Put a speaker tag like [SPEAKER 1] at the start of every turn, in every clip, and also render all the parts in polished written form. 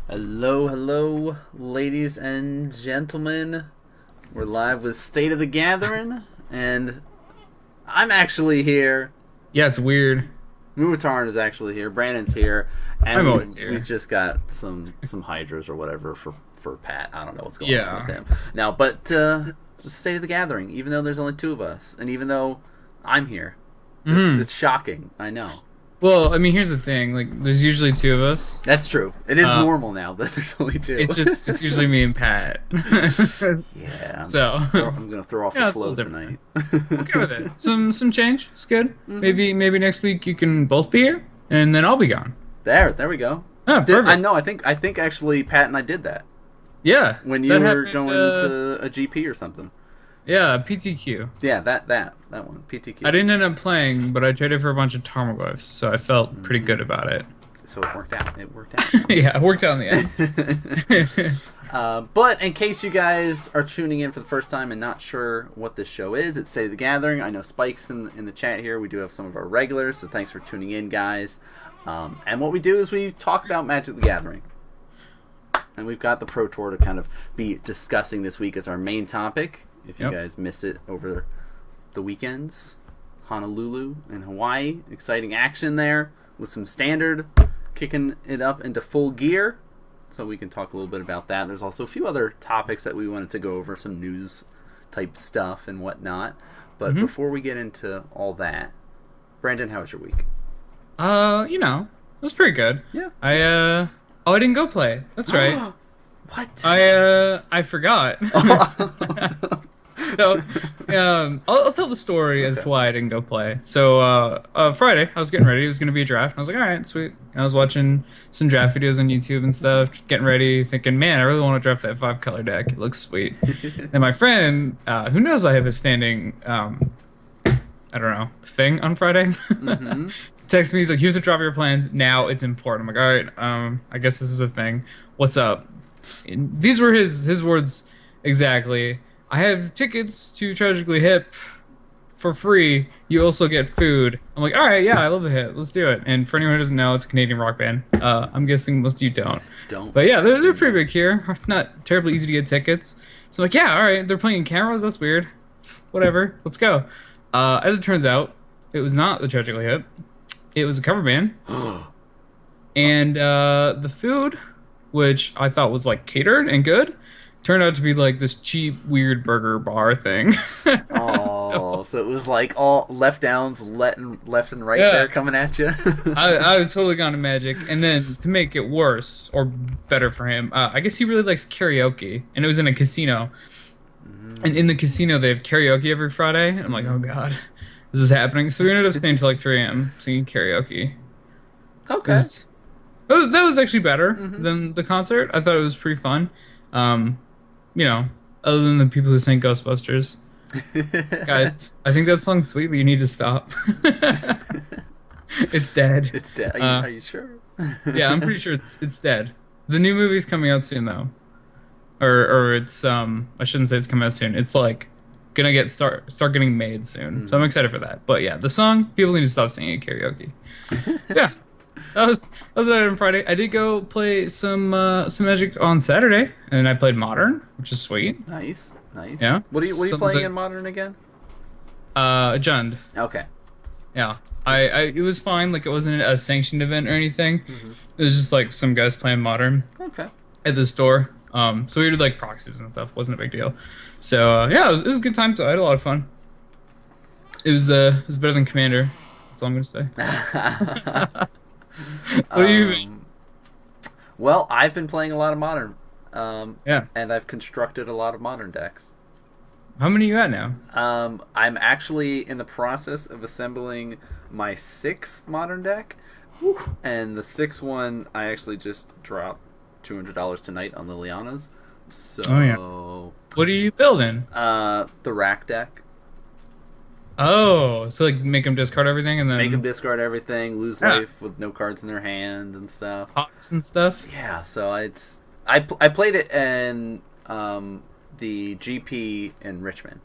[SPEAKER 1] Hello, hello, ladies and gentlemen. We're live with State of the Gathering, and I'm actually here.
[SPEAKER 2] Yeah, it's weird.
[SPEAKER 1] Muatarn is actually here. Brandon's here, and
[SPEAKER 2] I'm always here.
[SPEAKER 1] we just got some hydras or whatever for Pat. I don't know what's going on
[SPEAKER 2] Yeah.
[SPEAKER 1] with him now, but the State of the Gathering. Even though there's only two of us, and even though I'm here, it's shocking. I know.
[SPEAKER 2] Well, I mean, here's the thing. Like, there's usually two of us.
[SPEAKER 1] That's true. It is normal now that there's only two.
[SPEAKER 2] It's usually me and Pat.
[SPEAKER 1] Yeah. I'm gonna throw off the flow tonight.
[SPEAKER 2] Okay with it. Some change. It's good.
[SPEAKER 1] Mm-hmm.
[SPEAKER 2] Maybe next week you can both be here, and then I'll be gone.
[SPEAKER 1] There we go.
[SPEAKER 2] Oh, perfect.
[SPEAKER 1] I know. I think actually Pat and I did that
[SPEAKER 2] Yeah.
[SPEAKER 1] when you were going to a GP or something.
[SPEAKER 2] Yeah, PTQ.
[SPEAKER 1] Yeah, that one, PTQ.
[SPEAKER 2] I didn't end up playing, but I traded for a bunch of Tarmogoyfs, so I felt pretty good about it.
[SPEAKER 1] So it worked out. It worked out.
[SPEAKER 2] Yeah, it worked out in the end.
[SPEAKER 1] But in case you guys are tuning in for the first time and not sure what this show is, it's State of the Gathering. I know Spike's in the chat here. We do have some of our regulars, so thanks for tuning in, guys. And what we do is we talk about Magic the Gathering. And we've got the Pro Tour to kind of be discussing this week as our main topic. If you guys miss it over the weekends, Honolulu and Hawaii, exciting action there with some standard kicking it up into full gear. So we can talk a little bit about that. There's also a few other topics that we wanted to go over, some news type stuff and whatnot. But before we get into all that, Brandon, how was your week?
[SPEAKER 2] It was pretty good.
[SPEAKER 1] Yeah.
[SPEAKER 2] I didn't go play. That's right.
[SPEAKER 1] What?
[SPEAKER 2] I forgot. So, I'll tell the story as to why I didn't go play. So, Friday, I was getting ready. It was going to be a draft. I was like, all right, sweet. And I was watching some draft videos on YouTube and stuff, getting ready, thinking, man, I really want to draft that 5-color deck. It looks sweet. And my friend, who knows I have a standing, I don't know, thing on Friday, texted me. He's like, here's the drop of your plans. Now it's important. I'm like, all right, I guess this is a thing. What's up? And these were his words exactly. I have tickets to Tragically Hip for free. You also get food. I'm like, all right, yeah, I love a hit. Let's do it. And for anyone who doesn't know, it's a Canadian rock band. I'm guessing most of you don't. But yeah, they're pretty big here. Not terribly easy to get tickets. So I'm like, yeah, all right. They're playing in cameras. That's weird. Whatever. Let's go. As it turns out, it was not the Tragically Hip. It was a cover band. And the food, which I thought was like catered and good, turned out to be like this cheap, weird burger bar thing.
[SPEAKER 1] So it was like all left downs, left and right there coming at you.
[SPEAKER 2] I was totally gone to Magic. And then to make it worse, or better for him, I guess he really likes karaoke. And it was in a casino. And in the casino, they have karaoke every Friday. And I'm like, oh god, this is happening. So we ended up staying till like 3 a.m. singing karaoke.
[SPEAKER 1] Okay.
[SPEAKER 2] That was actually better than the concert. I thought it was pretty fun. Other than the people who sang Ghostbusters. Guys, I think that song's sweet, but you need to stop. It's dead.
[SPEAKER 1] It's dead. Are you sure?
[SPEAKER 2] Yeah, I'm pretty sure it's dead. The new movie's coming out soon, though. Or it's I shouldn't say it's coming out soon. It's like gonna start getting made soon. So I'm excited for that. But yeah, the song, people need to stop singing at karaoke. Yeah. That was it on Friday. I did go play some Magic on Saturday, and I played Modern, which is sweet.
[SPEAKER 1] Nice.
[SPEAKER 2] Yeah.
[SPEAKER 1] What are you playing in Modern again?
[SPEAKER 2] Jund.
[SPEAKER 1] Okay.
[SPEAKER 2] Yeah. It was fine. Like, it wasn't a sanctioned event or anything. It was just like some guys playing Modern.
[SPEAKER 1] Okay.
[SPEAKER 2] At the store. So we did like proxies and stuff. Wasn't a big deal. So yeah, it was a good time. So I had a lot of fun. It was better than Commander. That's all I'm gonna say. So
[SPEAKER 1] well, I've been playing a lot of Modern.
[SPEAKER 2] Yeah.
[SPEAKER 1] And I've constructed a lot of Modern decks.
[SPEAKER 2] How many you got now?
[SPEAKER 1] I'm actually in the process of assembling my 6th Modern deck.
[SPEAKER 2] Whew.
[SPEAKER 1] And the 6th one, I actually just dropped $200 tonight on Liliana's. So,
[SPEAKER 2] what are you building?
[SPEAKER 1] The rack deck.
[SPEAKER 2] Oh, so like make them discard everything and then
[SPEAKER 1] make them discard everything, lose life with no cards in their hand and stuff.
[SPEAKER 2] Hawks and stuff.
[SPEAKER 1] Yeah, so I played it in the GP in Richmond.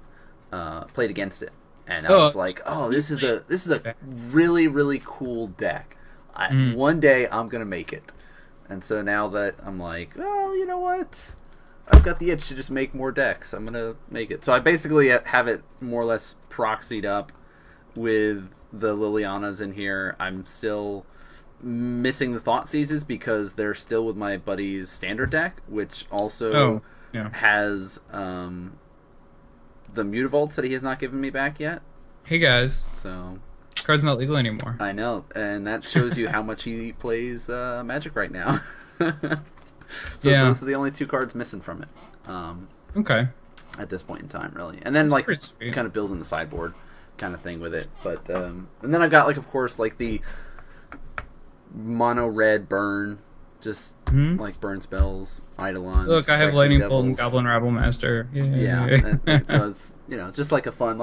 [SPEAKER 1] Played against it, and I was like, oh, this is a really, really cool deck. One day I'm gonna make it, And so now that I'm like, well, you know what? I've got the itch to just make more decks. I'm gonna make it. So I basically have it more or less proxied up with the Lilianas in here. I'm still missing the Thought Seizes because they're still with my buddy's standard deck, which also has the Mutavaults that he has not given me back yet.
[SPEAKER 2] Hey guys.
[SPEAKER 1] So
[SPEAKER 2] card's not legal anymore.
[SPEAKER 1] I know, and that shows you how much he plays Magic right now. So those are the only 2 cards missing from it.
[SPEAKER 2] Okay.
[SPEAKER 1] At this point in time, really, and then
[SPEAKER 2] That's
[SPEAKER 1] kind of building the sideboard kind of thing with it. But and then I've got like, of course, like the mono red burn, just like burn spells, Eidolons.
[SPEAKER 2] Look, I have Lightning Bolt and Goblin Rabble Master.
[SPEAKER 1] Yeah. And so it's just like a fun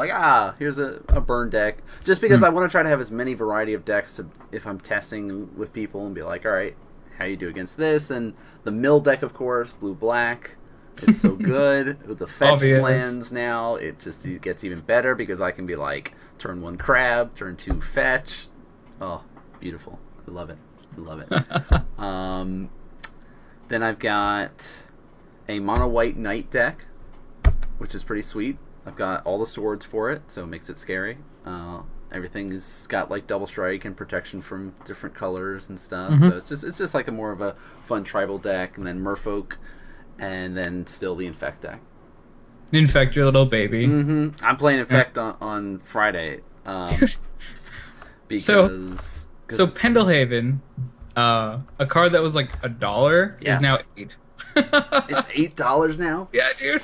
[SPEAKER 1] here's a burn deck. Just because I want to try to have as many variety of decks to, if I'm testing with people and be like, all right, how you do against this, and the mill deck, of course, blue black. It's so good with the fetch lands now. It gets even better because I can be like turn 1 crab, turn 2 fetch. Oh, beautiful! I love it. Then I've got a mono white knight deck, which is pretty sweet. I've got all the swords for it, so it makes it scary. Everything has got like double strike and protection from different colors and stuff. So it's just like a more of a fun tribal deck, and then Merfolk, and then still the Infect deck.
[SPEAKER 2] Infect your little baby.
[SPEAKER 1] I'm playing Infect on Friday. Because
[SPEAKER 2] so Pendelhaven, a card that was like $1 is now $8.
[SPEAKER 1] It's $8 now?
[SPEAKER 2] Yeah, dude.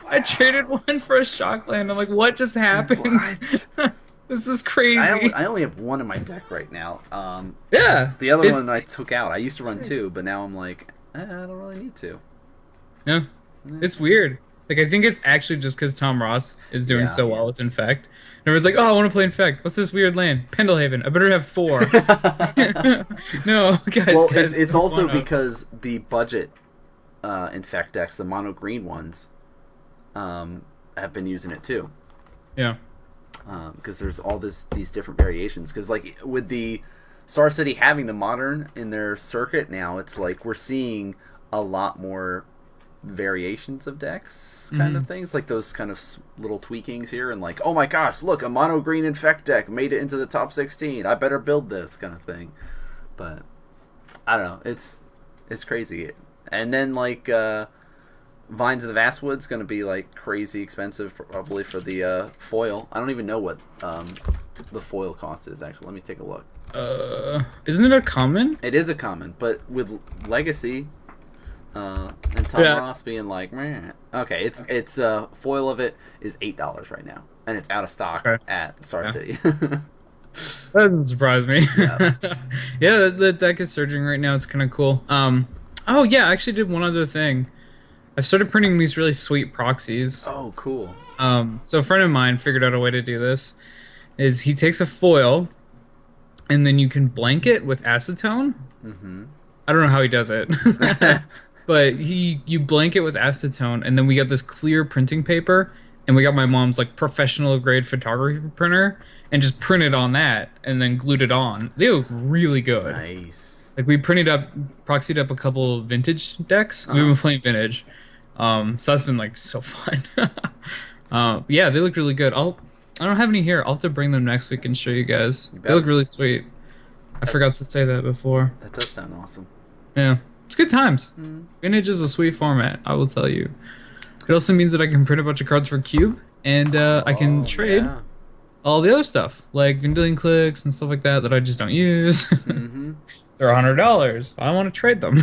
[SPEAKER 2] I traded one for a Shockland. I'm like, what just happened?
[SPEAKER 1] What?
[SPEAKER 2] This is crazy.
[SPEAKER 1] I only have 1 in my deck right now.
[SPEAKER 2] The
[SPEAKER 1] other one I took out. I used to run 2, but now I'm like, I don't really need to.
[SPEAKER 2] No, it's weird. Like, I think it's actually just because Tom Ross is doing so well with Infect. And everyone's like, oh, I want to play Infect. What's this weird land? Pendelhaven. I better have 4. No, guys.
[SPEAKER 1] Well, it's also because the budget Infect decks, the mono green ones, have been using it too.
[SPEAKER 2] Yeah.
[SPEAKER 1] Because there's all these different variations. Because like with the Star City having the modern in their circuit now, it's like we're seeing a lot more variations of decks kind of things, like those kind of little tweakings here, and like, oh my gosh, look, a mono green Infect deck made it into the top 16, I better build this kind of thing. But I don't know, it's crazy. And then like Vines of the Vastwood's going to be like crazy expensive probably for the foil. I don't even know what the foil cost is actually. Let me take a look.
[SPEAKER 2] Isn't it a common?
[SPEAKER 1] It is a common, but with Legacy and Tom Ross being like, meh. Okay, it's foil of it is $8 right now, and it's out of stock at Star City.
[SPEAKER 2] That doesn't surprise me. Yeah, the deck is surging right now. It's kind of cool. Oh yeah, I actually did one other thing. I've started printing these really sweet proxies.
[SPEAKER 1] Oh, cool.
[SPEAKER 2] So a friend of mine figured out a way to do this. Is he takes a foil, and then you can blank it with acetone. I don't know how he does it. But you blank it with acetone, and then we got this clear printing paper, and we got my mom's like professional grade photography printer, and just printed on that, and then glued it on. They look really good.
[SPEAKER 1] Nice.
[SPEAKER 2] Like we proxied up a couple of vintage decks. We've been playing vintage, so that's been like so fun. Yeah, they look really good. I don't have any here. I'll have to bring them next week and show you guys. They look really sweet. I forgot to say that before.
[SPEAKER 1] That does sound awesome.
[SPEAKER 2] Yeah. It's good times. Vintage is a sweet format, I will tell you. It also means that I can print a bunch of cards for Cube, and I can trade all the other stuff, like Vendilion Clicks and stuff like that I just don't use. They're $100. I want to trade them.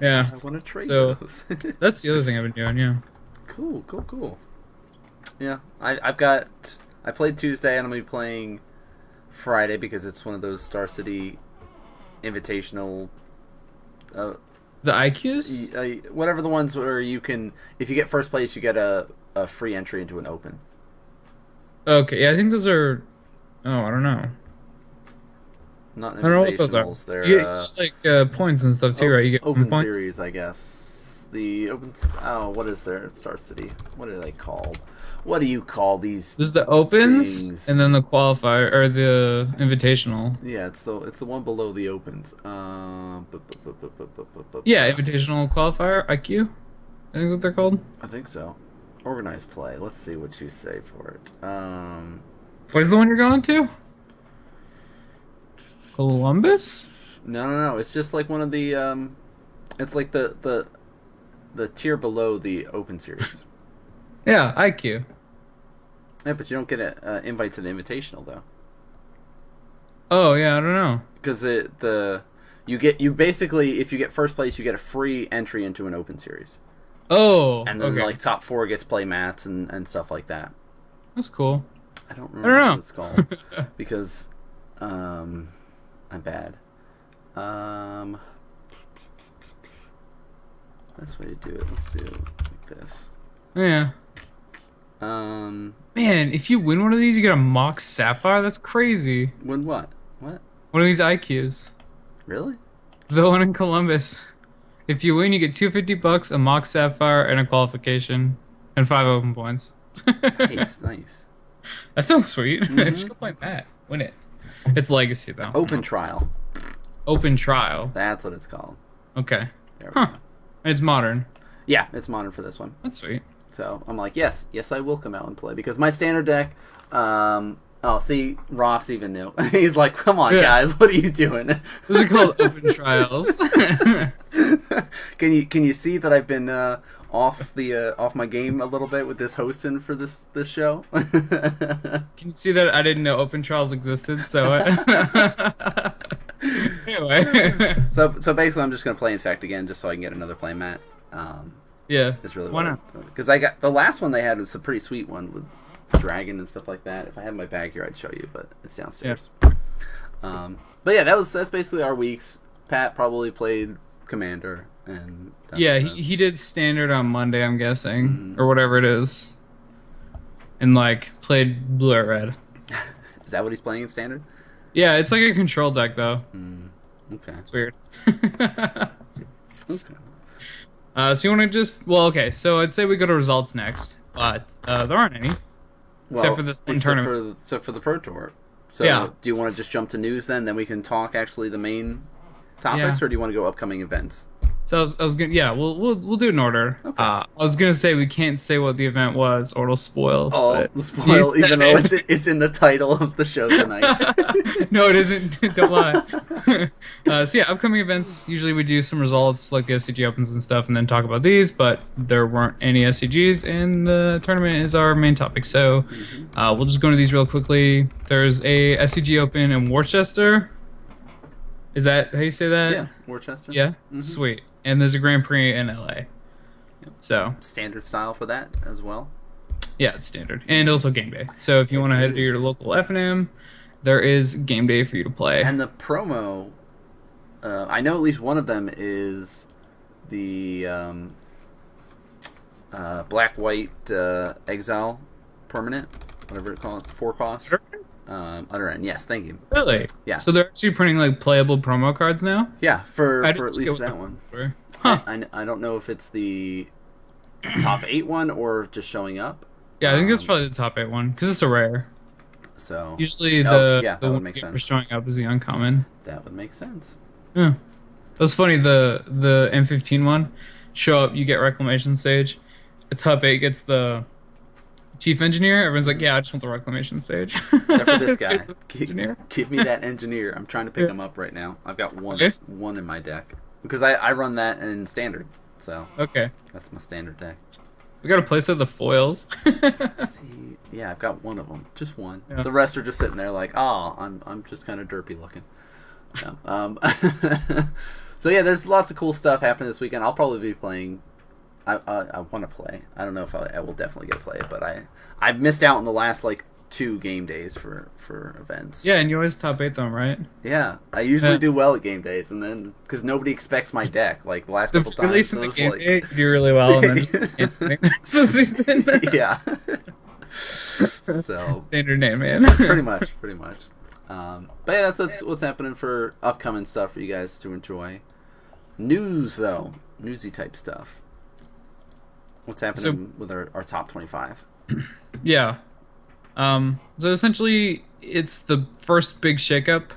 [SPEAKER 2] Yeah.
[SPEAKER 1] I want to trade those.
[SPEAKER 2] That's the other thing I've been doing, yeah.
[SPEAKER 1] Cool. Yeah, I played Tuesday, and I'm going to be playing Friday because it's one of those Star City Invitational...
[SPEAKER 2] the IQs?
[SPEAKER 1] Whatever the ones where you can, if you get first place, you get a free entry into an open.
[SPEAKER 2] Okay, yeah, I think those are. Oh, I don't know.
[SPEAKER 1] Not
[SPEAKER 2] I don't know what those are.
[SPEAKER 1] They're
[SPEAKER 2] you get, like points and stuff too, right? You get
[SPEAKER 1] open
[SPEAKER 2] points?
[SPEAKER 1] series, I guess. the open. Oh, what is there? Star City. What are they called? What do you call these?
[SPEAKER 2] There's the opens
[SPEAKER 1] things?
[SPEAKER 2] and then the qualifier or the invitational.
[SPEAKER 1] Yeah, it's the one below the opens.
[SPEAKER 2] Yeah, invitational qualifier IQ. I think what they're called.
[SPEAKER 1] I think so. Organized play. Let's see what you say for it.
[SPEAKER 2] Where's the one you're going to? Columbus?
[SPEAKER 1] No. It's just like one of the. It's like the tier below the Open Series.
[SPEAKER 2] Yeah, IQ.
[SPEAKER 1] Yeah, but you don't get an invite to the Invitational though.
[SPEAKER 2] Oh yeah, I don't know.
[SPEAKER 1] Because you basically, if you get first place, you get a free entry into an Open Series.
[SPEAKER 2] Oh,
[SPEAKER 1] and then
[SPEAKER 2] okay.
[SPEAKER 1] like top 4 gets play mats and stuff like that.
[SPEAKER 2] That's cool.
[SPEAKER 1] I don't remember
[SPEAKER 2] know
[SPEAKER 1] what it's called because I'm bad. Best way to do it. Let's do it like this.
[SPEAKER 2] Yeah. Man, if you win one of these, you get a mock sapphire. That's crazy.
[SPEAKER 1] Win what? What?
[SPEAKER 2] One of these IQs.
[SPEAKER 1] Really?
[SPEAKER 2] The one in Columbus. If you win, you get $250, a mock sapphire, and a qualification, and 5 open points.
[SPEAKER 1] Nice.
[SPEAKER 2] That sounds sweet.
[SPEAKER 1] Mm-hmm.
[SPEAKER 2] Just go play that. Win it. It's legacy though.
[SPEAKER 1] Open trial.
[SPEAKER 2] Open trial.
[SPEAKER 1] That's what it's called.
[SPEAKER 2] Okay.
[SPEAKER 1] There we go.
[SPEAKER 2] And it's modern.
[SPEAKER 1] Yeah, it's modern for this one.
[SPEAKER 2] That's sweet.
[SPEAKER 1] So I'm like, yes, I will come out and play because my standard deck. See, Ross even knew. He's like, come on, guys, what are you doing?
[SPEAKER 2] Those are called open trials.
[SPEAKER 1] Can you see that I've been off my game a little bit with this hosting for this show?
[SPEAKER 2] Can you see that I didn't know open trials existed? So anyway.
[SPEAKER 1] So basically, I'm just gonna play Infect again just so I can get another play mat.
[SPEAKER 2] Yeah.
[SPEAKER 1] It's really
[SPEAKER 2] why not?
[SPEAKER 1] Because I got the last one they had was a pretty sweet one with dragon and stuff like that. If I had my bag here, I'd show you, but it's downstairs. Yeah. But yeah, that's basically our weeks. Pat probably played Commander, and
[SPEAKER 2] he did standard on Monday, I'm guessing, or whatever it is, and like played blue or red.
[SPEAKER 1] Is that what he's playing in standard?
[SPEAKER 2] Yeah, it's like a control deck though.
[SPEAKER 1] Okay,
[SPEAKER 2] it's weird.
[SPEAKER 1] Okay.
[SPEAKER 2] So you want to just so I'd say we go to results next, but there aren't any. Except for this one tournament.
[SPEAKER 1] Except for the Pro Tour. So do you want to just jump to news then we can talk actually the main topics, or do you want to go upcoming events?
[SPEAKER 2] So I was gonna we'll do it in order. Okay. I was gonna say we can't say what the event was or it'll spoil.
[SPEAKER 1] Oh, it'll spoil even though it's in the title of the show tonight.
[SPEAKER 2] No, it isn't. Don't lie. So yeah, upcoming events. Usually we do some results like the SCG Opens and stuff, and then talk about these. But there weren't any SCGs, and the tournament is our main topic. So we'll just go into these real quickly. There's a SCG Open in Worcester. Is that how you say that?
[SPEAKER 1] Yeah, Worcester.
[SPEAKER 2] Yeah, sweet. And there's a Grand Prix in LA. Yep. So
[SPEAKER 1] standard style for that as well. Yeah,
[SPEAKER 2] it's standard, and also game day. So if you want to head to your local F&M, there is game day for you to play.
[SPEAKER 1] And the promo, I know at least one of them is the black-white exile permanent, whatever it calls, 4 costs. Utter End, yes, thank you.
[SPEAKER 2] Really?
[SPEAKER 1] Yeah.
[SPEAKER 2] So they're actually printing like playable promo cards now?
[SPEAKER 1] Yeah, for at least that one.
[SPEAKER 2] Huh.
[SPEAKER 1] I don't know if it's the top 8 one or just showing up.
[SPEAKER 2] Yeah, I think it's probably the top 8 one because it's a rare.
[SPEAKER 1] So
[SPEAKER 2] usually the
[SPEAKER 1] would make sense.
[SPEAKER 2] For showing up is the uncommon.
[SPEAKER 1] That would make sense.
[SPEAKER 2] Yeah, that's funny. The M15 one, show up, you get Reclamation Sage. The top 8 gets the Chief Engineer. Everyone's like, yeah, I just want the Reclamation Sage.
[SPEAKER 1] Except for this guy. Give me that Engineer. I'm trying to pick him up right now. I've got one in my deck. Because I run that in Standard. So that's my Standard deck.
[SPEAKER 2] We got a place of the foils.
[SPEAKER 1] See, yeah, I've got one of them. Just one. Yeah. The rest are just sitting there like, oh, I'm just kind of derpy looking. So yeah, there's lots of cool stuff happening this weekend. I'll probably be playing. I want to play. I don't know if I will definitely get to play it, but I've missed out on the last like 2 game days for events.
[SPEAKER 2] Yeah, and you always top 8 them, right?
[SPEAKER 1] Yeah, I usually do well at game days, and then because nobody expects my deck, like the last couple times.
[SPEAKER 2] Releasing the game day, you do really well, and then just next season.
[SPEAKER 1] Yeah. So
[SPEAKER 2] standard name, man.
[SPEAKER 1] pretty much. But yeah, that's what's happening for upcoming stuff for you guys to enjoy. News though, newsy type stuff. What's
[SPEAKER 2] So
[SPEAKER 1] happening with our top 25?
[SPEAKER 2] yeah. So essentially, it's the first big shakeup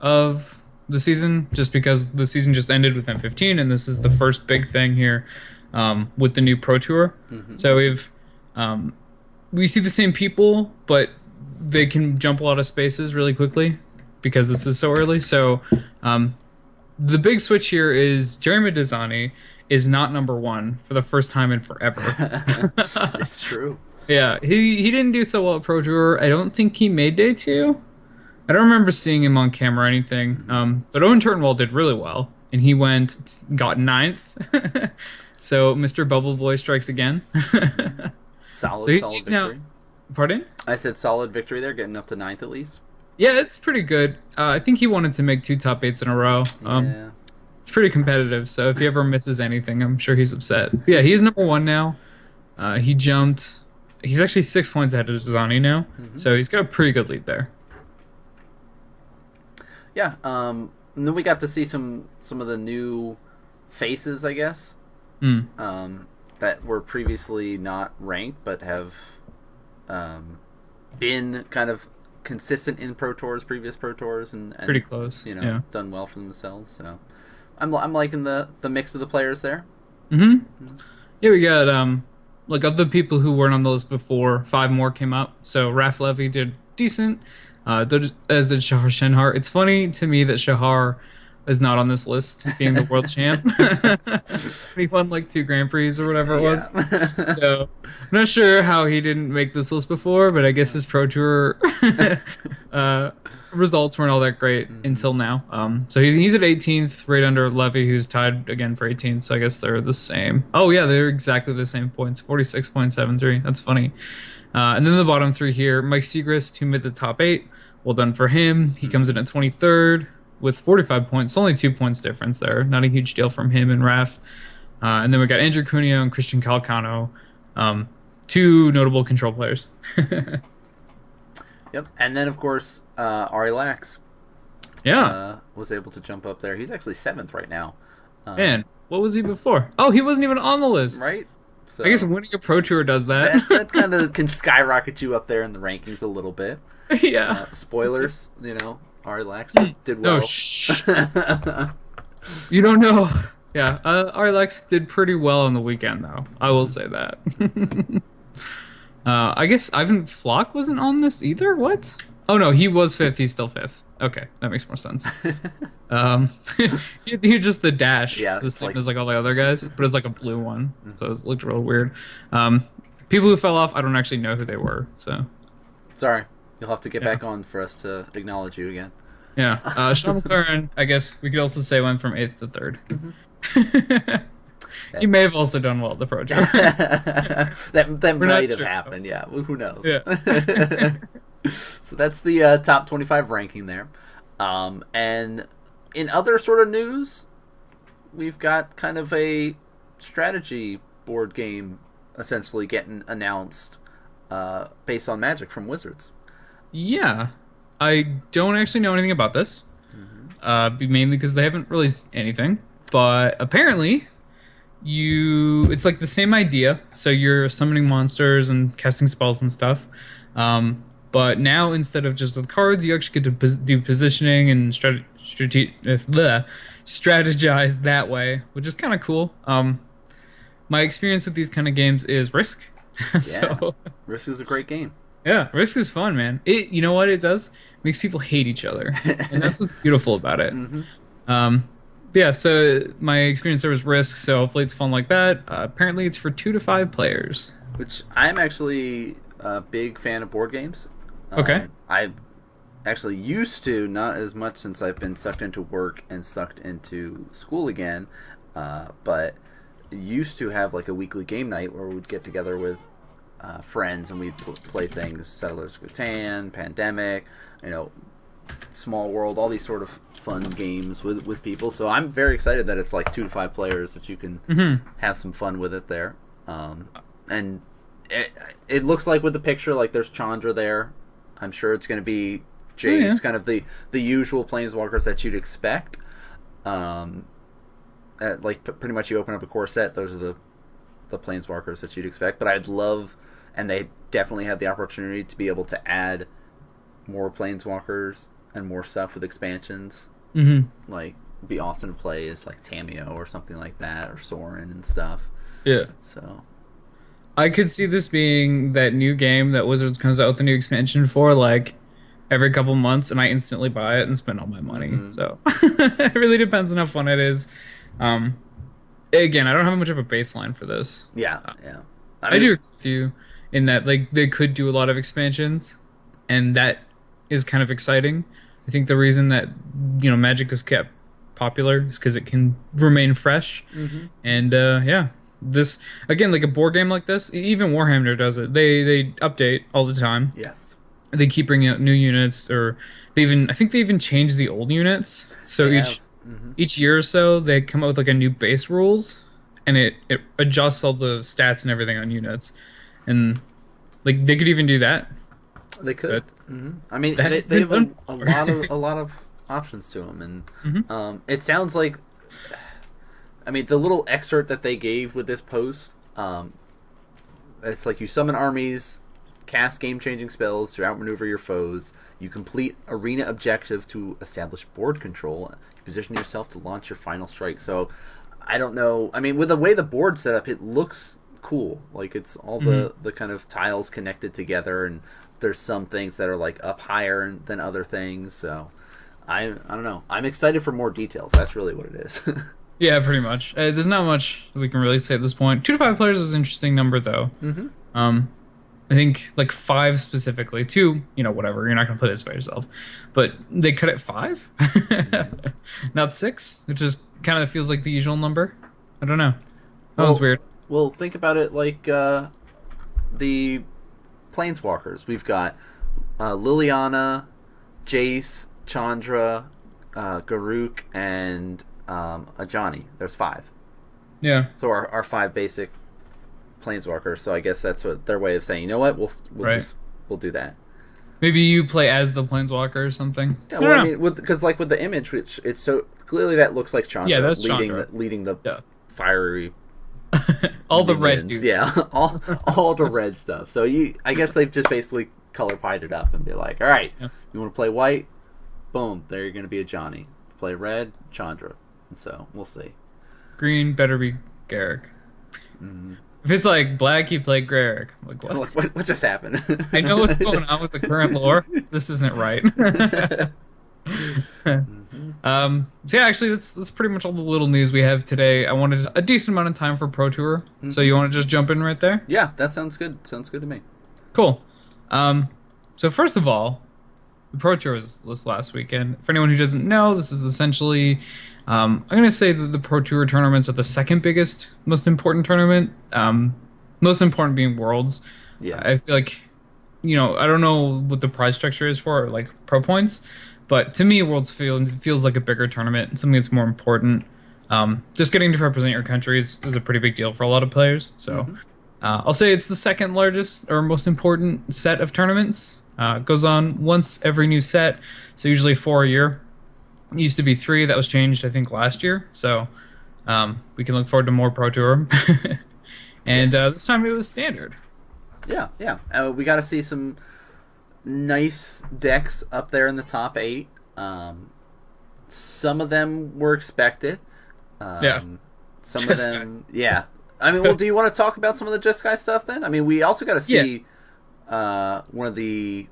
[SPEAKER 2] of the season, just because the season just ended with M15, and this is the first big thing here with the new Pro Tour.
[SPEAKER 1] Mm-hmm.
[SPEAKER 2] So um, we see the same people, but they can jump a lot of spaces really quickly because this is so early. So um, the big switch here is Jeremy Dizani is not number one for the first time in forever.
[SPEAKER 1] It's true.
[SPEAKER 2] Yeah, he didn't do so well at Pro Tour. I don't think he made day two. I don't remember seeing him on camera or anything.
[SPEAKER 1] Mm-hmm.
[SPEAKER 2] But Owen Turtenwald did really well, and he got ninth. So Mr. Bubble Boy strikes again. So
[SPEAKER 1] Solid
[SPEAKER 2] he's now.
[SPEAKER 1] victory.
[SPEAKER 2] Pardon?
[SPEAKER 1] I said solid victory there, getting up to ninth at least.
[SPEAKER 2] Yeah, it's pretty good. I think he wanted to make two top eights in a row.
[SPEAKER 1] Yeah.
[SPEAKER 2] It's pretty competitive, so if he ever misses anything, I'm sure he's upset. But yeah, he's number one now. He jumped. He's actually 6 points ahead of Zani now, so he's got a pretty good lead there.
[SPEAKER 1] Yeah. And then we got to see some of the new faces, I guess, that were previously not ranked but have been kind of consistent in Pro Tours, previous Pro Tours, and
[SPEAKER 2] Pretty close. Yeah.
[SPEAKER 1] done well for themselves. So I'm liking the mix of the players there.
[SPEAKER 2] Yeah, we got like of the people who weren't on the list before, 5 more came up. So Raf Levy did decent, as did Shahar Shenhar. It's funny to me that Shahar is not on this list, being the world champ. He won like 2 Grand Prix or whatever it was. So I'm not sure how he didn't make this list before, but I guess his Pro Tour results weren't all that great until now. So he's at 18th, right under Levy, who's tied again for 18th. So I guess they're the same. Oh yeah, they're exactly the same points, 46.73. That's funny. And then the bottom 3 here, Mike Segrist, who made the top 8. Well done for him. He comes in at 23rd with 45 points. Only 2 points difference there. Not a huge deal from him and Raf. And then we got Andrew Cuneo and Christian Calcano, 2 notable control players.
[SPEAKER 1] Yep. And then, of course, Ari Lax was able to jump up there. He's actually 7th right now.
[SPEAKER 2] Man, what was he before? Oh, he wasn't even on the list.
[SPEAKER 1] Right? So
[SPEAKER 2] I guess winning a Pro Tour does that.
[SPEAKER 1] That kind of can skyrocket you up there in the rankings a little bit.
[SPEAKER 2] Yeah.
[SPEAKER 1] Spoilers, Ari Lax did well.
[SPEAKER 2] No, shh. You don't know. Yeah, Ari Lax did pretty well on the weekend, though. I will say that. I guess Ivan Flock wasn't on this either? What? Oh, no, he was 5th. He's still 5th. Okay, that makes more sense. He just the dash.
[SPEAKER 1] Yeah,
[SPEAKER 2] the same as like all the other guys, but it's like a blue one. So it looked real weird. People who fell off, I don't actually know who they were, so.
[SPEAKER 1] Sorry. You'll have to get back on for us to acknowledge you again.
[SPEAKER 2] Yeah. Sean McLaren, I guess we could also say went from 8th to 3rd. He may have also done well at the Pro Tour.
[SPEAKER 1] that might have happened, yeah. Who knows? Yeah. So that's the top 25 ranking there. And in other sort of news, we've got kind of a strategy board game essentially getting announced based on Magic from Wizards.
[SPEAKER 2] Yeah. I don't actually know anything about this. Mainly because they haven't released anything. But apparently, it's like the same idea. So you're summoning monsters and casting spells and stuff. But now, instead of just with cards, you actually get to do positioning and strategize that way, which is kind of cool. My experience with these kind of games is Risk. So,
[SPEAKER 1] Risk is a great game.
[SPEAKER 2] Yeah, Risk is fun, man. You know what it does? It makes people hate each other, and that's what's beautiful about it. Yeah, so my experience there was Risk, so hopefully it's fun like that. Apparently it's for 2 to 5 players.
[SPEAKER 1] Which I'm actually a big fan of board games.
[SPEAKER 2] Okay.
[SPEAKER 1] I actually used to, not as much since I've been sucked into work and sucked into school again, but used to have like a weekly game night where we'd get together with friends and we'd play things, Settlers of Catan, Pandemic, Small World, all these sort of fun games with people. So I'm very excited that it's like 2 to 5 players that you can have some fun with it there. And it looks like with the picture, like there's Chandra there. I'm sure it's going to be Jace, kind of the usual planeswalkers that you'd expect. Like pretty much you open up a core set, those are the planeswalkers that you'd expect. But I'd love, and they definitely have the opportunity to be able to add more planeswalkers and more stuff with expansions.
[SPEAKER 2] Mm-hmm.
[SPEAKER 1] Like, it'd be awesome to play as like Tameo or something like that, or Sorin and stuff.
[SPEAKER 2] Yeah.
[SPEAKER 1] So
[SPEAKER 2] I could see this being that new game that Wizards comes out with a new expansion for, like, every couple months, and I instantly buy it and spend all my money. So it really depends on how fun it is. Um, Again, I don't have much of a baseline for this.
[SPEAKER 1] yeah, yeah.
[SPEAKER 2] I do agree with you in that, like, they could do a lot of expansions, and that is kind of exciting. I think the reason that Magic is kept popular is because it can remain fresh, and yeah, this again, like a board game like this, even Warhammer does it. They update all the time.
[SPEAKER 1] Yes.
[SPEAKER 2] They keep bringing out new units, or I think they even change the old units. So each year or so, they come out with like a new base rules, and it adjusts all the stats and everything on units, and like they could even do that.
[SPEAKER 1] They could. I mean, they have a lot of options to them, and it sounds like. I mean, the little excerpt that they gave with this post, it's like you summon armies, cast game-changing spells to outmaneuver your foes. You complete arena objectives to establish board control. You position yourself to launch your final strike. So, I don't know. I mean, with the way the board's set up, it looks cool. Like, it's all the kind of tiles connected together, and there's some things that are, like, up higher than other things. So, I don't know. I'm excited for more details. That's really what it is.
[SPEAKER 2] Yeah, pretty much. There's not much we can really say at this point. 2 to 5 players is an interesting number, though. I think like 5 specifically. 2, whatever. You're not gonna play this by yourself, but they cut it 5, not 6, which is kind of feels like the usual number. I don't know. That was weird.
[SPEAKER 1] Well, think about it like the Planeswalkers. We've got Liliana, Jace, Chandra, Garruk, and Ajani. There's 5.
[SPEAKER 2] Yeah.
[SPEAKER 1] So our 5 basic planeswalkers. So I guess that's what their way of saying. You know what? We'll do that.
[SPEAKER 2] Maybe you play as the planeswalker or something.
[SPEAKER 1] Yeah. Well, I mean, because like with the image, which it's so clearly that looks like Chandra.
[SPEAKER 2] Yeah, that's
[SPEAKER 1] leading the fiery.
[SPEAKER 2] All the red dudes.
[SPEAKER 1] Yeah, all the red stuff. So I guess they've just basically color pied it up and be like, all right, you want to play white? Boom, there you're going to be a Johnny. Play red, Chandra. And so we'll see.
[SPEAKER 2] Green better be Garrick. If it's like black, you play Garrick. Like
[SPEAKER 1] what just happened?
[SPEAKER 2] I know what's going on with the current lore. This isn't right. So yeah, actually, that's pretty much all the little news we have today. I wanted a decent amount of time for Pro Tour, so you want to just jump in right there?
[SPEAKER 1] Yeah, that sounds good. Sounds good to me.
[SPEAKER 2] Cool. So first of all, the Pro Tour was this last weekend. For anyone who doesn't know, this is essentially, I'm going to say that the Pro Tour tournaments are the second biggest, most important tournament. Most important being Worlds.
[SPEAKER 1] Yeah.
[SPEAKER 2] I feel like, I don't know what the prize structure is for, like pro points, but to me, Worlds feels like a bigger tournament, something that's more important. Just getting to represent your country is a pretty big deal for a lot of players. So I'll say it's the second largest or most important set of tournaments. It goes on once every new set, so usually 4 a year. It used to be 3. That was changed, I think, last year. So we can look forward to more Pro Tour. And this time it was standard.
[SPEAKER 1] Yeah. We got to see some nice decks up there in the top 8. Some of them were expected. Some of them, yeah. I mean, well, do you want to talk about some of the Jeskai stuff then? I mean, we also got to see one of the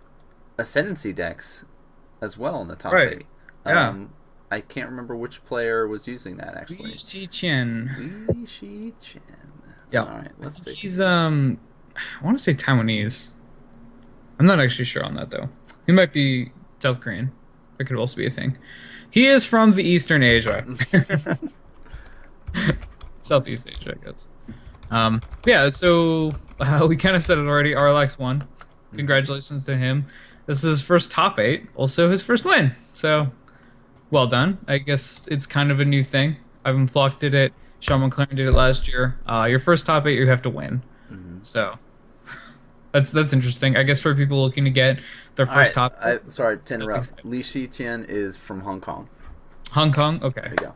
[SPEAKER 1] Ascendancy decks as well in the top 8.
[SPEAKER 2] Yeah.
[SPEAKER 1] I can't remember which player was using that actually.
[SPEAKER 2] Li Shichen. Yeah.
[SPEAKER 1] All right, let's see.
[SPEAKER 2] He's I want to say Taiwanese. I'm not actually sure on that though. He might be South Korean. That could also be a thing. He is from the Eastern Asia. Southeast Asia, I guess. Yeah, so we kind of said it already. Arlax won. Congratulations to him. This is his first top 8, also his first win. So, well done. I guess it's kind of a new thing. Ivan Flock did it. Sean McLaren did it last year. Your first top 8, you have to win. So, that's interesting. I guess for people looking to get their first top 8.
[SPEAKER 1] Sorry to interrupt. Li Shichen is from Hong Kong.
[SPEAKER 2] Hong Kong? Okay.
[SPEAKER 1] There you go.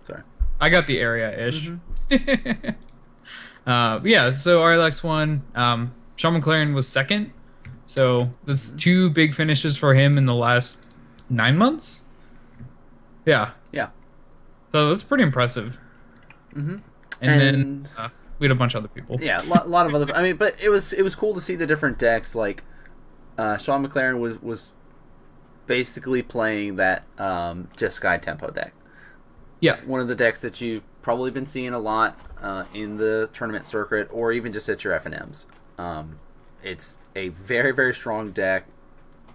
[SPEAKER 1] Sorry.
[SPEAKER 2] I got the area-ish. Yeah, so RLX won. Sean McLaren was second. So that's two big finishes for him in the last 9 months. Yeah,
[SPEAKER 1] Yeah.
[SPEAKER 2] so that's pretty impressive.
[SPEAKER 1] Mm-hmm.
[SPEAKER 2] And then
[SPEAKER 1] And
[SPEAKER 2] we had a bunch of other people.
[SPEAKER 1] yeah, a lot of other. I mean, but it was cool to see the different decks. Like Sean McLaren was basically playing that just Sky Tempo deck.
[SPEAKER 2] Yeah,
[SPEAKER 1] One of the decks that you've probably been seeing a lot in the tournament circuit, or even just at your FNMs. It's a very, very strong deck.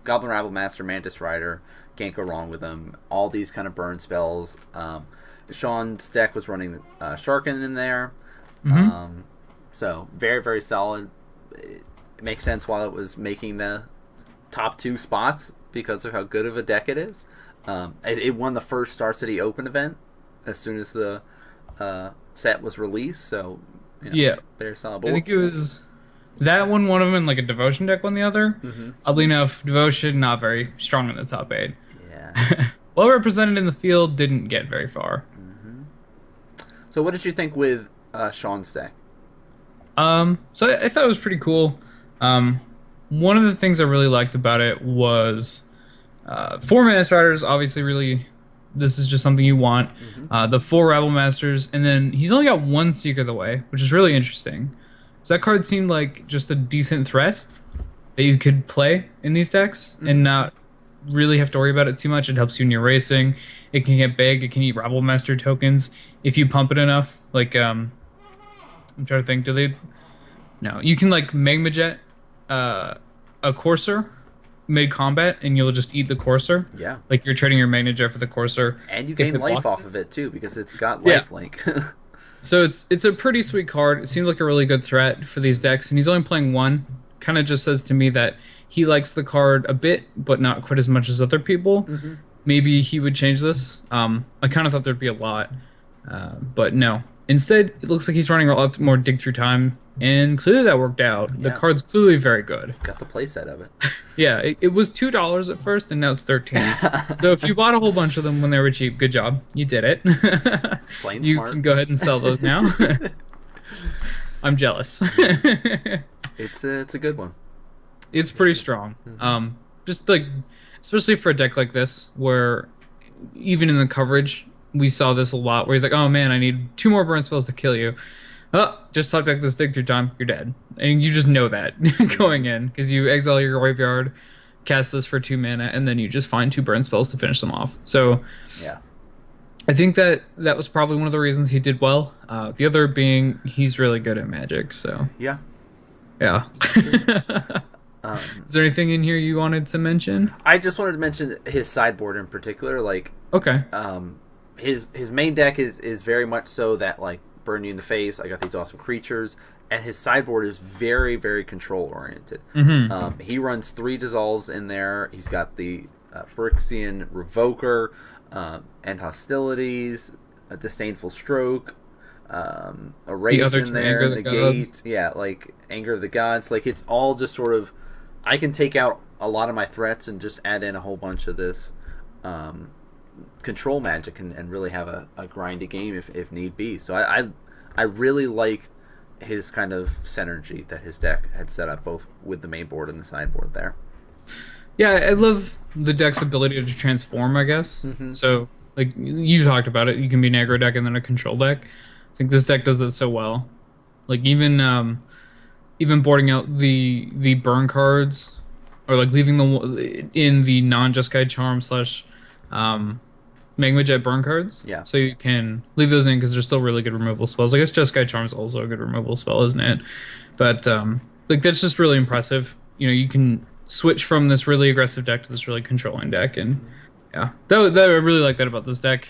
[SPEAKER 1] Goblin Rabble Master, Mantis Rider, can't go wrong with them. All these kind of burn spells. Sean's deck was running Sharkin in there.
[SPEAKER 2] mm-hmm.
[SPEAKER 1] So, very, very solid. It makes sense why it was making the top 2 spots because of how good of a deck it is. It won the first Star City Open event as soon as the set was released. So,
[SPEAKER 2] Yeah,
[SPEAKER 1] very solid.
[SPEAKER 2] I think it was that one of them, and like a devotion deck won the other.
[SPEAKER 1] Mm-hmm.
[SPEAKER 2] Oddly enough, devotion not very strong in the top 8.
[SPEAKER 1] Yeah.
[SPEAKER 2] Well represented in the field, didn't get very far.
[SPEAKER 1] Mm-hmm. So, what did you think with Sean's deck?
[SPEAKER 2] So I thought it was pretty cool. One of the things I really liked about it was 4 Mantis Riders. Obviously, really, this is just something you want.
[SPEAKER 1] Mm-hmm.
[SPEAKER 2] The 4 Rabble Masters, and then he's only got 1 Seeker of the Way, which is really interesting. So that card seemed like just a decent threat that you could play in these decks and not really have to worry about it too much. It helps you in your racing. It can get big. It can eat Rabble Master tokens if you pump it enough. Like I'm trying to think. Do they? No, you can like Magma Jet a Courser mid combat, and you'll just eat the Courser.
[SPEAKER 1] Yeah.
[SPEAKER 2] Like you're trading your Magma Jet for the Courser,
[SPEAKER 1] and you
[SPEAKER 2] if
[SPEAKER 1] gain
[SPEAKER 2] it
[SPEAKER 1] life
[SPEAKER 2] blocks
[SPEAKER 1] off
[SPEAKER 2] it.
[SPEAKER 1] of it too because it's got
[SPEAKER 2] Yeah.
[SPEAKER 1] lifelink.
[SPEAKER 2] So it's a pretty sweet card. It seems like a really good threat for these decks, and he's only playing 1. Kind of just says to me that he likes the card a bit, but not quite as much as other people.
[SPEAKER 1] Mm-hmm.
[SPEAKER 2] Maybe he would change this. I kind of thought there'd be a lot, but no. Instead, it looks like he's running a lot more dig through time, and clearly that worked out. The
[SPEAKER 1] Yeah.
[SPEAKER 2] card's clearly very good.
[SPEAKER 1] It's got the playset of it.
[SPEAKER 2] Yeah, it was $2 at first, and now it's 13. So if you bought a whole bunch of them when they were cheap, good job, you did it.
[SPEAKER 1] Plain
[SPEAKER 2] You
[SPEAKER 1] smart.
[SPEAKER 2] can go ahead and sell those now. I'm jealous.
[SPEAKER 1] It's a good one.
[SPEAKER 2] It's pretty strong. Just like, especially for a deck like this, where even in the coverage, we saw this a lot, where he's like, oh man, I need 2 more burn spells to kill you. Oh, just top deck this dig through time, you're dead. And you just know that going in, because you exile your graveyard, cast this for 2 mana, and then you just find 2 burn spells to finish them off. So
[SPEAKER 1] Yeah.
[SPEAKER 2] I think that was probably one of the reasons he did well. The other being he's really good at Magic, so
[SPEAKER 1] Yeah.
[SPEAKER 2] yeah. Is there anything in here you wanted to mention?
[SPEAKER 1] I just wanted to mention his sideboard in particular. Like,
[SPEAKER 2] Okay.
[SPEAKER 1] his main deck is very much so that like burn you in the face. I got these awesome creatures, and his sideboard is very, very control oriented.
[SPEAKER 2] Mm-hmm.
[SPEAKER 1] He runs 3 dissolves in there. He's got the Phyrexian Revoker, End Hostilities, a Disdainful Stroke, Erase
[SPEAKER 2] other
[SPEAKER 1] in
[SPEAKER 2] two,
[SPEAKER 1] there,
[SPEAKER 2] Anger of the
[SPEAKER 1] Negate,
[SPEAKER 2] Gods.
[SPEAKER 1] yeah, like Anger of the Gods. Like it's all just sort of, I can take out a lot of my threats and just add in a whole bunch of this control magic and really have a grindy game if need be. So I really like his kind of synergy that his deck had set up both with the main board and the sideboard there.
[SPEAKER 2] Yeah, I love the deck's ability to transform, I guess.
[SPEAKER 1] Mhm.
[SPEAKER 2] So, like, you talked about it. You can be an aggro deck and then a control deck. I think this deck does that so well. Like, even boarding out the burn cards, or, like, leaving them in the non-Jeskai Charm / Magma Jet burn cards.
[SPEAKER 1] Yeah.
[SPEAKER 2] So you can leave those in because they're still really good removal spells. I guess Jeskai Charm is also a good removal spell, isn't it? But, like, that's just really impressive. You know, you can switch from this really aggressive deck to this really controlling deck, and yeah, that I really like that about this deck.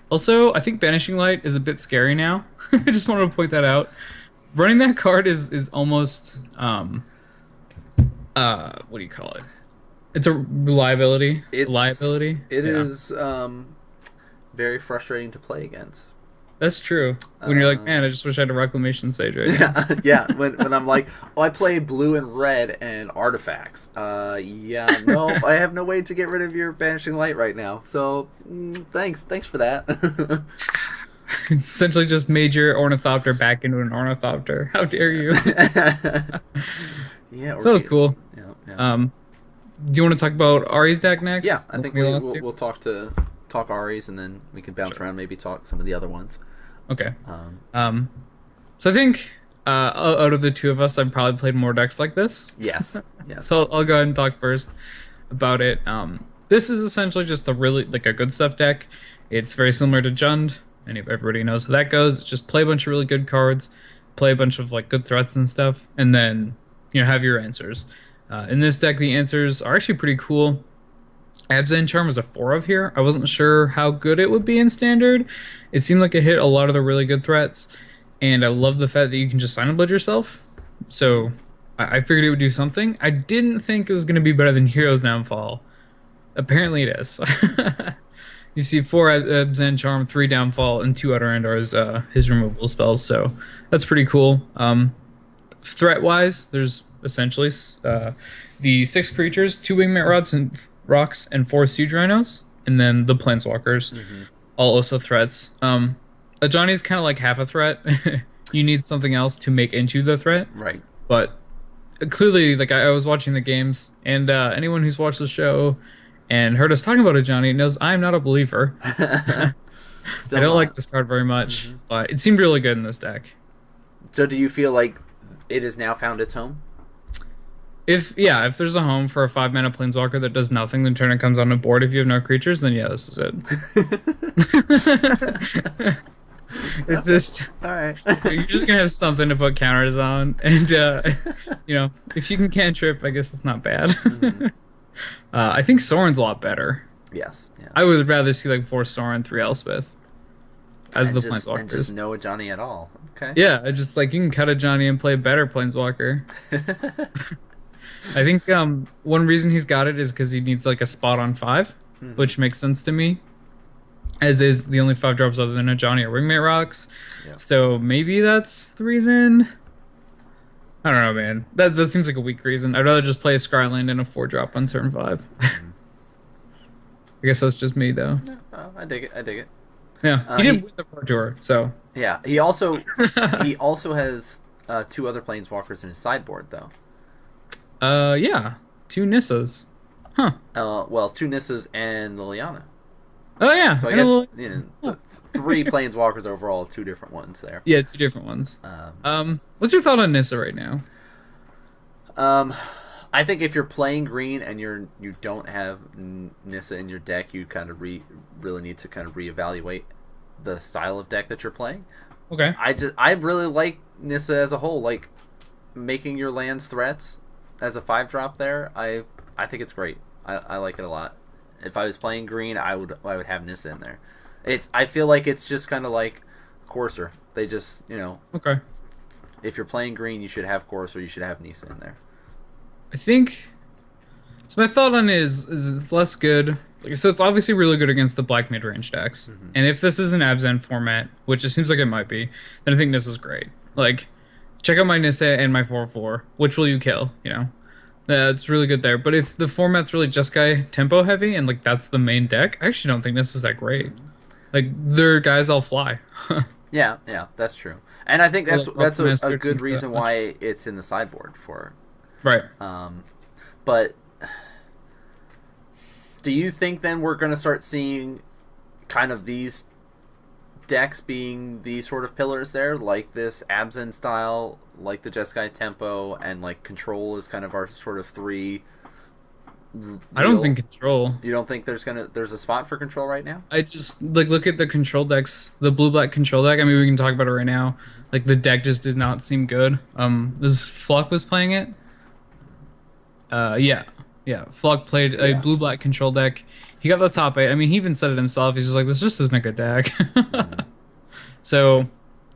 [SPEAKER 2] Also, I think Banishing Light is a bit scary now. I just wanted to point that out. Running that card is almost what do you call it? It's a liability.
[SPEAKER 1] It
[SPEAKER 2] Yeah.
[SPEAKER 1] is very frustrating to play against.
[SPEAKER 2] That's true. When you're like, man, I just wish I had a Reclamation Sage right now.
[SPEAKER 1] Yeah. When I'm like, oh, I play blue and red and artifacts. Yeah, no, I have no way to get rid of your Banishing Light right now. So, thanks for that.
[SPEAKER 2] Essentially just made your ornithopter back into an ornithopter. How dare you?
[SPEAKER 1] Yeah,
[SPEAKER 2] So that was cool.
[SPEAKER 1] yeah, yeah.
[SPEAKER 2] Do you want to talk about Ari's deck next?
[SPEAKER 1] Yeah, I
[SPEAKER 2] Like
[SPEAKER 1] think
[SPEAKER 2] we lost
[SPEAKER 1] we'll,
[SPEAKER 2] to?
[SPEAKER 1] we'll talk Aries, and then we can bounce
[SPEAKER 2] Sure.
[SPEAKER 1] around, maybe talk some of the other ones.
[SPEAKER 2] Okay.
[SPEAKER 1] Um,
[SPEAKER 2] Um, so I think out of the two of us, I've probably played more decks like this.
[SPEAKER 1] yes, yes.
[SPEAKER 2] So I'll go ahead and talk first about it. This is essentially just a really like a good stuff deck. It's very similar to Jund, and everybody knows how that goes. It's just play a bunch of really good cards, play a bunch of like good threats and stuff, and then have your answers. In this deck, the answers are actually pretty cool. Abzan Charm is a 4 of here. I wasn't sure how good it would be in standard. It seemed like it hit a lot of the really good threats, and I love the fact that you can just Silent Blood yourself. So I figured it would do something. I didn't think it was going to be better than Hero's Downfall. Apparently it is. You see 4 Abzan Charm, 3 Downfall, and 2 Utter End are his removal spells, so that's pretty cool. Threat-wise, there's essentially the 6 creatures, 2 Wingmate Rocks, and 4 Siege Rhinos, and then the Planeswalkers, all also threats. A Johnny's kind of like half a threat. You need something else to make into the threat,
[SPEAKER 1] Right.
[SPEAKER 2] but clearly, like I was watching the games, and anyone who's watched the show and heard us talking about a Johnny knows I'm not a believer.
[SPEAKER 1] Still
[SPEAKER 2] I don't
[SPEAKER 1] not.
[SPEAKER 2] like this card very much, but it seemed really good in this deck.
[SPEAKER 1] So, do you feel like it has now found its home?
[SPEAKER 2] If there's a home for a 5-mana Planeswalker that does nothing, the turn it comes on the board if you have no creatures, then yeah, this is it. It's just
[SPEAKER 1] All right.
[SPEAKER 2] you're just gonna have something to put counters on, and if you can cantrip, I guess it's not bad. I think Sorin's a lot better.
[SPEAKER 1] Yes. Yeah.
[SPEAKER 2] I would rather see like 4 Sorin, 3 Elspeth as
[SPEAKER 1] and
[SPEAKER 2] the
[SPEAKER 1] just,
[SPEAKER 2] Planeswalkers.
[SPEAKER 1] and just no a Johnny at all. Okay.
[SPEAKER 2] Yeah, I just like you can cut a Johnny and play a better Planeswalker. I think one reason he's got it is because he needs like a spot on 5, which makes sense to me. As is the only 5 drops other than a Johnny or Wingmate Rocks.
[SPEAKER 1] Yeah.
[SPEAKER 2] So maybe that's the reason. I don't know, man. That seems like a weak reason. I'd rather just play a Skyland and a 4-drop on turn 5. I guess that's just me, though.
[SPEAKER 1] I dig it. I dig it.
[SPEAKER 2] Yeah, he did win the ProTour, so.
[SPEAKER 1] Yeah, he also has 2 other Planeswalkers in his sideboard, though.
[SPEAKER 2] Yeah, 2 Nissas. Huh.
[SPEAKER 1] Well, 2 Nissas and Liliana.
[SPEAKER 2] Oh yeah.
[SPEAKER 1] So I guess 3 Planeswalkers overall, 2 different ones there.
[SPEAKER 2] Yeah, 2 different ones. What's your thought on Nissa right now?
[SPEAKER 1] I think if you're playing green and you don't have Nissa in your deck, you kind of really need to kind of reevaluate the style of deck that you're playing.
[SPEAKER 2] Okay.
[SPEAKER 1] I really like Nissa as a whole, like making your lands threats as a 5-drop there. I think it's great. I like it a lot. If I was playing green, I would have Nissa in there. I feel like it's just kind of like Courser. They just
[SPEAKER 2] Okay.
[SPEAKER 1] If you're playing green, you should have Courser. You should have Nissa in there.
[SPEAKER 2] I think. So my thought on it is it's less good. So it's obviously really good against the black mid-range decks. And if this is an Abzan format, which it seems like it might be, then I think Nissa's great. Like, check out my Nissa and my 4/4. Which will you kill? It's really good there. But if the format's really just tempo heavy and like that's the main deck, I actually don't think this is that great. Like their guys all fly.
[SPEAKER 1] Yeah, that's true. And I think that's a good
[SPEAKER 2] team
[SPEAKER 1] reason
[SPEAKER 2] that much.
[SPEAKER 1] why it's in the sideboard for.
[SPEAKER 2] Right.
[SPEAKER 1] But do you think then we're going to start seeing kind of these decks being the sort of pillars there, like this Abzan style, like the Jeskai tempo, and like control is kind of our sort of 3.
[SPEAKER 2] I don't think control.
[SPEAKER 1] You don't think there's a spot for control right now?
[SPEAKER 2] I just like look at the control decks, the blue-black control deck. I mean, we can talk about it right now. Like the deck just did not seem good. This Flock was playing it. Yeah. Flock played a blue-black control deck. He got the top 8. I mean, he even said it himself. He's just like, this just isn't a good deck. So,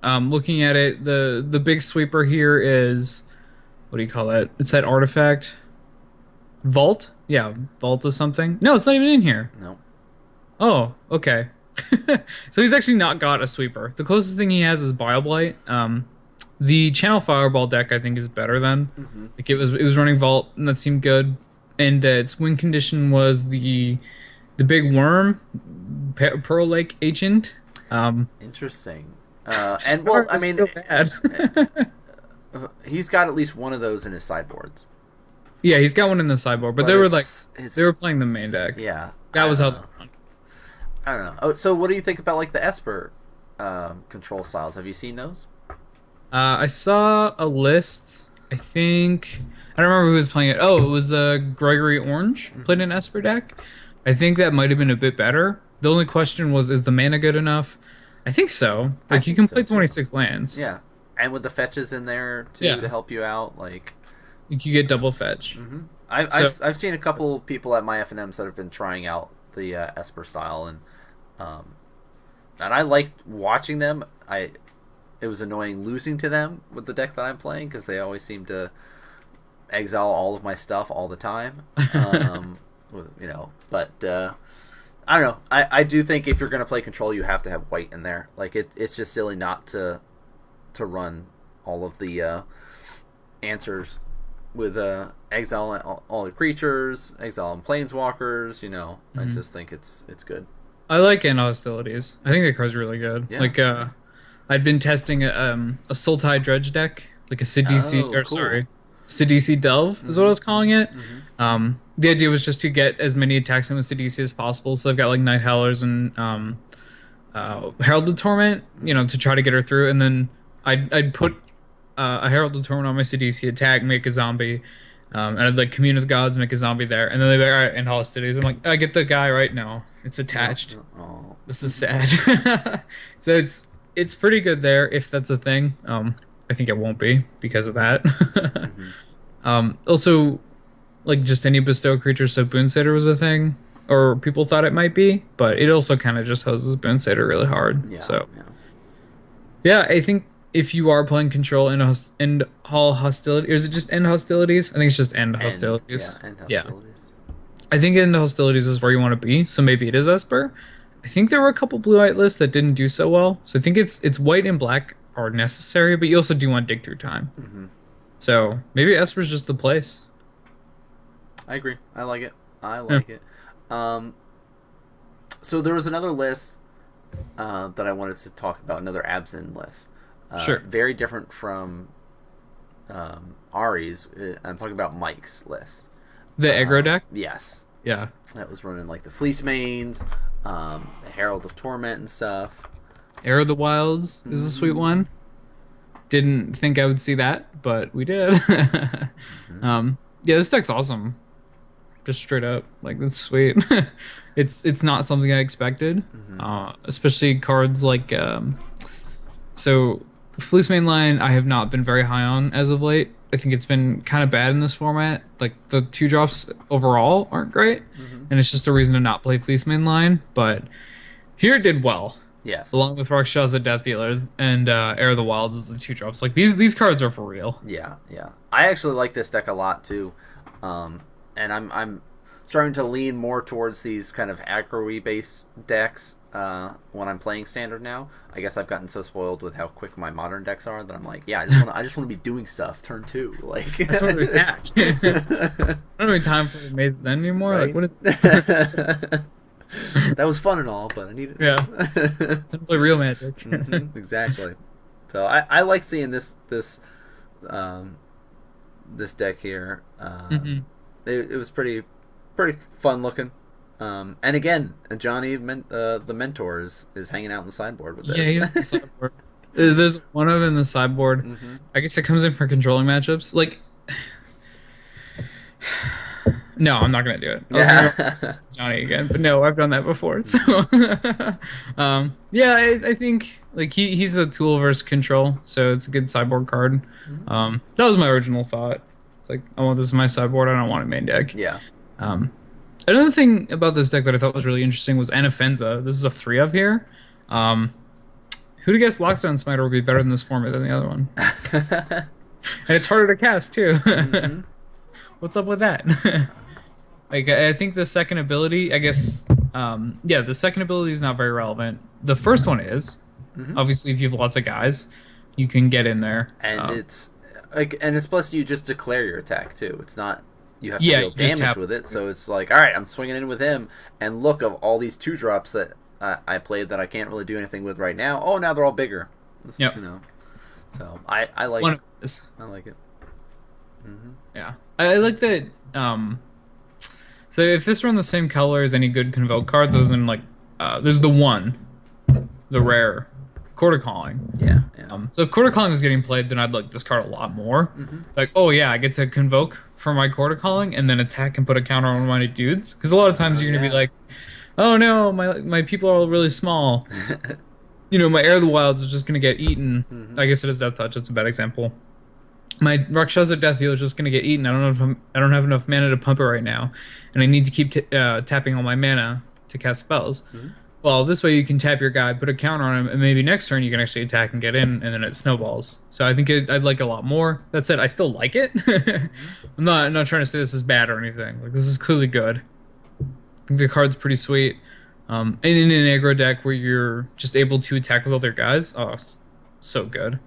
[SPEAKER 2] looking at it, the big sweeper here is, what do you call it? It's that artifact. Vault? Yeah, Vault is something. No, it's not even in here.
[SPEAKER 1] No.
[SPEAKER 2] Oh, okay. So he's actually not got a sweeper. The closest thing he has is Bioblight. The Channel Fireball deck I think is better than. Like it was running Vault and that seemed good. And its win condition was the big worm, Pearl Lake Agent.
[SPEAKER 1] Interesting. And well, I mean,
[SPEAKER 2] still bad.
[SPEAKER 1] he's got at least one of those in his sideboards.
[SPEAKER 2] Yeah, he's got one in the sideboard, but they were playing the main deck.
[SPEAKER 1] Yeah,
[SPEAKER 2] that was how.
[SPEAKER 1] I don't know. Oh, so what do you think about like the Esper control styles? Have you seen those?
[SPEAKER 2] I saw a list. I think I don't remember who was playing it. Oh, it was Gregory Orange played an Esper deck. I think that might have been a bit better. The only question was, is the mana good enough? I think so. Like you can play 26 lands.
[SPEAKER 1] Yeah, and with the fetches in there too to help you out, like
[SPEAKER 2] you could get double fetch.
[SPEAKER 1] Mm-hmm. I've seen a couple people at my FNMs that have been trying out the Esper style, and I liked watching them. It was annoying losing to them with the deck that I'm playing because they always seem to exile all of my stuff all the time. But I don't know. I do think if you're going to play control, you have to have white in there. Like it's just silly not to run all of the answers with exile all the creatures, exile and planeswalkers. I just think it's good.
[SPEAKER 2] I like End Hostilities. I think the card's really good. Yeah. Like I'd been testing a Sultai Dredge deck, like a Sidisi Sidisi Delve is what I was calling it. The idea was just to get as many attacks in with Sidisi as possible. So I've got like Night Howlers and Heralded Torment, to try to get her through, and then I'd put a Heralded Torment on my Sidisi attack, make a zombie, and I'd like Commune with Gods, make a zombie there, and then they'd be like, all right, End Hostilities. I'm like, I get the guy right now. It's attached.
[SPEAKER 1] Oh.
[SPEAKER 2] This is sad. So it's pretty good there if that's a thing. I think it won't be because of that. Also, like just any bestow creature, so Boonsater was a thing, or people thought it might be, but it also kind of just hoses Boonsater really hard. Yeah, I think if you are playing control End Hall Hostility, or is it just End Hostilities? I think it's just End Hostilities.
[SPEAKER 1] End Hostilities.
[SPEAKER 2] I think End Hostilities is where you want to be, so maybe it is Esper. I think there were a couple blue-white lists that didn't do so well, so I think it's white and black are necessary, but you also do want Dig Through Time. So maybe Esper's just the place.
[SPEAKER 1] I agree. I like it. It. So there was another list that I wanted to talk about, another Abzin list.
[SPEAKER 2] Sure.
[SPEAKER 1] Very different from Ari's. I'm talking about Mike's list.
[SPEAKER 2] The aggro deck?
[SPEAKER 1] Yes.
[SPEAKER 2] Yeah.
[SPEAKER 1] That was running like the Fleece Mains, the Herald of Torment and stuff.
[SPEAKER 2] Arrow of the Wilds is a sweet one. Didn't think I would see that, but we did. Yeah, this deck's awesome. Just straight up, like that's sweet. It's not something I expected, especially cards like so Fleece Mainline. I have not been very high on as of late. I think it's been kind of bad in this format. Like the 2-drops overall aren't great, and it's just a reason to not play Fleece Mainline. But here it did well.
[SPEAKER 1] Yes.
[SPEAKER 2] Along with Rakshasa Death Dealers and Air of the Wilds as the 2-drops. Like these cards are for real.
[SPEAKER 1] Yeah. I actually like this deck a lot too, and I'm starting to lean more towards these kind of aggro-y based decks when I'm playing Standard now. I guess I've gotten so spoiled with how quick my Modern decks are that I'm like, yeah, I just want to be doing stuff turn 2. Like
[SPEAKER 2] that's what we attack. I don't have time for the Maze's End anymore.
[SPEAKER 1] Right?
[SPEAKER 2] Like what is this?
[SPEAKER 1] That was fun and all, but I need it.
[SPEAKER 2] Yeah. Don't play real Magic.
[SPEAKER 1] Exactly. So I like seeing this deck here. It was pretty fun looking. And again, Johnny, the mentor, is hanging out in the sideboard with this.
[SPEAKER 2] Yeah, he's on the sideboard. There's one of them in the sideboard. I guess it comes in for controlling matchups. Like, no, I'm not gonna do it. I was gonna go Johnny again, but no, I've done that before. So, yeah, I think like he's a tool versus control, so it's a good sideboard card. That was my original thought. It's like I want this in my sideboard. I don't want a main deck.
[SPEAKER 1] Yeah.
[SPEAKER 2] Another thing about this deck that I thought was really interesting was Anafenza. This is a 3 of here. Who'd have guessed Lockstone Smiter would be better in this format than the other one? And it's harder to cast too. What's up with that? Like I think the second ability, I guess, the second ability is not very relevant. The first one is. Obviously, if you have lots of guys, you can get in there.
[SPEAKER 1] And it's plus you just declare your attack too. It's not. You have to deal damage with it, so it's like, all right, I'm swinging in with him, and look of all these 2-drops that I played that I can't really do anything with right now. Oh, now they're all bigger.
[SPEAKER 2] Yep.
[SPEAKER 1] So I like
[SPEAKER 2] One of this.
[SPEAKER 1] I like it.
[SPEAKER 2] Yeah. I like that. So if this were in the same color as any good Convoke card, other than like, there's the rare Quarter Calling.
[SPEAKER 1] Yeah.
[SPEAKER 2] So if Quarter Calling was getting played, then I'd like this card a lot more. Like, oh yeah, I get to Convoke for my Quarter Calling and then attack and put a counter on my dudes. Because a lot of times you're gonna be like, oh no, my people are all really small. My Air of the Wilds is just gonna get eaten. I guess it is Death Touch. It's a bad example. My Rakshasa Death Dealer is just gonna get eaten. I don't have enough mana to pump it right now, and I need to keep tapping all my mana to cast spells. Well, this way you can tap your guy, put a counter on him, and maybe next turn you can actually attack and get in, and then it snowballs. So I think I'd like a lot more. That said, I still like it. I'm not trying to say this is bad or anything. Like, this is clearly good. I think the card's pretty sweet. And in an aggro deck where you're just able to attack with other guys, oh, so good.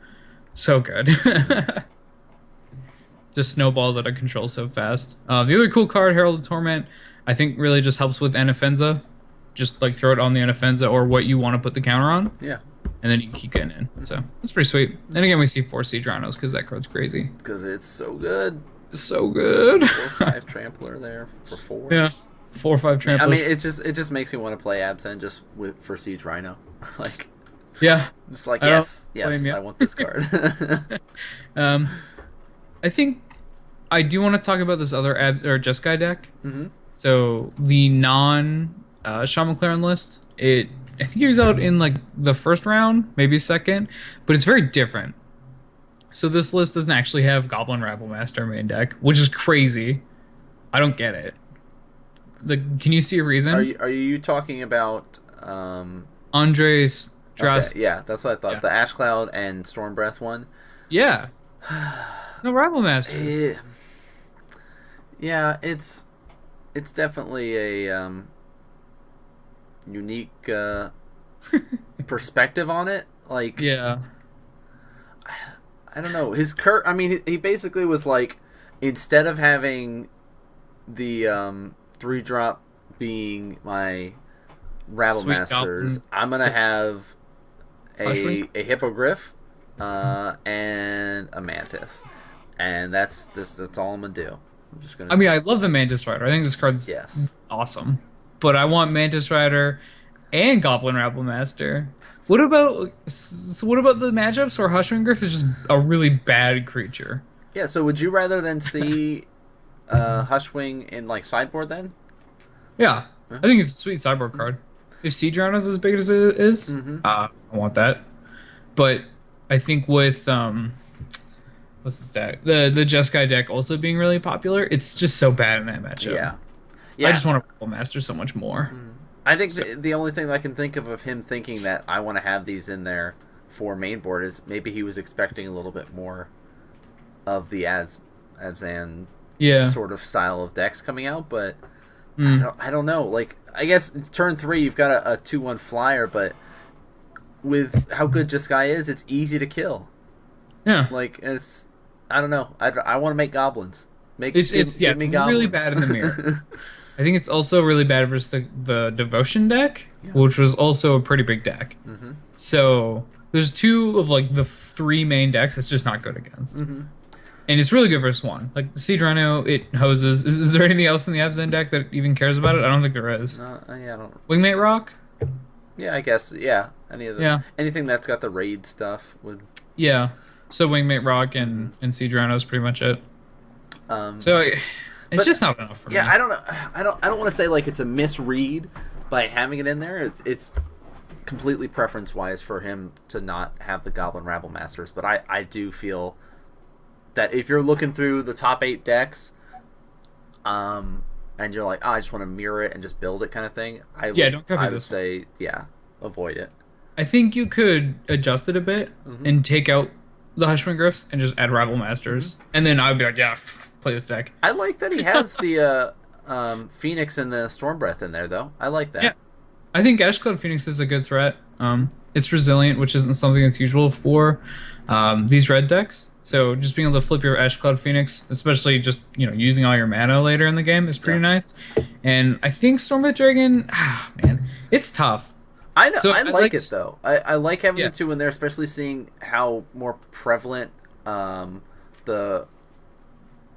[SPEAKER 2] So good. Just snowballs out of control so fast. The other cool card, Herald of Torment, I think really just helps with Anafenza. Just like throw it on the Anafenza or what you want to put the counter on.
[SPEAKER 1] Yeah.
[SPEAKER 2] And then you can keep getting in. So that's pretty sweet. And again, we see 4 Siege Rhinos because that card's crazy.
[SPEAKER 1] Because it's so good.
[SPEAKER 2] So good.
[SPEAKER 1] 4/5 Trampler there for 4.
[SPEAKER 2] Yeah. 4 or 5 Tramplers.
[SPEAKER 1] I mean, it just makes me want to play Absent just for Siege Rhino. Like,
[SPEAKER 2] yeah.
[SPEAKER 1] Just like, yes, I want this card.
[SPEAKER 2] I think I do want to talk about this other Jeskai deck. So the Shaman Claren list, I think it was out in like the first round, maybe second, but it's very different. So this list doesn't actually have Goblin Rabblemaster main deck, which is crazy. I don't get it. Can you see a reason?
[SPEAKER 1] Are you talking about
[SPEAKER 2] Andres Dras?
[SPEAKER 1] Okay, yeah, that's what I thought.
[SPEAKER 2] Yeah.
[SPEAKER 1] The Ash Cloud and Stormbreath one.
[SPEAKER 2] Yeah. No Rabblemaster.
[SPEAKER 1] Yeah, it's definitely a unique perspective on it. Like,
[SPEAKER 2] yeah,
[SPEAKER 1] I don't know. I mean, he basically was like, instead of having the 3-drop being my Rabblmasters, I'm gonna have a Hippogriff and a Mantis, and that's all I'm gonna do. I'm just gonna.
[SPEAKER 2] I mean, I love the Mantis Rider. I think this card's awesome, but I want Mantis Rider and Goblin Rabblemaster. What about the matchups where Hushwing Griff is just a really bad creature?
[SPEAKER 1] Yeah. So would you rather than see Hushwing in like sideboard then?
[SPEAKER 2] Yeah, I think it's a sweet sideboard card. If Siege Rhino is as big as it is, I want that. But I think with what's this deck? The Jeskai deck also being really popular, it's just so bad in that matchup. Yeah. I just want to master so much more.
[SPEAKER 1] I think the only thing that I can think of him thinking that I want to have these in there for main board is maybe he was expecting a little bit more of the Abzan sort of style of decks coming out, but I don't know. Like, I guess turn 3 you've got a 2/1 flyer, but with how good Jeskai is, it's easy to kill.
[SPEAKER 2] Yeah.
[SPEAKER 1] Like, I don't know. I want to make goblins.
[SPEAKER 2] It's really bad in the mirror. I think it's also really bad versus the Devotion deck, which was also a pretty big deck. So there's 2 of like the 3 main decks it's just not good against. And it's really good versus 1. Like Siege Rhino, it hoses. Is there anything else in the Abzan deck that even cares about it? I don't think there is.
[SPEAKER 1] I don't.
[SPEAKER 2] Wingmate Rock?
[SPEAKER 1] Yeah, I guess. Yeah, anything that's got the raid stuff would.
[SPEAKER 2] Yeah. So Wingmate Rock and Siege Rhino is pretty much it. It's just not enough for me.
[SPEAKER 1] Yeah, I don't know. I don't want to say like it's a misread by having it in there. It's completely preference wise for him to not have the Goblin Rabblmasters. But I do feel that if you're looking through the top 8 decks, and you're like, I just want to mirror it and just build it kind of thing, I would say avoid it.
[SPEAKER 2] I think you could adjust it a bit and take out the Hushwing Griffs and just add Rabblmasters, and then I'd be like, play this deck.
[SPEAKER 1] I like that he has the Phoenix and the Stormbreath in there, though. I like that.
[SPEAKER 2] Yeah, I think Ashcloud Phoenix is a good threat. It's resilient, which isn't something that's usual for these red decks. So just being able to flip your Ashcloud Phoenix, especially just using all your mana later in the game, is pretty nice. And I think Stormbreath Dragon, man, it's tough.
[SPEAKER 1] I know.
[SPEAKER 2] So
[SPEAKER 1] I
[SPEAKER 2] I
[SPEAKER 1] like
[SPEAKER 2] like,
[SPEAKER 1] it though. I like having
[SPEAKER 2] yeah,
[SPEAKER 1] the two in there, especially seeing how more prevalent the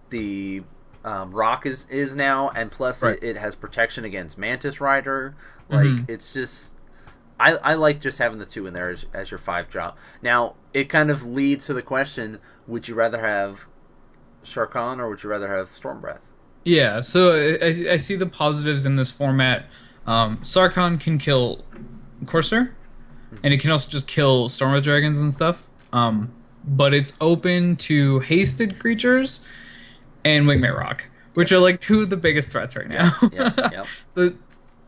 [SPEAKER 1] the rock is now, and plus
[SPEAKER 2] right.
[SPEAKER 1] it has protection against Mantis Rider. Like
[SPEAKER 2] Hmm.
[SPEAKER 1] it's just I like just having the two in there as your 5 drop. Now it kind of leads to the question: would you rather have Sharkan or would you rather have Storm Breath?
[SPEAKER 2] Yeah, so I see the positives in this format. Sarkhan can kill Corsair, and it can also just kill Stormwind dragons and stuff. But it's open to hasted creatures and Wingmate Rock, which
[SPEAKER 1] Yep.
[SPEAKER 2] are like two of the biggest threats right
[SPEAKER 1] Yep.
[SPEAKER 2] now.
[SPEAKER 1] Yep. Yep.
[SPEAKER 2] So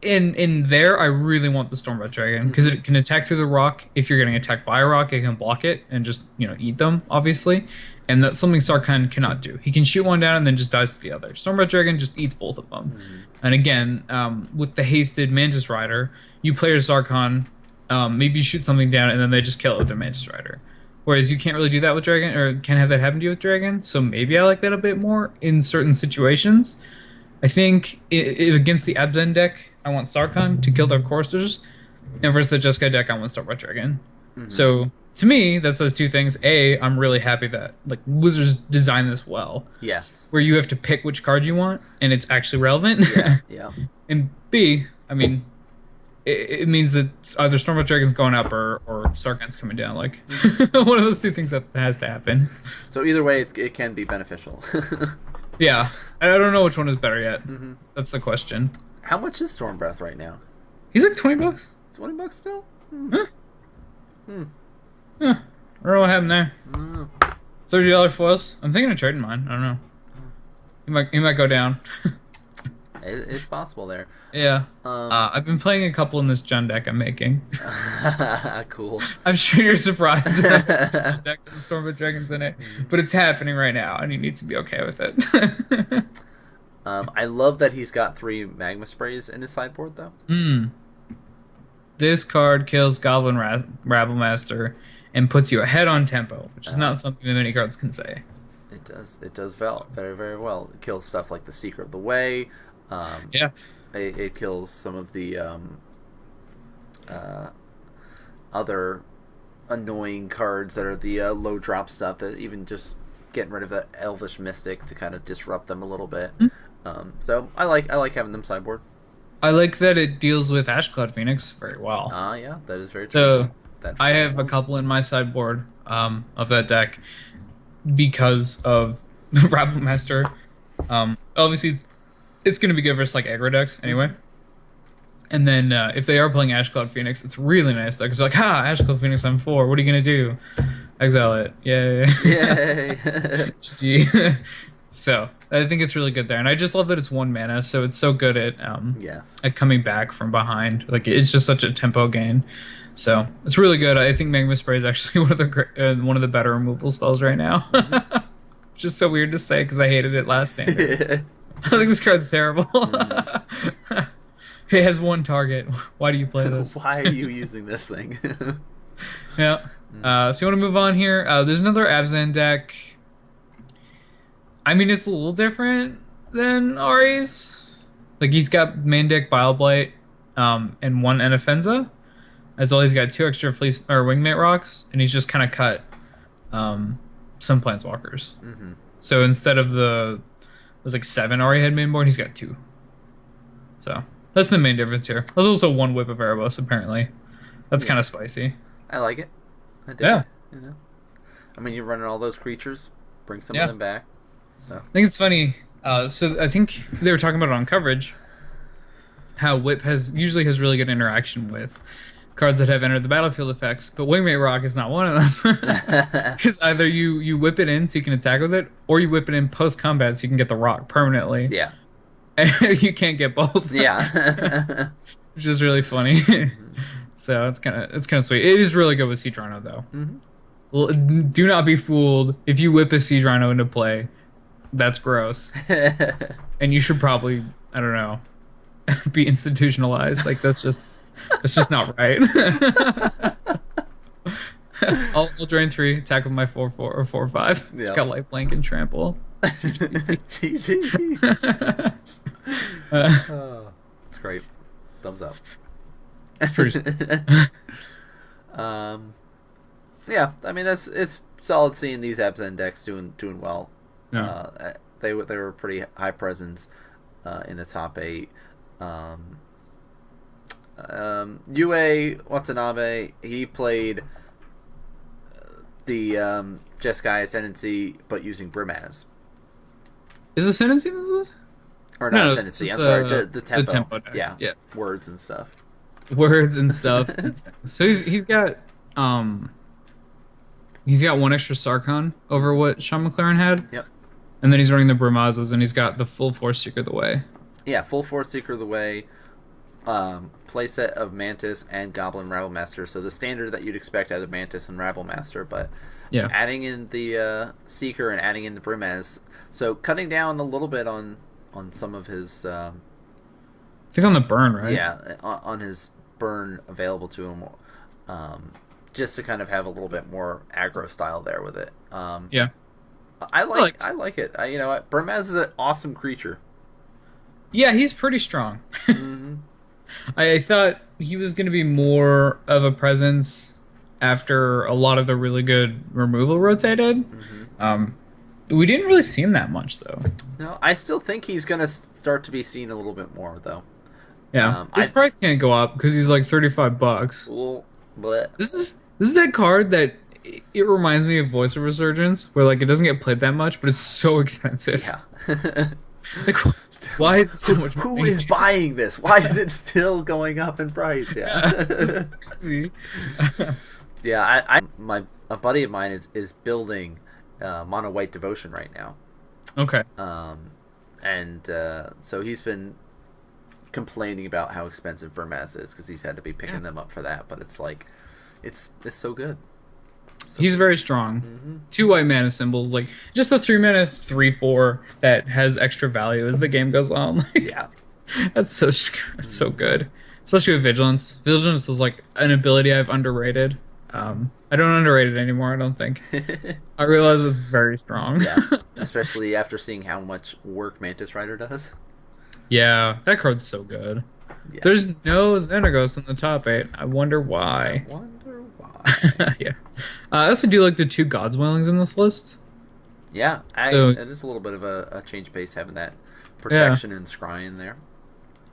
[SPEAKER 2] in there, I really want the Stormwind Dragon because
[SPEAKER 1] Mm-hmm.
[SPEAKER 2] it can attack through the rock. If you're getting attacked by a rock, it can block it and just eat them, obviously. And that's something Sarkhan cannot do. He can shoot one down and then just dies to the other. Stormwind Dragon just eats both of them.
[SPEAKER 1] Mm-hmm.
[SPEAKER 2] And again, with the hasted Mantis Rider, you play your Sarkhan, maybe you shoot something down and then they just kill it with their Mantis Rider. Whereas you can't really do that with Dragon, or can't have that happen to you with Dragon. So maybe I like that a bit more in certain situations. I think against the Abzan deck, I want Sarkhan to kill their coursers, and versus the Jeskai deck, I want Starbright Dragon.
[SPEAKER 1] Mm-hmm.
[SPEAKER 2] So to me, that says two things. A, I'm really happy that like Wizards designed this well,
[SPEAKER 1] Yes.
[SPEAKER 2] where you have to pick which card you want, and it's actually relevant.
[SPEAKER 1] Yeah. Yeah.
[SPEAKER 2] And B, I mean, it means that either Stormbright Dragon's going up or Sarkhan's coming down. Like one of those two things that has to happen.
[SPEAKER 1] So either way, it can be beneficial.
[SPEAKER 2] Yeah, I don't know which one is better yet.
[SPEAKER 1] Mm-hmm.
[SPEAKER 2] That's the question.
[SPEAKER 1] How much is Storm Breath right now?
[SPEAKER 2] He's like $20.
[SPEAKER 1] $20 still?
[SPEAKER 2] Huh?
[SPEAKER 1] Hmm.
[SPEAKER 2] Yeah, I don't know what happened there.
[SPEAKER 1] Mm.
[SPEAKER 2] $30 foils. I'm thinking of trading mine. I don't know. He might go down.
[SPEAKER 1] It's possible there.
[SPEAKER 2] Yeah.
[SPEAKER 1] Um,
[SPEAKER 2] I've been playing a couple in this Jund deck I'm making.
[SPEAKER 1] cool.
[SPEAKER 2] I'm sure you're surprised that the deck with the Stormwind Dragons in it, but it's happening right now, and you need to be okay with it.
[SPEAKER 1] I love that he's got 3 magma sprays in his sideboard, though.
[SPEAKER 2] This card kills Goblin Rabblemaster and puts you ahead on tempo, which is not something that many cards can say.
[SPEAKER 1] It does. It does very, very well. It kills stuff like the Seeker of the Way.
[SPEAKER 2] Yeah.
[SPEAKER 1] It kills some of the other annoying cards that are the low drop stuff. That even just getting rid of that Elvish Mystic to kind of disrupt them a little bit. So I like having them sideboard.
[SPEAKER 2] I like that it deals with Ashcloud Phoenix very well.
[SPEAKER 1] Yeah, that is very true.
[SPEAKER 2] So
[SPEAKER 1] That
[SPEAKER 2] I have a couple in my sideboard of that deck because of Rabblemaster. Obviously, it's going to be good versus like aggro decks anyway. And then if they are playing Ashcloud Phoenix, it's really nice. Like it's like, Ashcloud Phoenix, I'm 4. What are you going to do? Exile it. Yay.
[SPEAKER 1] Yay.
[SPEAKER 2] GG. So I think it's really good there, and I just love that it's 1 mana, so it's so good at
[SPEAKER 1] Yes.
[SPEAKER 2] at coming back from behind. Like it's just such a tempo gain. So it's really good. I think Magma Spray is actually one of the better removal spells right now. Just so weird to say because I hated it last standard. I think this card's terrible. It has 1 target. Why do you play this?
[SPEAKER 1] Why are you using this thing?
[SPEAKER 2] Yeah. So you want to move on here? There's another Abzan deck. I mean, it's a little different than Ari's. Like, he's got main deck Bile Blight and 1 Enofenza. As well, he's got 2 extra Fleece or Wingmate Rocks, and he's just kind of cut some Planeswalkers. So instead of there's like 7 Ari had main board, he's got 2. So that's the main difference here. There's also 1 Whip of Erebos, apparently. That's kind of spicy.
[SPEAKER 1] I like it. I dig
[SPEAKER 2] Yeah.
[SPEAKER 1] it, you know. I mean, you're running all those creatures. Bring some
[SPEAKER 2] Yeah.
[SPEAKER 1] of them back. So
[SPEAKER 2] I think it's funny. So I think they were talking about it on coverage. How Whip usually has really good interaction with cards that have entered the battlefield effects, but Wingmate Rock is not one of them. Because either you whip it in so you can attack with it, or you whip it in post combat so you can get the rock permanently.
[SPEAKER 1] yeah.
[SPEAKER 2] And you can't get both.
[SPEAKER 1] Yeah.
[SPEAKER 2] Which is really funny. So it's kind of sweet. It is really good with Siege Rhino though. Well, do not be fooled if you whip a Siege Rhino into play. That's gross. And you should probably, I don't know, be institutionalized. Like that's just not right. I'll drain 3, attack with my 4/4 or 4/5. It's got lifelink and trample.
[SPEAKER 1] GG. Oh, it's great. Thumbs up.
[SPEAKER 2] It's pretty.
[SPEAKER 1] Yeah, I mean it's solid seeing these Abzan decks doing well.
[SPEAKER 2] Yeah.
[SPEAKER 1] They were pretty high presence in the top 8. Yue Watanabe, he played the Jeskai Ascendancy, but using Brimaz.
[SPEAKER 2] Is Ascendancy this is?
[SPEAKER 1] Or not
[SPEAKER 2] No,
[SPEAKER 1] Ascendancy, I'm sorry, the Tempo.
[SPEAKER 2] The Tempo deck.
[SPEAKER 1] Yeah,
[SPEAKER 2] Yeah.
[SPEAKER 1] words and stuff.
[SPEAKER 2] Words and stuff. So he's got one extra Sarkhan over what Sean McLaren had.
[SPEAKER 1] Yep.
[SPEAKER 2] And then he's running the Brimazes, and he's got the full Force Seeker the way.
[SPEAKER 1] Yeah, full Force Seeker the way. Playset of Mantis and Goblin Rabble Master. So the standard that you'd expect out of Mantis and Rabble Master, but
[SPEAKER 2] yeah,
[SPEAKER 1] adding in the Seeker and adding in the Brimaz. So cutting down a little bit on some of his. I
[SPEAKER 2] think on the burn, right?
[SPEAKER 1] Yeah, on his burn available to him, just to kind of have a little bit more aggro style there with it.
[SPEAKER 2] Yeah,
[SPEAKER 1] I like it. You know what? Brimaz is an awesome creature.
[SPEAKER 2] Yeah, he's pretty strong.
[SPEAKER 1] Mm-hmm.
[SPEAKER 2] I thought he was going to be more of a presence after a lot of the really good removal rotated. Mm-hmm. We didn't really see him that much, though.
[SPEAKER 1] No, I still think he's going to start to be seen a little bit more, though.
[SPEAKER 2] Yeah, his price can't go up because he's like $35.
[SPEAKER 1] Well, but
[SPEAKER 2] this is that card that it reminds me of Voice of Resurgence, where like it doesn't get played that much, but it's so expensive.
[SPEAKER 1] Yeah.
[SPEAKER 2] Like, why is it so much?
[SPEAKER 1] Who is buying this? Why is it still going up in price? Yeah,
[SPEAKER 2] it's crazy.
[SPEAKER 1] Yeah, a buddy of mine is building Mono White Devotion right now.
[SPEAKER 2] Okay.
[SPEAKER 1] And so he's been complaining about how expensive Burmaz is because he's had to be picking them up for that. But it's like, it's so good.
[SPEAKER 2] He's very strong. Mm-hmm. 2 white mana symbols, like just the 3 mana 3/4 that has extra value as the game goes on. Like, yeah, that's so good, especially with Vigilance. Vigilance is like an ability I've underrated. I don't underrate it anymore. I don't think. I realize it's very strong.
[SPEAKER 1] Yeah, especially after seeing how much work Mantis Rider does.
[SPEAKER 2] Yeah, that card's so good. Yeah. There's no Xenagos in the top 8. I wonder why. Yeah. I also do like the 2 God's Willings in this list.
[SPEAKER 1] Yeah, it is a little bit of a change of pace having that protection and scry in there.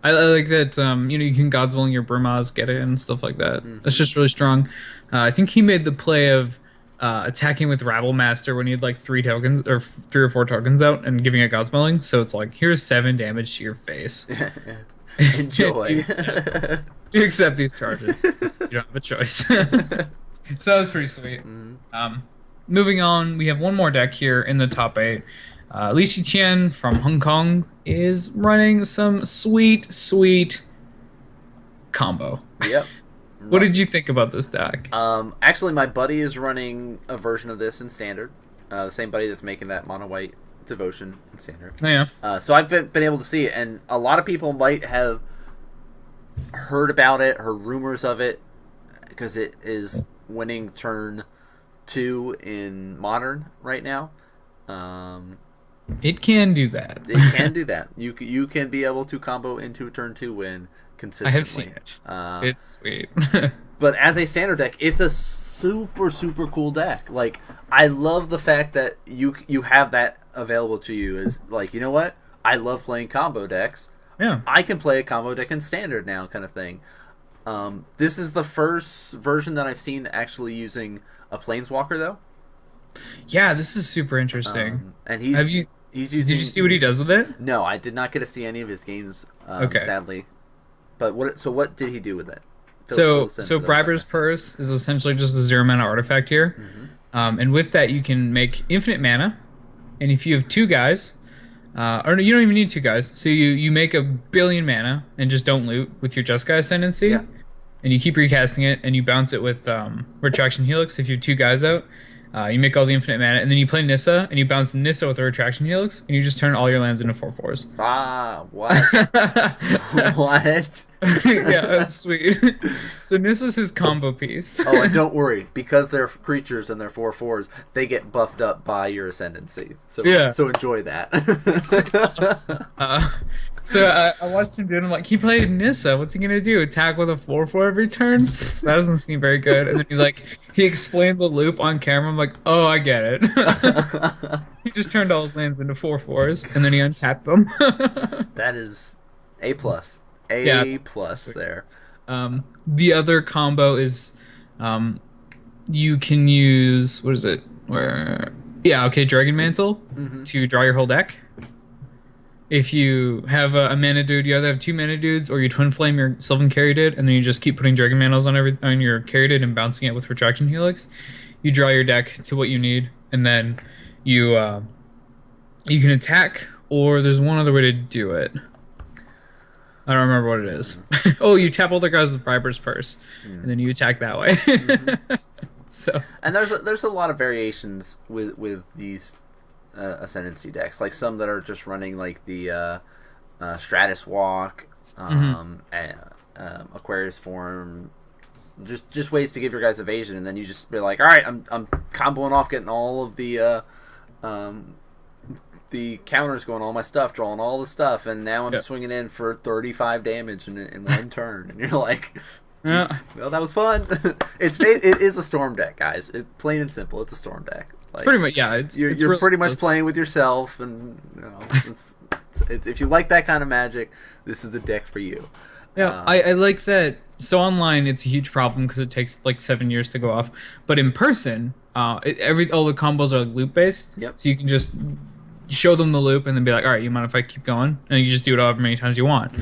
[SPEAKER 2] I like that, you can God's Willing your Brimaz, get it, and stuff like that. Mm-hmm. That's just really strong. I think he made the play of attacking with Rabble Master when he had like 3 tokens, or 3 or 4 tokens out, and giving a God's Willing. So it's like, here's 7 damage to your face.
[SPEAKER 1] Enjoy.
[SPEAKER 2] You accept these charges. You don't have a choice. So that was pretty sweet. Mm-hmm. Moving on, we have one more deck here in the top 8. Li Xiqian from Hong Kong is running some sweet combo.
[SPEAKER 1] Yep.
[SPEAKER 2] What did you think about this deck?
[SPEAKER 1] Actually, my buddy is running a version of this in Standard. The same buddy that's making that Mono White Devotion in Standard.
[SPEAKER 2] Oh, yeah.
[SPEAKER 1] So I've been able to see it, and a lot of people might have heard about it, heard rumors of it, because it is winning turn 2 in Modern right now.
[SPEAKER 2] It can do that.
[SPEAKER 1] It can do that. You can be able to combo into a turn 2 win consistently.
[SPEAKER 2] I have seen it. It's sweet.
[SPEAKER 1] But as a standard deck, it's a super cool deck. Like, I love the fact that you have that available to you. Is like, you know what? I love playing combo decks.
[SPEAKER 2] Yeah.
[SPEAKER 1] I can play a combo deck in Standard now, kind of thing. This is the first version that I've seen actually using a Planeswalker, though.
[SPEAKER 2] Yeah, this is super interesting.
[SPEAKER 1] And he's using.
[SPEAKER 2] Did you see what he does with it?
[SPEAKER 1] No, I did not get to see any of his games.
[SPEAKER 2] Okay.
[SPEAKER 1] Sadly. But what did he do with it?
[SPEAKER 2] So Briber's Purse is essentially just a 0 mana artifact here, and with that you can make infinite mana, and if you have 2 guys, or no, you don't even need 2 guys. So you make 1 billion mana and just don't loot with your Jeskai Ascendancy, and you keep recasting it, and you bounce it with Retraction Helix. If you have 2 guys out, you make all the infinite mana, and then you play Nissa, and you bounce Nissa with a Retraction Helix, and you just turn all your lands into 4/4s.
[SPEAKER 1] Ah, what? What?
[SPEAKER 2] Yeah, that's sweet. So Nissa's his combo piece.
[SPEAKER 1] Oh, and don't worry, because they're creatures and they're 4/4s, they get buffed up by your Ascendancy. So enjoy that.
[SPEAKER 2] So I watched him do it. I'm like, he played Nissa. What's he gonna do? Attack with a 4/4 every turn? That doesn't seem very good. And then he explained the loop on camera. I'm like, oh, I get it. He just turned all his lands into 4/4s, and then he untapped them.
[SPEAKER 1] That is A plus.
[SPEAKER 2] Yeah.
[SPEAKER 1] A plus there.
[SPEAKER 2] The other combo is, you can use what is it? Where yeah, okay, Dragon Mantle to draw your whole deck. If you have a mana dude, you either have two mana dudes or you twin flame your Sylvan Caryatid, and then you just keep putting Dragon Mantles on your Caryatid and bouncing it with Retraction Helix. You draw your deck to what you need, and then you can attack, or there's one other way to do it. I don't remember what it is. Oh, you tap all the guys with Briber's Purse, and then you attack that way. So,
[SPEAKER 1] and there's a lot of variations with these Ascendancy decks, like some that are just running like the Stratus Walk, and, Aquarius Form, just ways to give your guys evasion, and then you just be like, all right, I'm comboing off, getting all of the counters going, all my stuff, drawing all the stuff, and now I'm swinging in for 35 damage in one turn, and you're like, well, that was fun. It is a Storm deck, guys. Plain and simple, it's a Storm deck. Like,
[SPEAKER 2] it's pretty much
[SPEAKER 1] you're
[SPEAKER 2] really
[SPEAKER 1] pretty much
[SPEAKER 2] close.
[SPEAKER 1] playing with yourself, and it's if you like that kind of Magic, this is the deck for you.
[SPEAKER 2] Yeah, I like that. So online, it's a huge problem because it takes like 7 years to go off. But in person, all the combos are like loop based.
[SPEAKER 1] Yep.
[SPEAKER 2] So you can just show them the loop and then be like, all right, you mind if I keep going? And you just do it however many times you want.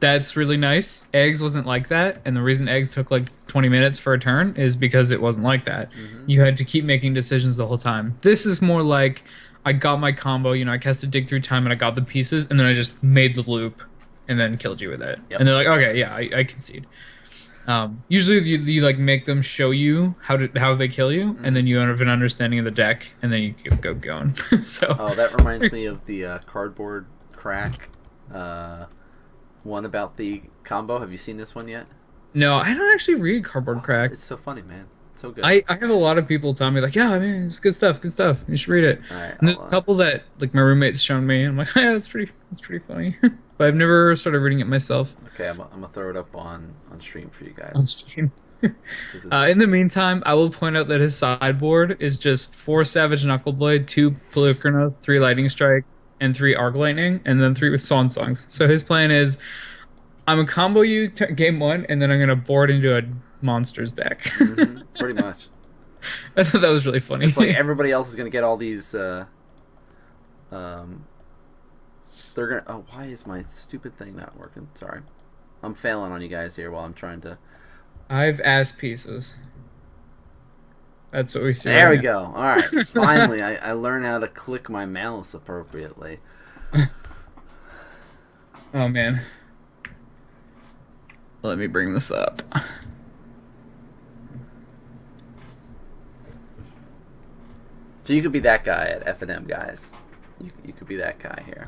[SPEAKER 2] That's really nice. Eggs wasn't like that, and the reason Eggs took like 20 minutes for a turn is because it wasn't like that. You had to keep making decisions the whole time. This is more like, I got my combo, I cast a Dig Through Time and I got the pieces, and then I just made the loop and then killed you with it. Yep. And they're like, okay, yeah, I concede. Usually you like make them show you how they kill you, and then you have an understanding of the deck, and then you go going. So
[SPEAKER 1] that reminds me of the Cardboard Crack one about the combo. Have you seen this one yet?
[SPEAKER 2] No, I don't actually read Cardboard Crack.
[SPEAKER 1] It's so funny, man. It's so good.
[SPEAKER 2] I have a lot of people tell me like, yeah, I mean, it's good stuff. You should read it.
[SPEAKER 1] Right,
[SPEAKER 2] and there's a couple that like my roommate's shown me, and I'm like, yeah, that's pretty funny. But I've never started reading it myself.
[SPEAKER 1] Okay, I'm gonna throw it up on stream for you guys.
[SPEAKER 2] On stream. In the meantime, I will point out that his sideboard is just 4 Savage Knuckleblade, 2 Polychronos, 3 Lightning Strike, and 3 Arc Lightning, and then 3 with Swan Songs. So his plan is, I'm gonna combo you game 1, and then I'm gonna board into a monsters deck.
[SPEAKER 1] Pretty much.
[SPEAKER 2] I thought that was really funny.
[SPEAKER 1] It's like everybody else is gonna get all these. They're gonna. Oh, why is my stupid thing not working? Sorry, I'm failing on you guys here while I'm trying to.
[SPEAKER 2] I've ass pieces. That's what we see.
[SPEAKER 1] There we go. All right. Finally, I learned how to click my mouse appropriately.
[SPEAKER 2] Oh, man. Let me bring this up.
[SPEAKER 1] So you could be that guy at F&M, guys. You could be that guy here.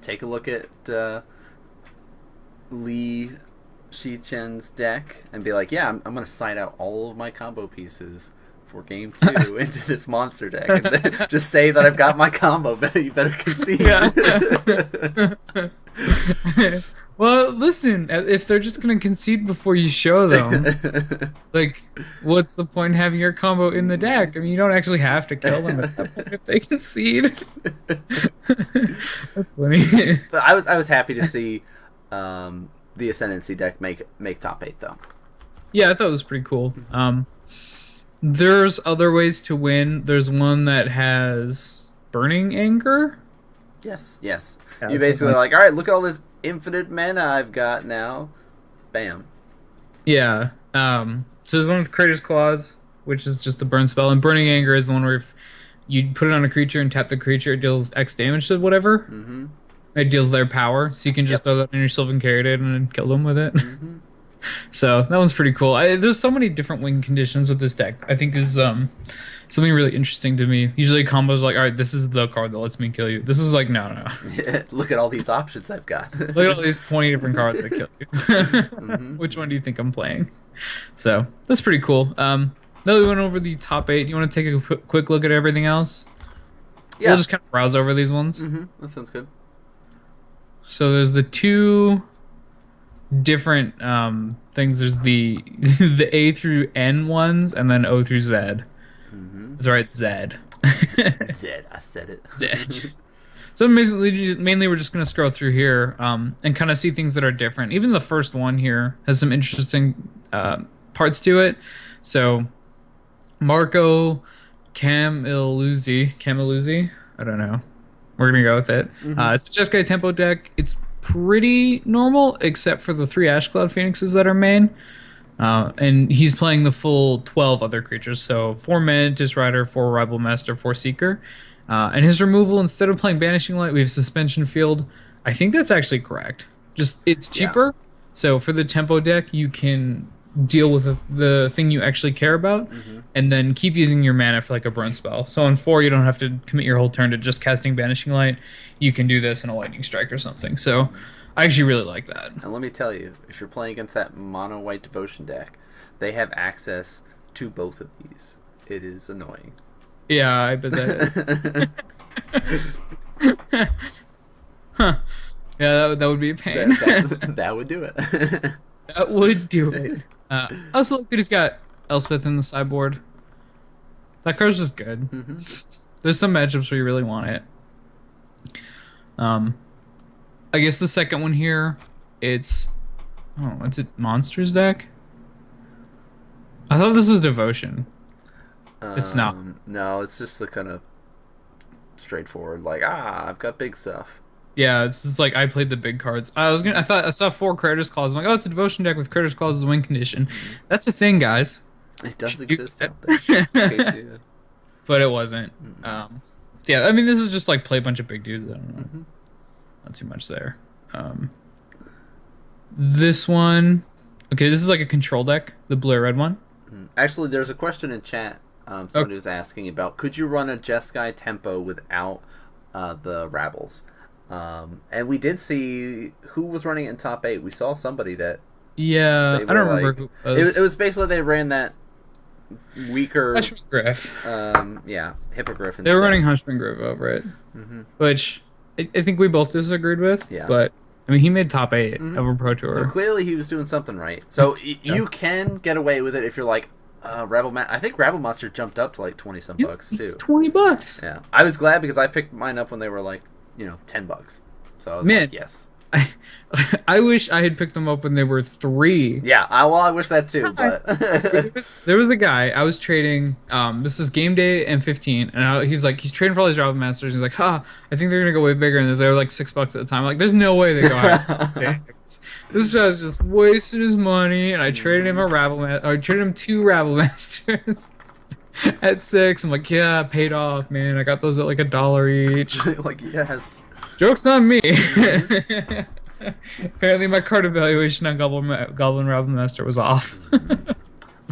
[SPEAKER 1] Take a look at Lee Shichen's deck and be like, yeah, I'm going to side out all of my combo pieces for game 2 into this monster deck. And then just say that I've got my combo. You better concede.
[SPEAKER 2] Well, listen, if they're just going to concede before you show them, like, what's the point in having your combo in the deck? I mean, you don't actually have to kill them at that point if they concede. That's funny.
[SPEAKER 1] But I was happy to see the Ascendancy deck make top 8, though.
[SPEAKER 2] Yeah, I thought it was pretty cool. There's other ways to win. There's one that has Burning Anger.
[SPEAKER 1] Yes.
[SPEAKER 2] Yeah,
[SPEAKER 1] You basically like, all right, look at all this infinite mana I've got now. Bam.
[SPEAKER 2] Yeah. So there's one with Crater's Claws, which is just the burn spell, and Burning Anger is the one where if you put it on a creature and tap the creature, it deals X damage to whatever. It deals their power, so you can just throw that in your Sylvan Caryatid and then kill them with it. So that one's pretty cool. There's so many different win conditions with this deck. I think is something really interesting to me. Usually combos like, all right, this is the card that lets me kill you. This is like, no.
[SPEAKER 1] Look at all these options I've got.
[SPEAKER 2] Look at all these 20 different cards that kill you. Which one do you think I'm playing? So that's pretty cool. now that we went over the top 8, you want to take a quick look at everything else?
[SPEAKER 1] Yeah.
[SPEAKER 2] We'll just kind of browse over these ones.
[SPEAKER 1] That sounds good.
[SPEAKER 2] So there's the two different things. There's the the A through N ones, and then O through Z. That's right, Z.
[SPEAKER 1] Zed, I said it.
[SPEAKER 2] Z. So mainly we're just gonna scroll through here and kind of see things that are different. Even the first one here has some interesting parts to it. So Marco Camiluzzi, I don't know. We're gonna go with it. It's a Jeskai tempo deck. It's pretty normal, except for the 3 Ash Cloud Phoenixes that are main. And he's playing the full 12 other creatures. So 4 Mantis Rider, 4 Rival Master, 4 Seeker. And his removal, instead of playing Banishing Light, we have Suspension Field. I think that's actually correct. Just it's cheaper. Yeah. So for the tempo deck, you can deal with the thing you actually care about, and then keep using your mana for like a burn spell. So on 4, you don't have to commit your whole turn to just casting Banishing Light. You can do this in a Lightning Strike or something. So I actually really like that.
[SPEAKER 1] And let me tell you, if you're playing against that mono white devotion deck, they have access to both of these. It is annoying.
[SPEAKER 2] Yeah, I bet that. Huh. Yeah, that would be a pain.
[SPEAKER 1] That would do it.
[SPEAKER 2] That would do it. I also look that he's got Elspeth in the sideboard. That card's just good. There's some matchups where you really want it. I guess the second one here, it's Monsters deck? I thought this was Devotion. It's not.
[SPEAKER 1] No, it's just the kind of straightforward, like, I've got big stuff.
[SPEAKER 2] Yeah, it's just like I played the big cards. I saw 4 Crater's Claws. I'm like, oh, it's a Devotion deck with Crater's Claws as a win condition. That's a thing, guys.
[SPEAKER 1] It does exist out there.
[SPEAKER 2] But it wasn't. Yeah, I mean, this is just like play a bunch of big dudes. I don't know. Not too much there. This one, okay, this is like a control deck, the blue red one.
[SPEAKER 1] Actually, there's a question in chat. Somebody was asking about, could you run a Jeskai tempo without the Rabbles? And we did see who was running it in top 8. We saw somebody that.
[SPEAKER 2] Yeah, I don't remember who it was.
[SPEAKER 1] It was basically they ran that weaker.
[SPEAKER 2] Hippogriff.
[SPEAKER 1] Yeah, Hippogriff.
[SPEAKER 2] They were running Hippogriff over it, which I think we both disagreed with.
[SPEAKER 1] Yeah.
[SPEAKER 2] But I mean, he made top 8 over ProTour.
[SPEAKER 1] So clearly he was doing something right. So you can get away with it if you're like, I think Rabble Monster jumped up to like 20 some bucks too.
[SPEAKER 2] It's $20.
[SPEAKER 1] Yeah, I was glad because I picked mine up when they were like, $10. So I was like, yes.
[SPEAKER 2] I wish I had picked them up when they were 3.
[SPEAKER 1] Yeah, I wish that too. But
[SPEAKER 2] there was a guy I was trading. This is game day and 15, and he's trading for all these Rabble Masters. He's like, I think they're gonna go way bigger, and they're like $6 at the time. I'm like, there's no way they go higher than 6. This guy's just wasting his money, and I traded him I traded him 2 Rabble Masters at 6. I'm like, yeah, paid off, man. I got those at like $1 each.
[SPEAKER 1] Like, yes.
[SPEAKER 2] Joke's on me. Apparently my card evaluation on Goblin Rabble Master was off.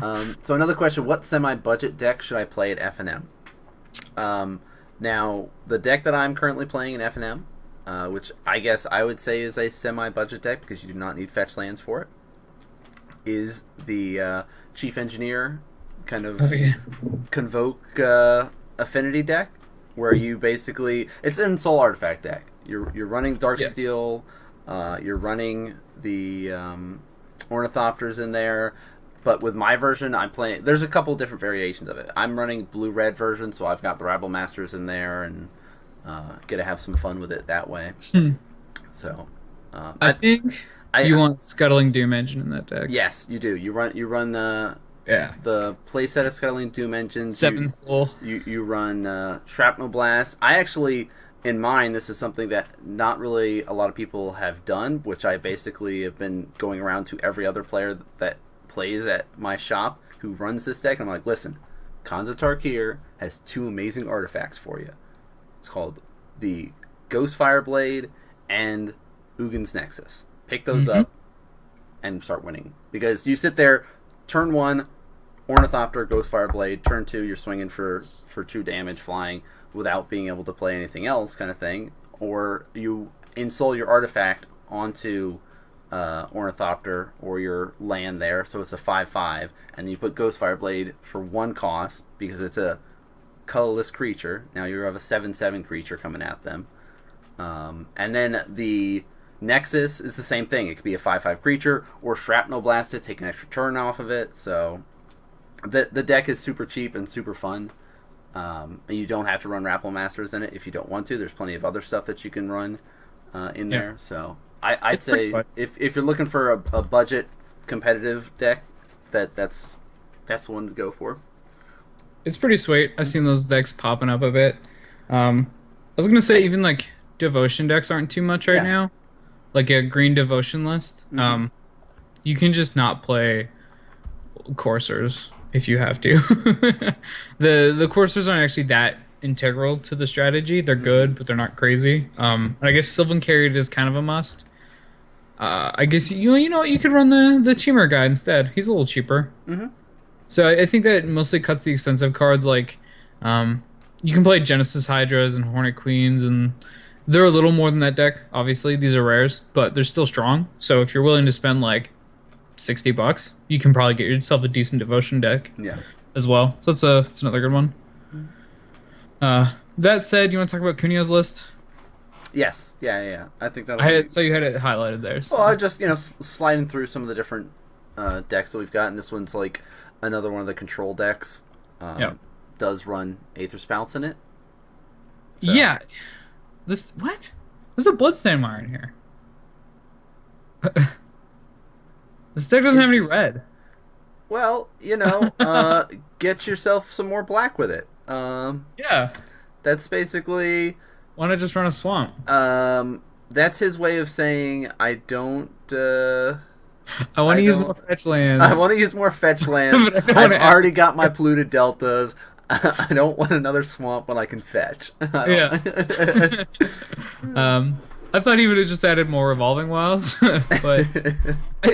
[SPEAKER 1] So another question, what semi-budget deck should I play at F&M? Now, the deck that I'm currently playing in F&M, which I guess I would say is a semi-budget deck because you do not need fetch lands for it, is the Chief Engineer kind of Convoke Affinity deck, where you basically... It's an Soul Artifact deck. You're running Darksteel, you're running the Ornithopters in there, but with my version, I'm playing... There's a couple different variations of it. I'm running blue-red version, so I've got the Rabble Masters in there, and get to have some fun with it that way. So,
[SPEAKER 2] I think you want Scuttling Doom Engine in that deck.
[SPEAKER 1] Yes, you do. You run the playset of Scuttling Doom Engine.
[SPEAKER 2] 7 soul.
[SPEAKER 1] You run Shrapnel Blast. I actually... In mine, this is something that not really a lot of people have done, which I basically have been going around to every other player that plays at my shop who runs this deck. And I'm like, listen, Khans Tarkir has 2 amazing artifacts for you. It's called the Ghost Fireblade and Ugin's Nexus. Pick those up and start winning. Because you sit there, turn 1, Ornithopter, Ghost Fireblade, turn 2, you're swinging for 2 damage flying without being able to play anything else, kind of thing, or you install your artifact onto Ornithopter or your land there, so it's a 5/5, and you put Ghostfire Blade for 1 cost because it's a colorless creature. Now you have a 7/7 creature coming at them. And then the Nexus is the same thing. It could be a 5/5 creature or Shrapnel Blast it, take an extra turn off of it. So the deck is super cheap and super fun. And you don't have to run Rappel Masters in it if you don't want to. There's plenty of other stuff that you can run in there. So I'd say if you're looking for a budget competitive deck, that's the one to go for.
[SPEAKER 2] It's pretty sweet. I've seen those decks popping up a bit. I was gonna say even like devotion decks aren't too much right now. Like a green devotion list. You can just not play coursers if you have to. the coursers aren't actually that integral to the strategy. They're good, but they're not crazy. And I guess Sylvan Carried is kind of a must. I guess you know you could run the Teamer guy instead. He's a little cheaper. So I think that mostly cuts the expensive cards. Like you can play Genesis Hydras and Hornet Queens, and they're a little more than that deck. Obviously, these are rares, but they're still strong. So if you're willing to spend like $60, you can probably get yourself a decent devotion deck. As well. So that's another good one. That said, you want to talk about Cunha's list?
[SPEAKER 1] Yes. Yeah. I think that.
[SPEAKER 2] So you had it highlighted there. So.
[SPEAKER 1] Well, I just sliding through some of the different decks that we've got, and this one's like another one of the control decks. Does run Aether Spouts in it. So. Yeah.
[SPEAKER 2] What? There's a Bloodstained Mire in here. This deck doesn't have any red.
[SPEAKER 1] Well, get yourself some more black with it.
[SPEAKER 2] Yeah.
[SPEAKER 1] That's basically...
[SPEAKER 2] Why not just run a swamp?
[SPEAKER 1] That's his way of saying, I don't...
[SPEAKER 2] I want to use more fetch lands.
[SPEAKER 1] I want to use more fetch lands. I've already got my polluted deltas. I don't want another swamp when I can fetch.
[SPEAKER 2] Yeah. I thought he would have just added more Evolving Wilds, but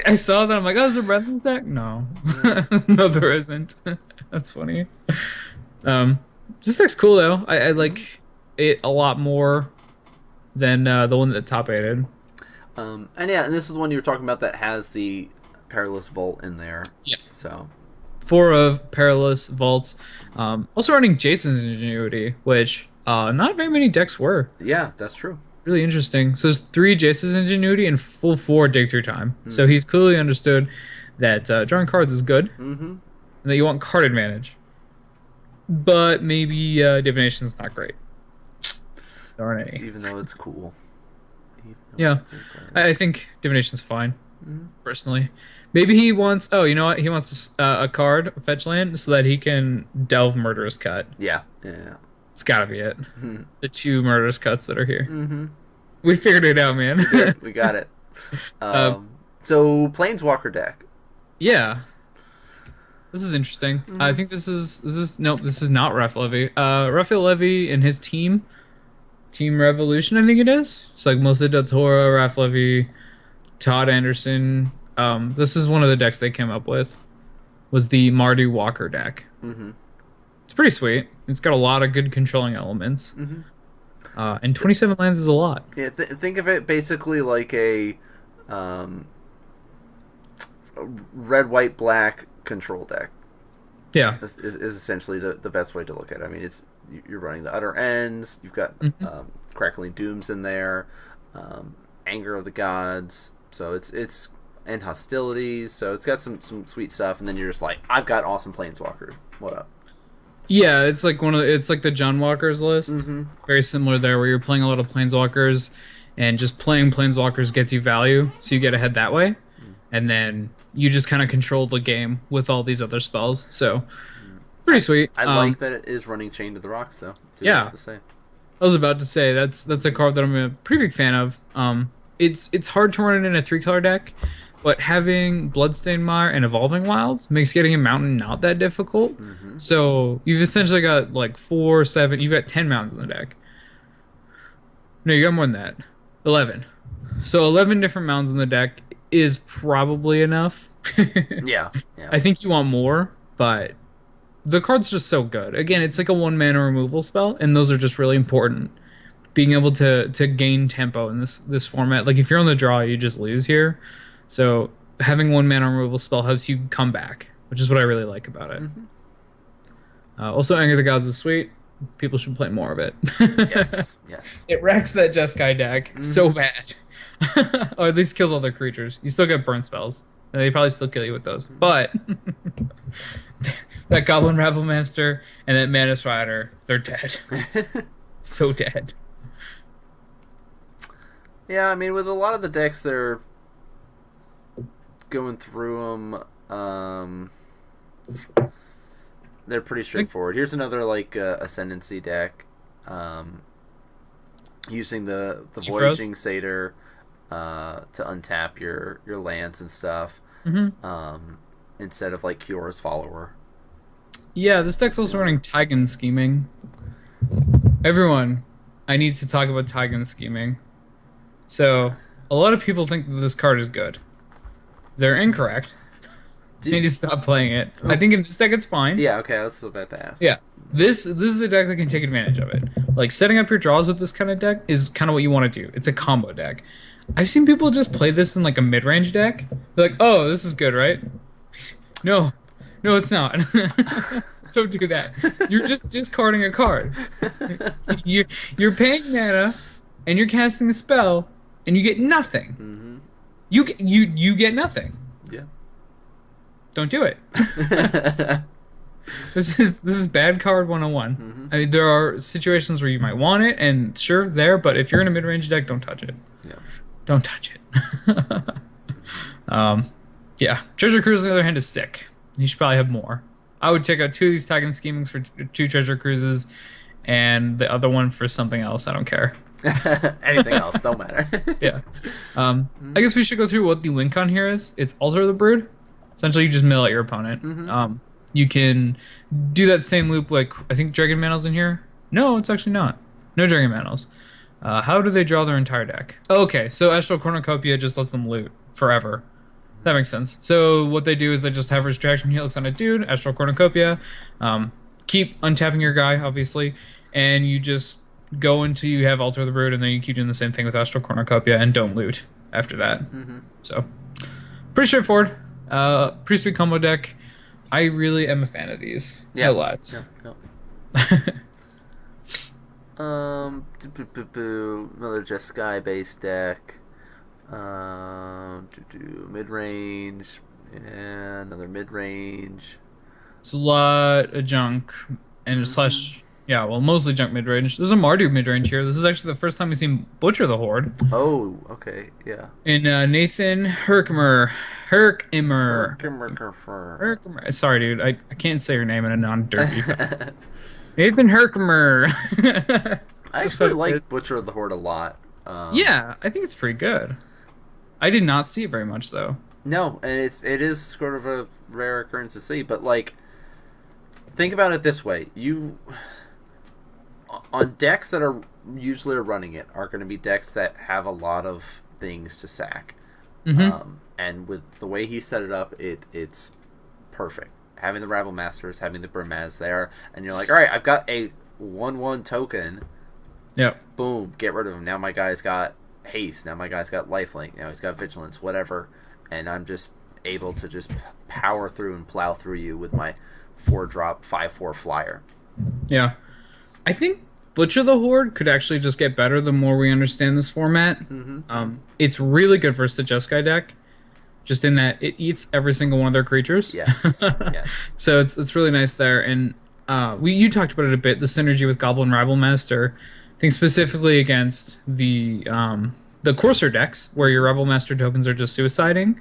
[SPEAKER 2] I saw that. I'm like, oh, is there breath in this deck? No. No, there isn't. That's funny. This deck's cool, though. I like it a lot more than the one that top aided.
[SPEAKER 1] And this is the one you were talking about that has the Perilous Vault in there.
[SPEAKER 2] Yeah.
[SPEAKER 1] So
[SPEAKER 2] 4 of Perilous Vaults. Also running Jason's Ingenuity, which not very many decks were.
[SPEAKER 1] Yeah, that's true.
[SPEAKER 2] Really interesting. So there's 3 Jason's Ingenuity and full 4 Dig Through Time. So he's clearly understood that drawing cards is good, and that you want card advantage. But maybe Divination's not great. Darn it.
[SPEAKER 1] Even though it's cool.
[SPEAKER 2] Yeah, I think Divination's fine, personally. Maybe he wants... Oh, you know what? He wants a card, a fetch land, so that he can delve Murderous Cut.
[SPEAKER 1] Yeah.
[SPEAKER 2] It's gotta be it. The 2 Murderous Cuts that are here. We figured it out, man.
[SPEAKER 1] We got it. So, Planeswalker deck.
[SPEAKER 2] Yeah. This is interesting. I think this is nope, this is not Ref Levy. Raphael Levy and his Team Revolution, I think it is. It's like Mostly Del Toro, Raph Levy, Todd Anderson. This is one of the decks they came up with. Was the Marty Walker deck. It's pretty sweet. It's got a lot of good controlling elements. And 27 lands is a lot.
[SPEAKER 1] Yeah, think of it basically like a red, white, black control deck.
[SPEAKER 2] Yeah,
[SPEAKER 1] is essentially the best way to look at it. I mean, you're running the Utter Ends. You've got Crackling Dooms in there, Anger of the Gods. So it's and Hostilities. So it's got some sweet stuff. And then you're just like, I've got awesome Planeswalker. What up?
[SPEAKER 2] Yeah, it's like it's like the John Walker's list. Very similar there, where you're playing a lot of Planeswalkers, and just playing Planeswalkers gets you value, so you get ahead that way, and then you just kind of control the game with all these other spells. So pretty sweet.
[SPEAKER 1] I like that it is running Chain to the Rocks, though.
[SPEAKER 2] Yeah, to say. I was about to say that's a card that I'm a pretty big fan of. It's hard to run it in a 3-color deck. But having Bloodstained Mire and Evolving Wilds makes getting a mountain not that difficult. So you've essentially got like 4, 7. You've got 10 mountains in the deck. No, you got more than that. 11. So 11 different mountains in the deck is probably enough.
[SPEAKER 1] Yeah.
[SPEAKER 2] I think you want more, but the card's just so good. Again, it's like a 1-mana removal spell, and those are just really important. Being able to gain tempo in this format. Like if you're on the draw, you just lose here. So having one mana removal spell helps you come back, which is what I really like about it.
[SPEAKER 1] Hmm.
[SPEAKER 2] Also, Anger of the Gods is sweet. People should play more of it.
[SPEAKER 1] Yes, yes.
[SPEAKER 2] It wrecks that Jeskai deck so
[SPEAKER 1] Hmm.
[SPEAKER 2] bad. Or at least kills all their creatures. You still get burn spells. And they probably still kill you with those. But that Goblin Rabble Master and that Manus Rider, they're dead. So dead.
[SPEAKER 1] Yeah, I mean, with a lot of the decks, they're going through them. They're pretty straightforward. Here's another like Ascendancy deck, using the Voyaging Satyr to untap your lands and stuff, instead of like Kyora's Follower.
[SPEAKER 2] Yeah, this deck's also running Taigen Scheming. Everyone, I need to talk about Taigen Scheming. So, a lot of people think that this card is good. They're incorrect. You need to stop playing it. I think in this deck it's fine.
[SPEAKER 1] Yeah, okay, I was about to ask.
[SPEAKER 2] Yeah. This is a deck that can take advantage of it. Like, setting up your draws with this kind of deck is kind of what you want to do. It's a combo deck. I've seen people just play this in like a mid-range deck. They're like, oh, this is good, right? No. No, it's not. Don't do that. You're just discarding a card. You're paying mana, and you're casting a spell, and you get nothing.
[SPEAKER 1] Mm-hmm.
[SPEAKER 2] You get nothing.
[SPEAKER 1] Yeah.
[SPEAKER 2] Don't do it. This is bad card 101.
[SPEAKER 1] Mm-hmm.
[SPEAKER 2] I mean, there are situations where you might want it, and sure, there, but if you're in a mid-range deck, don't touch it.
[SPEAKER 1] Yeah.
[SPEAKER 2] Don't touch it. Yeah. Treasure Cruise, on the other hand, is sick. You should probably have more. I would check out 2 of these Taigen Schemings for 2 Treasure Cruises, and the other one for something else. I don't care.
[SPEAKER 1] Anything else, don't matter.
[SPEAKER 2] Yeah. I guess we should go through what the win con here is. It's Altar of the Brood. Essentially, you just mill out your opponent.
[SPEAKER 1] Mm-hmm.
[SPEAKER 2] You can do that same loop, like, I think Dragon Mantl's in here. No, it's actually not. No Dragon Mantles. How do they draw their entire deck? Okay, so Astral Cornucopia just lets them loot forever. That makes sense. So what they do is they just have Retraction Helix on a dude, Astral Cornucopia, keep untapping your guy, obviously, and you just go until you have Altar of the Brood, and then you keep doing the same thing with Astral Cornucopia and don't loot after that.
[SPEAKER 1] Mm-hmm.
[SPEAKER 2] So, pretty straightforward. Pretty sweet combo deck. I really am a fan of these.
[SPEAKER 1] Yeah.
[SPEAKER 2] No lots.
[SPEAKER 1] Yeah. Another just Sky based deck. Mid range. And another mid range.
[SPEAKER 2] It's a lot of junk and slash. Yeah, well, mostly junk mid range. There's a Mardu mid range here. This is actually the first time we've seen Butcher the Horde.
[SPEAKER 1] Oh, okay, yeah.
[SPEAKER 2] And Nathan Herkimer. Herkimer. Sorry, dude. I can't say your name in a non-derpy fashion. Nathan Herkimer.
[SPEAKER 1] I actually like Butcher of the Horde a lot.
[SPEAKER 2] Yeah, I think it's pretty good. I did not see it very much, though.
[SPEAKER 1] No, and it is sort of a rare occurrence to see, but, like, think about it this way. On decks that are usually running it are going to be decks that have a lot of things to sack.
[SPEAKER 2] Mm-hmm.
[SPEAKER 1] And with the way he set it up, it's perfect. Having the Rabble Masters, having the Burmaz there, and you're like, all right, I've got a 1/1 token.
[SPEAKER 2] Yep.
[SPEAKER 1] Boom, get rid of him. Now my guy's got haste. Now my guy's got lifelink. Now he's got vigilance, whatever. And I'm just able to just power through and plow through you with my 4-drop, 5/4 flyer.
[SPEAKER 2] Yeah. I think Butcher the Horde could actually just get better the more we understand this format.
[SPEAKER 1] Mm-hmm.
[SPEAKER 2] It's really good versus the Jeskai deck, just in that it eats every single one of their creatures.
[SPEAKER 1] Yes, yes.
[SPEAKER 2] So it's really nice there. And you talked about it a bit, the synergy with Goblin Rabble Master. I think specifically against the Courser decks, where your Rebel Master tokens are just suiciding,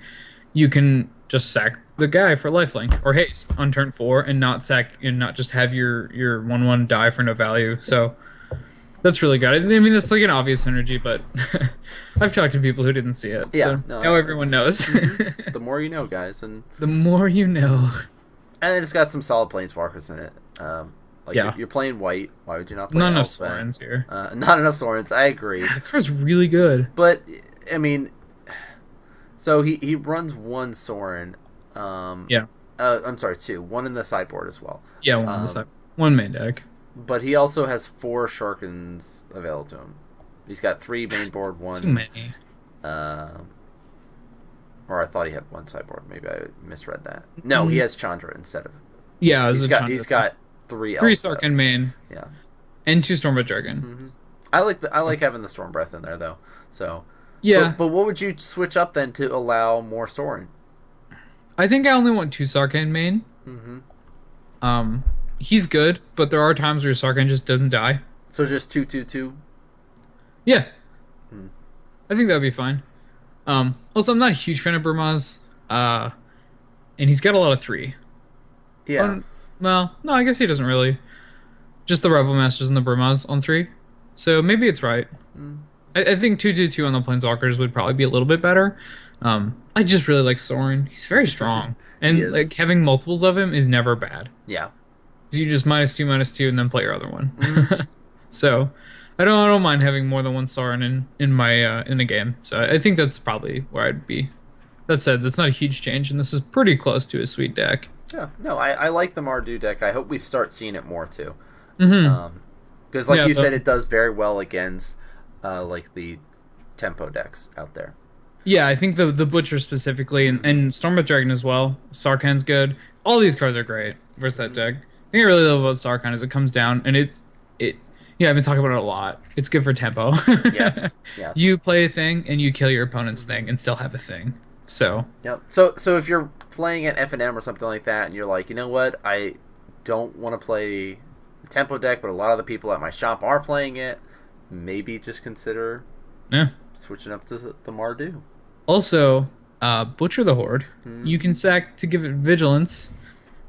[SPEAKER 2] you can just sack the guy for lifelink or haste on turn 4 and not just have your 1/1 die for no value. So that's really good. I mean, that's like an obvious synergy, but I've talked to people who didn't see it.
[SPEAKER 1] Yeah,
[SPEAKER 2] so now everyone knows.
[SPEAKER 1] Mm-hmm. The more you know, guys, and
[SPEAKER 2] the more you know.
[SPEAKER 1] And it's got some solid planeswalkers in it. You're playing white. Why would you not play
[SPEAKER 2] Not enough
[SPEAKER 1] Elspeth?
[SPEAKER 2] Sorens here.
[SPEAKER 1] Not enough Sorens. I agree.
[SPEAKER 2] The card's really good.
[SPEAKER 1] But I mean, so he runs 1 Soren.
[SPEAKER 2] Yeah.
[SPEAKER 1] I'm sorry, 2. 1 in the sideboard as well.
[SPEAKER 2] Yeah, one on the side. 1 main deck.
[SPEAKER 1] But he also has 4 Sharkins available to him. He's got 3 main board, 1.
[SPEAKER 2] Too many.
[SPEAKER 1] Or I thought he had one sideboard. Maybe I misread that. No, he has Chandra instead of.
[SPEAKER 2] Yeah,
[SPEAKER 1] He's got three
[SPEAKER 2] Sarkhan main.
[SPEAKER 1] Yeah.
[SPEAKER 2] And 2 Stormbreath Dragon.
[SPEAKER 1] Mm-hmm. I like having the Storm Breath in there though. So.
[SPEAKER 2] Yeah.
[SPEAKER 1] But what would you switch up then to allow more Sorin?
[SPEAKER 2] I think I only want 2 Sarkhan main.
[SPEAKER 1] Mm-hmm.
[SPEAKER 2] He's good, but there are times where Sarkhan just doesn't die.
[SPEAKER 1] So just 2/2/2.
[SPEAKER 2] Yeah. I think that'd be fine. Also, I'm not a huge fan of Burmaz. And he's got a lot of 3.
[SPEAKER 1] Yeah.
[SPEAKER 2] Well, no, I guess he doesn't really. Just the Rebel Masters and the Burmaz on 3. So maybe it's right. I think 2/2/2 on the Planeswalkers would probably be a little bit better. I just really like Sorin. He's very strong. And like having multiples of him is never bad.
[SPEAKER 1] Yeah.
[SPEAKER 2] You just -2/-2 and then play your other one. So I don't mind having more than one Sorin in my in a game. So I think that's probably where I'd be. That said, that's not a huge change, and this is pretty close to a sweet deck.
[SPEAKER 1] Yeah. No, I like the Mardu deck. I hope we start seeing it more too. Because like you said, it does very well against like the tempo decks out there.
[SPEAKER 2] Yeah, I think the Butcher specifically, and Stormbreath Dragon as well. Sarkhan's good. All these cards are great versus that deck. The thing I really love about Sarkhan is it comes down, and it. Yeah, I've been talking about it a lot. It's good for tempo.
[SPEAKER 1] Yes.
[SPEAKER 2] You play a thing, and you kill your opponent's thing, and still have a thing. So.
[SPEAKER 1] Yep. So if you're playing at F&M or something like that, and you're like, you know what, I don't want to play the tempo deck, but a lot of the people at my shop are playing it, maybe just consider switching up to the Mardu.
[SPEAKER 2] Also, Butcher the Horde. You can sack to give it Vigilance,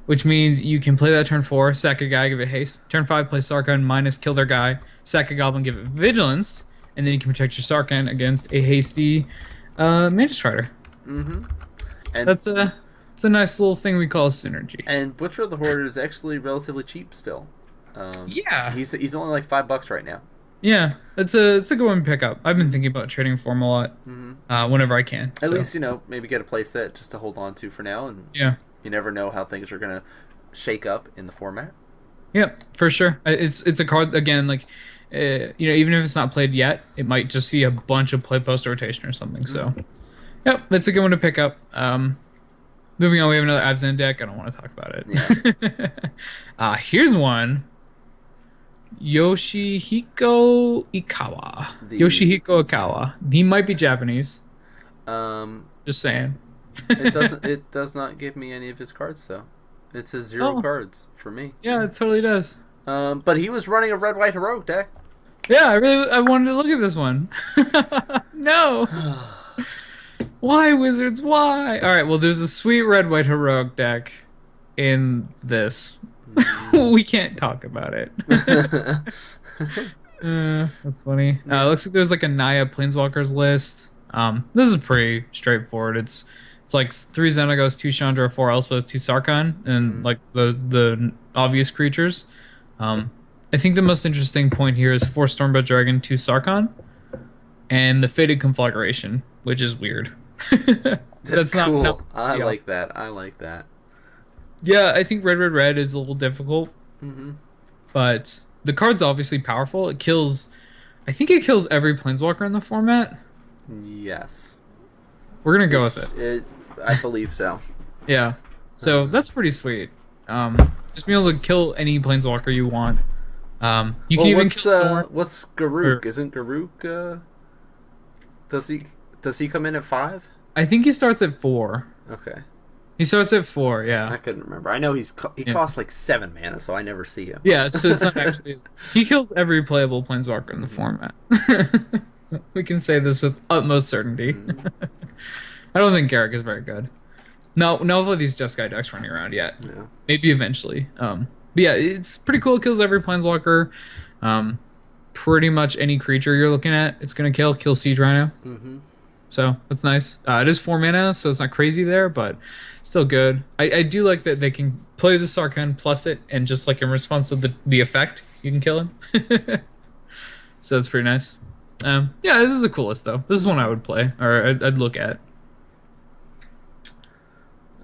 [SPEAKER 2] which means you can play that turn 4, sack a guy, give it haste. Turn 5, play Sarkhan, -kill their guy, sack a goblin, give it Vigilance, and then you can protect your Sarkhan against a hasty Mantis Strider.
[SPEAKER 1] And
[SPEAKER 2] it's a nice little thing we call synergy.
[SPEAKER 1] And Butcher of the Horde is actually relatively cheap still.
[SPEAKER 2] Yeah.
[SPEAKER 1] He's only like $5 right now.
[SPEAKER 2] Yeah, it's a good one to pick up. I've been thinking about trading for him a lot whenever I can.
[SPEAKER 1] At least, maybe get a play set just to hold on to for now. And you never know how things are going to shake up in the format.
[SPEAKER 2] Yeah, for sure. It's a card, again, like, even if it's not played yet, it might just see a bunch of play post-rotation or something. So, yep, that's a good one to pick up. Moving on, we have another Abzan deck. I don't want to talk about it. Yeah. Here's one. Yoshihiko Ikawa. He might be Japanese. Just saying.
[SPEAKER 1] It does not give me any of his cards though. It says 0 cards for me.
[SPEAKER 2] Yeah, it totally does.
[SPEAKER 1] But he was running a red-white heroic deck.
[SPEAKER 2] Yeah, I wanted to look at this one. No. Why, Wizards? Why? All right. Well, there's a sweet red-white heroic deck in this. We can't talk about it. That's funny. It looks like there's like a Naya Planeswalkers list. This is pretty straightforward. It's like 3 Xenagos, 2 Chandra, 4 Elspeth, 2 Sarkhan, and like the obvious creatures. I think the most interesting point here is 4 Stormbreath Dragon, 2 Sarkhan, and the Fated Conflagration, which is weird. That's
[SPEAKER 1] cool.
[SPEAKER 2] not
[SPEAKER 1] I like that.
[SPEAKER 2] Yeah, I think red is a little difficult. But the card's obviously powerful. I think it kills every Planeswalker in the format.
[SPEAKER 1] Yes.
[SPEAKER 2] We're going to go with it.
[SPEAKER 1] I believe so.
[SPEAKER 2] Yeah. So that's pretty sweet. Just being able to kill any Planeswalker you want. You can even kill
[SPEAKER 1] what's Garruk? Isn't Garruk... Does he come in at 5?
[SPEAKER 2] I think he starts at 4.
[SPEAKER 1] Okay.
[SPEAKER 2] He starts at 4, yeah.
[SPEAKER 1] I couldn't remember. I know he costs like 7 mana, so I never see him.
[SPEAKER 2] Yeah, so it's not actually... He kills every playable Planeswalker in the format. We can say this with utmost certainty. I don't think Garruk is very good. No of these Jeskai decks running around yet.
[SPEAKER 1] Yeah.
[SPEAKER 2] Maybe eventually. But yeah, it's pretty cool. It kills every Planeswalker. Pretty much any creature you're looking at, it's going to kill Siege Rhino. So that's nice. It is 4 mana, so it's not crazy there, but still good. I do like that they can play the Sarkhan plus it, and just like in response to the effect, you can kill him. So that's pretty nice. Yeah, this is the coolest though. This is one I would play, or I'd look at.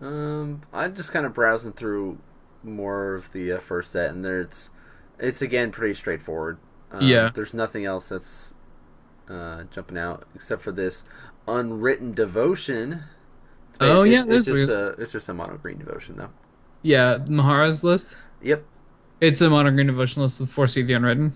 [SPEAKER 1] I'm just kind of browsing through more of the first set, and it's again pretty straightforward.
[SPEAKER 2] Yeah.
[SPEAKER 1] There's nothing else that's jumping out except for this Unwritten Devotion,
[SPEAKER 2] Oh yeah,
[SPEAKER 1] It's
[SPEAKER 2] there's
[SPEAKER 1] just
[SPEAKER 2] weird.
[SPEAKER 1] a mono green devotion though.
[SPEAKER 2] Yeah, Mahara's list.
[SPEAKER 1] Yep.
[SPEAKER 2] It's a mono green devotion list with 4 the Unwritten.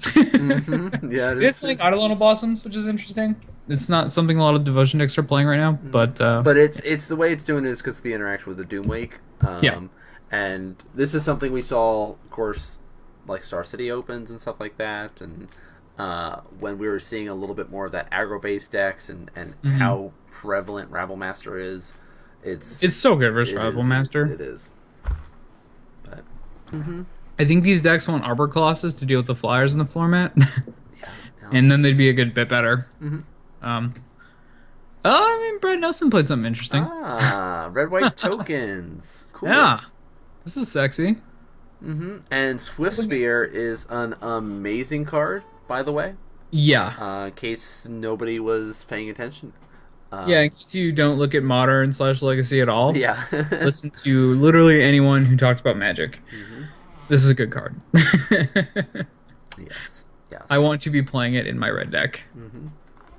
[SPEAKER 1] Yeah, it is
[SPEAKER 2] It's
[SPEAKER 1] true.
[SPEAKER 2] playing Eidolon of Blossoms, which is interesting. It's not something a lot of devotion decks are playing right now, but
[SPEAKER 1] But it's the way it's doing it is because of the interaction with the Doomwake.
[SPEAKER 2] yeah.
[SPEAKER 1] And this is something we saw, of course, like Star City opens and stuff like that, and when we were seeing a little bit more of that aggro-based decks and how prevalent Rabble Master is,
[SPEAKER 2] It's so good versus Rival Master.
[SPEAKER 1] It is. But
[SPEAKER 2] I think these decks want Arbor Colossus to deal with the flyers in the floor mat,
[SPEAKER 1] yeah, no.
[SPEAKER 2] and then they'd be a good bit better.
[SPEAKER 1] Mm-hmm.
[SPEAKER 2] Um, oh, I mean, Brett Nelson played something interesting.
[SPEAKER 1] Red white tokens. Cool.
[SPEAKER 2] Yeah, this is sexy.
[SPEAKER 1] And Swift Spear is an amazing card, by the way.
[SPEAKER 2] Yeah.
[SPEAKER 1] In case nobody was paying attention.
[SPEAKER 2] Yeah, in case you don't look at Modern / Legacy at all,
[SPEAKER 1] Yeah.
[SPEAKER 2] listen to literally anyone who talks about Magic. This is a good card.
[SPEAKER 1] Yes. Yes.
[SPEAKER 2] I want to be playing it in my red deck.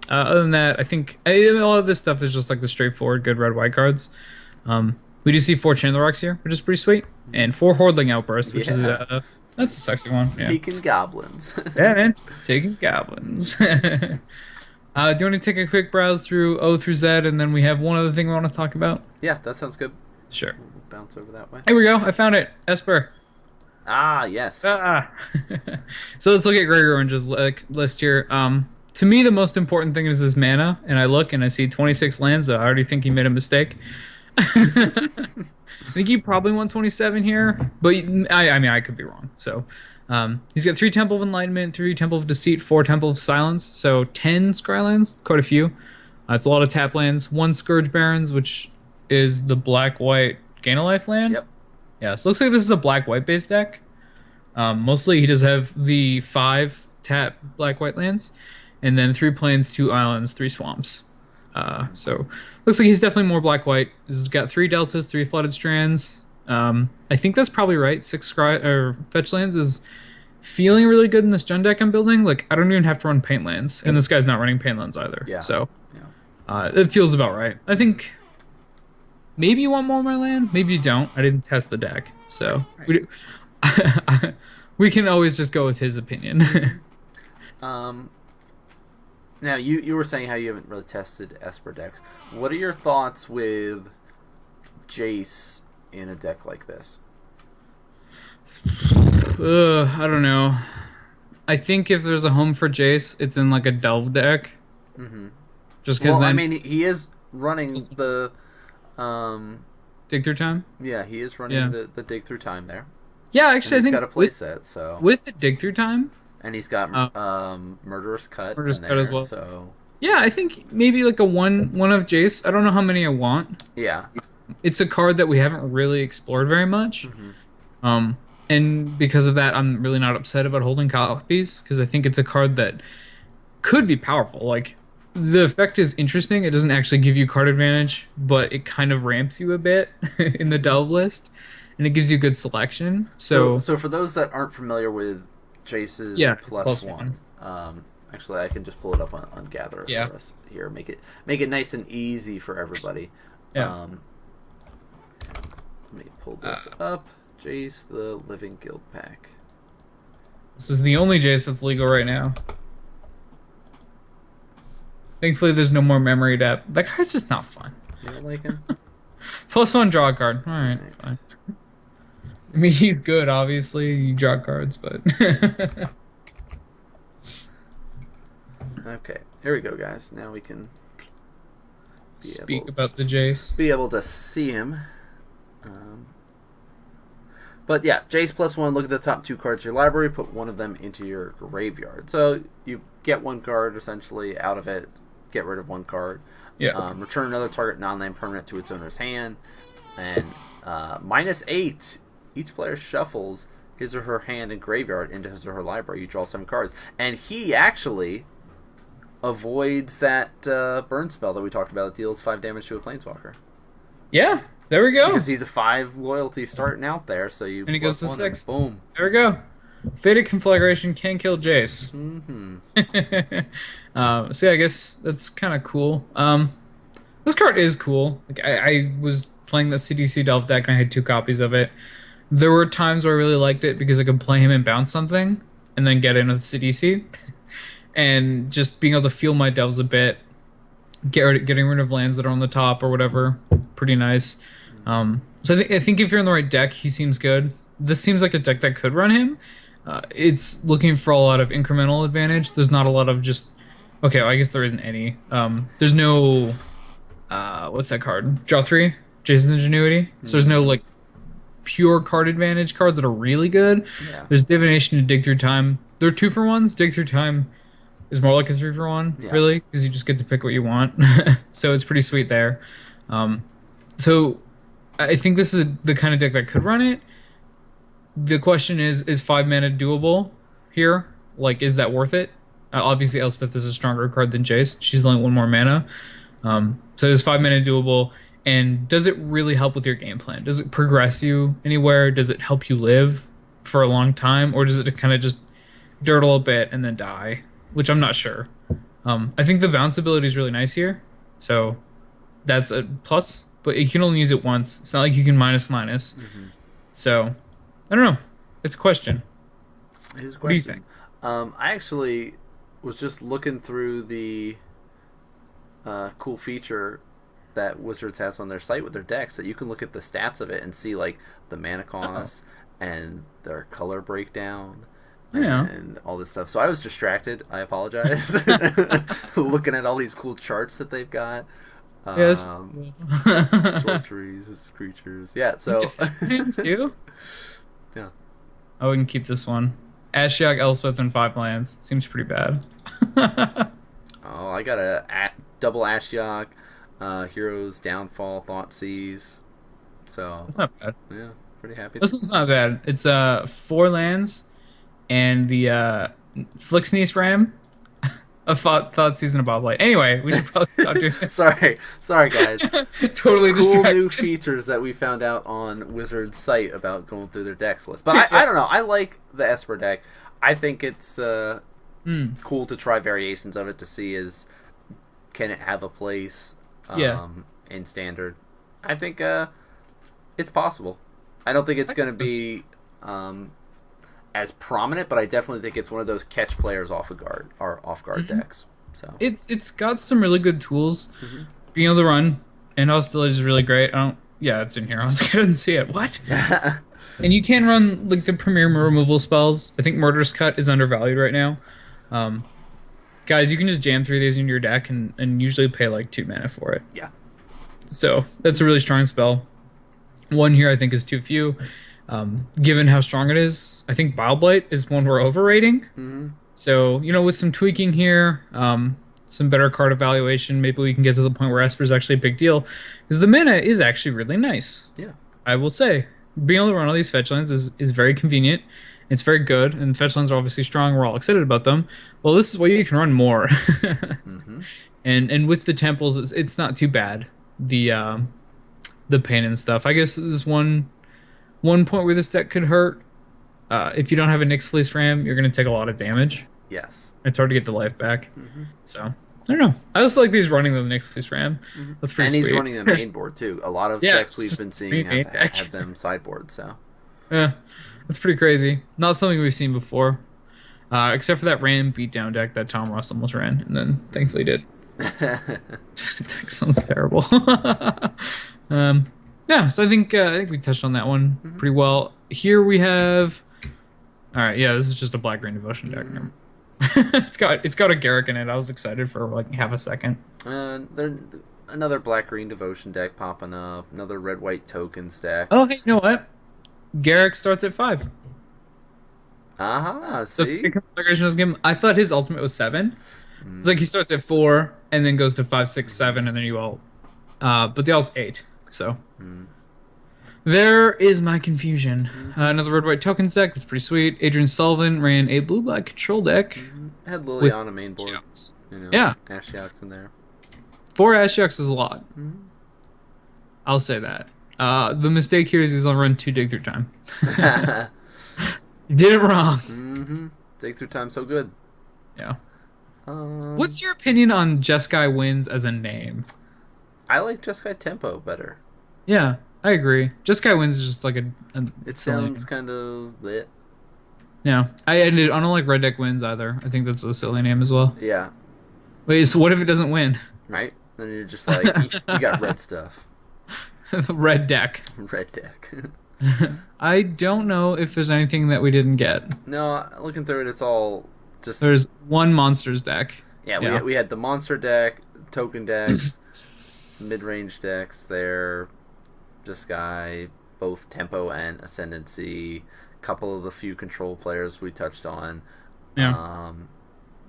[SPEAKER 2] Other than that, I think a lot of this stuff is just like the straightforward good red-white cards. We do see 4 Chandler Rocks here, which is pretty sweet, and 4 Hordling Outbursts, which is that's a sexy one. Yeah.
[SPEAKER 1] Taking goblins.
[SPEAKER 2] Yeah, man. Taking goblins. Do you want to take a quick browse through O through Z, and then we have one other thing we want to talk about?
[SPEAKER 1] Yeah, that sounds good.
[SPEAKER 2] Sure.
[SPEAKER 1] We'll bounce over that way.
[SPEAKER 2] Here we go. I found it. Esper.
[SPEAKER 1] Ah, yes.
[SPEAKER 2] So let's look at Greg Orange's list here. To me, the most important thing is his mana, and I look and I see 26 lands, so I already think he made a mistake. I think you probably want 27 here, but I mean, I could be wrong. So he's got 3 Temple of Enlightenment, 3 Temple of Deceit, 4 Temple of Silence, so 10 Scrylands, quite a few. It's a lot of tap lands, 1 Scourge Barons, which is the black-white gain a life land.
[SPEAKER 1] Yep.
[SPEAKER 2] Yeah, so it looks like this is a black-white based deck. Mostly he does have the 5 tap black-white lands, and then 3 plains, 2 islands, 3 swamps. So looks like he's definitely more black-white. He's got 3 deltas, 3 flooded strands. I think that's probably right. 6 fetch lands is feeling really good in this Jund deck I'm building. Like, I don't even have to run paint lands, and this guy's not running paint lands either.
[SPEAKER 1] Yeah.
[SPEAKER 2] So it feels about right. I think maybe you want more of my land, maybe you don't. I didn't test the deck, so
[SPEAKER 1] Right.
[SPEAKER 2] we can always just go with his opinion.
[SPEAKER 1] Now, you were saying how you haven't really tested Esper decks. What are your thoughts with Jace in a deck like this?
[SPEAKER 2] I don't know. I think if there's a home for Jace, it's in like a Delve deck. Just because then
[SPEAKER 1] I mean, he is running the
[SPEAKER 2] dig through time.
[SPEAKER 1] Yeah, he is running the dig through time there.
[SPEAKER 2] Yeah, actually,
[SPEAKER 1] And
[SPEAKER 2] I think
[SPEAKER 1] he's got a playset, so
[SPEAKER 2] with the dig through time,
[SPEAKER 1] and he's got Murderous Cut.
[SPEAKER 2] Murderous
[SPEAKER 1] in
[SPEAKER 2] Cut
[SPEAKER 1] there,
[SPEAKER 2] as well.
[SPEAKER 1] So
[SPEAKER 2] yeah, I think maybe like a one of Jace. I don't know how many I want.
[SPEAKER 1] yeah,
[SPEAKER 2] It's a card that we haven't really explored very much. And because of that, I'm really not upset about holding copies because I think it's a card that could be powerful. Like, the effect is interesting. It doesn't actually give you card advantage, but it kind of ramps you a bit in the Delve list, and it gives you good selection. So
[SPEAKER 1] for those that aren't familiar with Jace's plus one, actually I can just pull it up on Gatherer for us here. Make it nice and easy for everybody.
[SPEAKER 2] Yeah.
[SPEAKER 1] Let me pull this up. Jace the Living Guild Pack.
[SPEAKER 2] This is the only Jace that's legal right now. Thankfully, there's no more memory depth. That card's just not fun.
[SPEAKER 1] You don't like him?
[SPEAKER 2] +1 draw a card. All right. Fine. I mean, he's good, obviously. You draw cards, but...
[SPEAKER 1] Okay. Here we go, guys. Now we can...
[SPEAKER 2] Speak about the Jace.
[SPEAKER 1] Be able to see him. But yeah, Jace +1, look at the top 2 cards of your library, put one of them into your graveyard. So you get 1 card, essentially, out of it, get rid of 1 card.
[SPEAKER 2] Yeah.
[SPEAKER 1] Return another target non-land permanent to its owner's hand. And -8, each player shuffles his or her hand and graveyard into his or her library. You draw 7 cards. And he actually avoids that burn spell that we talked about. It deals 5 damage to a planeswalker.
[SPEAKER 2] Yeah. There we go.
[SPEAKER 1] Because he's a 5 loyalty starting out there, so you
[SPEAKER 2] and he goes to
[SPEAKER 1] +1
[SPEAKER 2] 6.
[SPEAKER 1] Boom.
[SPEAKER 2] There we go. Fated Conflagration can kill Jace. So yeah, I guess that's kind of cool. This card is cool. Like I was playing the CDC Delve deck and I had two copies of it. There were times where I really liked it because I could play him and bounce something and then get in with CDC and just being able to feel my delves a bit, getting rid of lands that are on the top or whatever. Pretty nice. So I think if you're in the right deck, he seems good. This seems like a deck that could run him. It's looking for a lot of incremental advantage. There's not a lot of just okay. Well, I guess there isn't any. There's no what's that card? Draw three, Jason's Ingenuity. So there's no like pure card advantage cards that are really good.
[SPEAKER 1] Yeah.
[SPEAKER 2] There's Divination and Dig Through Time. They're 2-for-1s. Dig Through Time is more like a 3-for-1,
[SPEAKER 1] Yeah.
[SPEAKER 2] really, because you just get to pick what you want. So it's pretty sweet there. Um, so I think this is the kind of deck that could run it. The question is 5 mana doable here? Like, is that worth it? Obviously, Elspeth is a stronger card than Jace. She's only 1 more mana. So is 5 mana doable? And does it really help with your game plan? Does it progress you anywhere? Does it help you live for a long time? Or does it kind of just dirtle a bit and then die? Which I'm not sure. I think the bounce ability is really nice here. So that's a plus, but you can only use it once. It's not like you can minus minus. So I don't know. It's a question.
[SPEAKER 1] It is a
[SPEAKER 2] What do you
[SPEAKER 1] question.
[SPEAKER 2] think?
[SPEAKER 1] I actually was just looking through the cool feature that Wizards has on their site with their decks that you can look at the stats of it and see like the mana cost and their color breakdown
[SPEAKER 2] Yeah.
[SPEAKER 1] and all this stuff. So I was distracted. I apologize. Looking at all these cool charts that they've got.
[SPEAKER 2] Yeah, this is cool.
[SPEAKER 1] Sorceries, creatures. Yeah, so
[SPEAKER 2] Hands too?
[SPEAKER 1] yeah.
[SPEAKER 2] I wouldn't keep this one. Ashiok, Elspeth, and 5 lands. Seems pretty bad.
[SPEAKER 1] Oh, I got a double Ashiok, Heroes, Downfall, Thoughtseize. So
[SPEAKER 2] That's not bad.
[SPEAKER 1] yeah, pretty happy.
[SPEAKER 2] This one's not bad. It's 4 lands and the Flixniece Ram. A thought season of Bob Light. Anyway, we should probably stop doing this.
[SPEAKER 1] sorry guys.
[SPEAKER 2] Totally
[SPEAKER 1] Cool
[SPEAKER 2] distracted.
[SPEAKER 1] new features that we found out on Wizards site about going through their decks list. But I don't know. I like the Esper deck. I think it's cool to try variations of it to see can it have a place
[SPEAKER 2] Yeah.
[SPEAKER 1] in standard. I think it's possible. I don't think it's going to be as prominent, but I definitely think it's one of those catch players off guard decks. So
[SPEAKER 2] It's got some really good tools. Being able to run and hostility is really great. Yeah, it's in here. I couldn't see it. What? And you can run like the premier removal spells. I think Murderous Cut is undervalued right now. Guys, you can just jam through these into your deck and usually pay like 2 mana for it.
[SPEAKER 1] yeah.
[SPEAKER 2] So that's a really strong spell. One here I think is too few. Given how strong it is, I think Bile is one we're overrating. So, with some tweaking here, some better card evaluation, maybe we can get to the point where Esper is actually a big deal. Because the mana is actually really nice.
[SPEAKER 1] Yeah.
[SPEAKER 2] I will say. Being able to run all these fetch lands is very convenient. It's very good, and fetch lands are obviously strong. We're all excited about them. Well, this is where you can run more. And with the temples, it's not too bad. The pain and stuff. I guess this is one point where this deck could hurt. If you don't have a Nyx Fleece Ram, you're going to take a lot of damage.
[SPEAKER 1] Yes.
[SPEAKER 2] It's hard to get the life back. So, I don't know. I just like these running the Nyx Fleece Ram. That's pretty
[SPEAKER 1] And
[SPEAKER 2] sweet.
[SPEAKER 1] he's running the main board too. A lot of
[SPEAKER 2] Yeah,
[SPEAKER 1] decks
[SPEAKER 2] it's
[SPEAKER 1] we've
[SPEAKER 2] just
[SPEAKER 1] been seeing
[SPEAKER 2] main deck.
[SPEAKER 1] have them sideboard. So
[SPEAKER 2] Yeah, that's pretty crazy. Not something we've seen before. Except for that Ram beatdown deck that Tom Russ almost ran, and then thankfully did. Deck sounds terrible. Yeah, so I think we touched on that one pretty well. Here we have. All right, yeah, this is just a black green devotion deck. It's got a Garrick in it. I was excited for like half a second.
[SPEAKER 1] There, another black green devotion deck popping up. Another red white token stack.
[SPEAKER 2] Oh, hey, you know what? Garrick starts at 5. So
[SPEAKER 1] See.
[SPEAKER 2] configuration doesn't give him. I thought his ultimate was 7. It's like he starts at 4 and then goes to 5, 6, 7, and then you ult. But the ult's 8. So there is my confusion. Another red white token deck that's pretty sweet. Adrian Sullivan ran a blue black control deck.
[SPEAKER 1] Had Lily on a main board.
[SPEAKER 2] Ashioks.
[SPEAKER 1] Yeah.
[SPEAKER 2] Yeah,
[SPEAKER 1] Ashiok's in there.
[SPEAKER 2] 4 Ashioks is a lot. I'll say that. The mistake here is he's on run 2 dig through time. You did it wrong.
[SPEAKER 1] Dig through time so good.
[SPEAKER 2] Yeah. What's your opinion on Jeskai Wins as a name?
[SPEAKER 1] I like Jeskai Tempo better.
[SPEAKER 2] Yeah, I agree. Just Guy Wins is just like a
[SPEAKER 1] It
[SPEAKER 2] silly
[SPEAKER 1] sounds
[SPEAKER 2] name.
[SPEAKER 1] kind of lit.
[SPEAKER 2] Yeah, I don't like Red Deck Wins either. I think that's a silly name as well.
[SPEAKER 1] Yeah,
[SPEAKER 2] Wait, so what if it doesn't win?
[SPEAKER 1] right? Then you're just like, you got red stuff.
[SPEAKER 2] Red Deck.
[SPEAKER 1] Red deck.
[SPEAKER 2] I don't know if there's anything that we didn't get.
[SPEAKER 1] No, looking through it, it's all just
[SPEAKER 2] There's one monsters deck.
[SPEAKER 1] yeah.
[SPEAKER 2] Yeah.
[SPEAKER 1] We had the monster deck, token decks, mid range decks. There, Jeskai, both tempo and ascendancy. Couple of the few control players we touched on.
[SPEAKER 2] Yeah.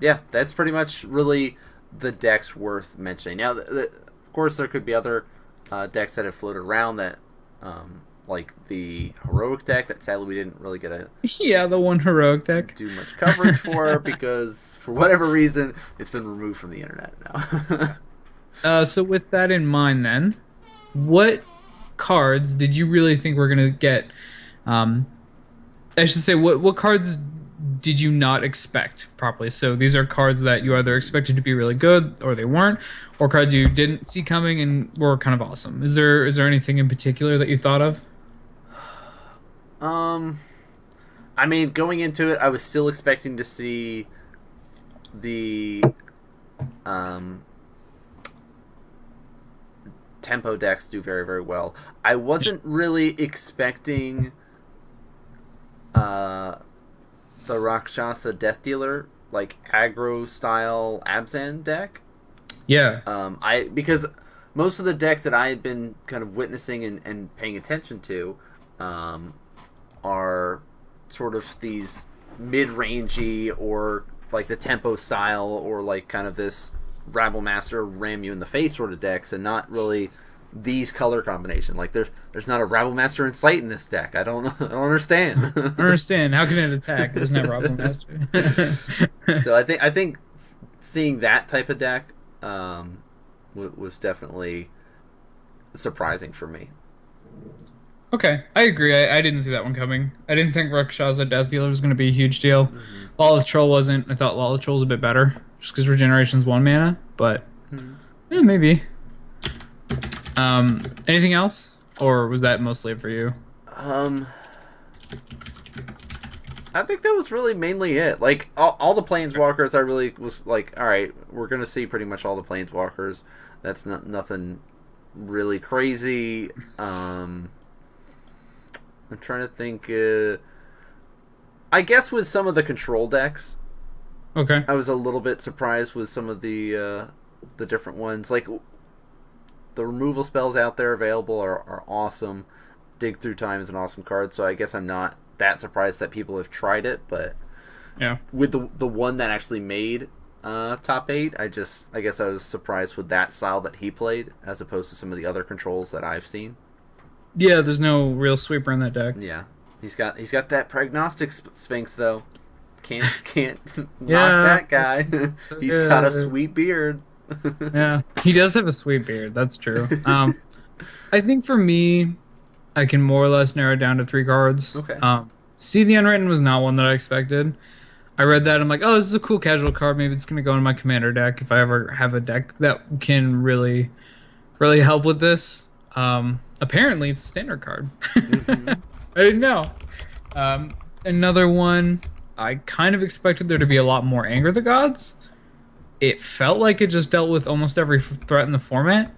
[SPEAKER 1] Yeah, that's pretty much really the decks worth mentioning. Now, of course, there could be other decks that have floated around that, like the heroic deck that sadly we didn't really get to
[SPEAKER 2] Yeah, the one heroic deck.
[SPEAKER 1] do much coverage for because for whatever reason it's been removed from the internet now.
[SPEAKER 2] So with that in mind, then, what cards did you really think we're gonna get? I should say, what cards did you not expect properly? So these are cards that you either expected to be really good or they weren't, or cards you didn't see coming and were kind of awesome. Is there anything in particular that you thought of?
[SPEAKER 1] I mean, going into it, I was still expecting to see the tempo decks do very, very well. I wasn't really expecting the Rakshasa Death Dealer, like aggro style Abzan deck.
[SPEAKER 2] Yeah.
[SPEAKER 1] Because most of the decks that I had been kind of witnessing and paying attention to are sort of these mid-rangey or like the tempo style or like kind of this Rabble Master ram you in the face sort of decks, and not really these color combination. Like there's not a Rabble Master in sight in this deck. I don't understand.
[SPEAKER 2] I don't understand. How can it attack? It doesn't have Robin Master.
[SPEAKER 1] So I think seeing that type of deck was definitely surprising for me.
[SPEAKER 2] Okay, I agree. I didn't see that one coming. I didn't think Rakshasa Death Dealer was going to be a huge deal. Lawless Troll wasn't. I thought Lawless Troll was a bit better, just because Regeneration's 1 mana, but yeah, maybe. Anything else? Or was that mostly it for you?
[SPEAKER 1] I think that was really mainly it. Like, all the Planeswalkers, I really was like, alright, we're going to see pretty much all the Planeswalkers. That's nothing really crazy. I'm trying to think. I guess with some of the control decks,
[SPEAKER 2] Okay.
[SPEAKER 1] I was a little bit surprised with some of the different ones. Like, the removal spells out there available are awesome. Dig Through Time is an awesome card, so I guess I'm not that surprised that people have tried it. But
[SPEAKER 2] Yeah.
[SPEAKER 1] with the one that actually made top 8, I guess I was surprised with that style that he played as opposed to some of the other controls that I've seen.
[SPEAKER 2] Yeah, there's no real sweeper in that deck.
[SPEAKER 1] Yeah, he's got that prognostic Sphinx though. Can't
[SPEAKER 2] Yeah.
[SPEAKER 1] knock that guy.
[SPEAKER 2] So
[SPEAKER 1] He's got a
[SPEAKER 2] good.
[SPEAKER 1] sweet beard.
[SPEAKER 2] Yeah, he does have a sweet beard. That's true. I think for me, I can more or less narrow it down to 3 cards.
[SPEAKER 1] Okay.
[SPEAKER 2] See the Unwritten was not one that I expected. I read that, I'm like, oh, this is a cool casual card. Maybe it's gonna go in my commander deck if I ever have a deck that can really, really help with this. Apparently, it's a standard card.
[SPEAKER 1] Mm-hmm.
[SPEAKER 2] I didn't know. Another one, I kind of expected there to be a lot more Anger of the Gods. It felt like it just dealt with almost every threat in the format,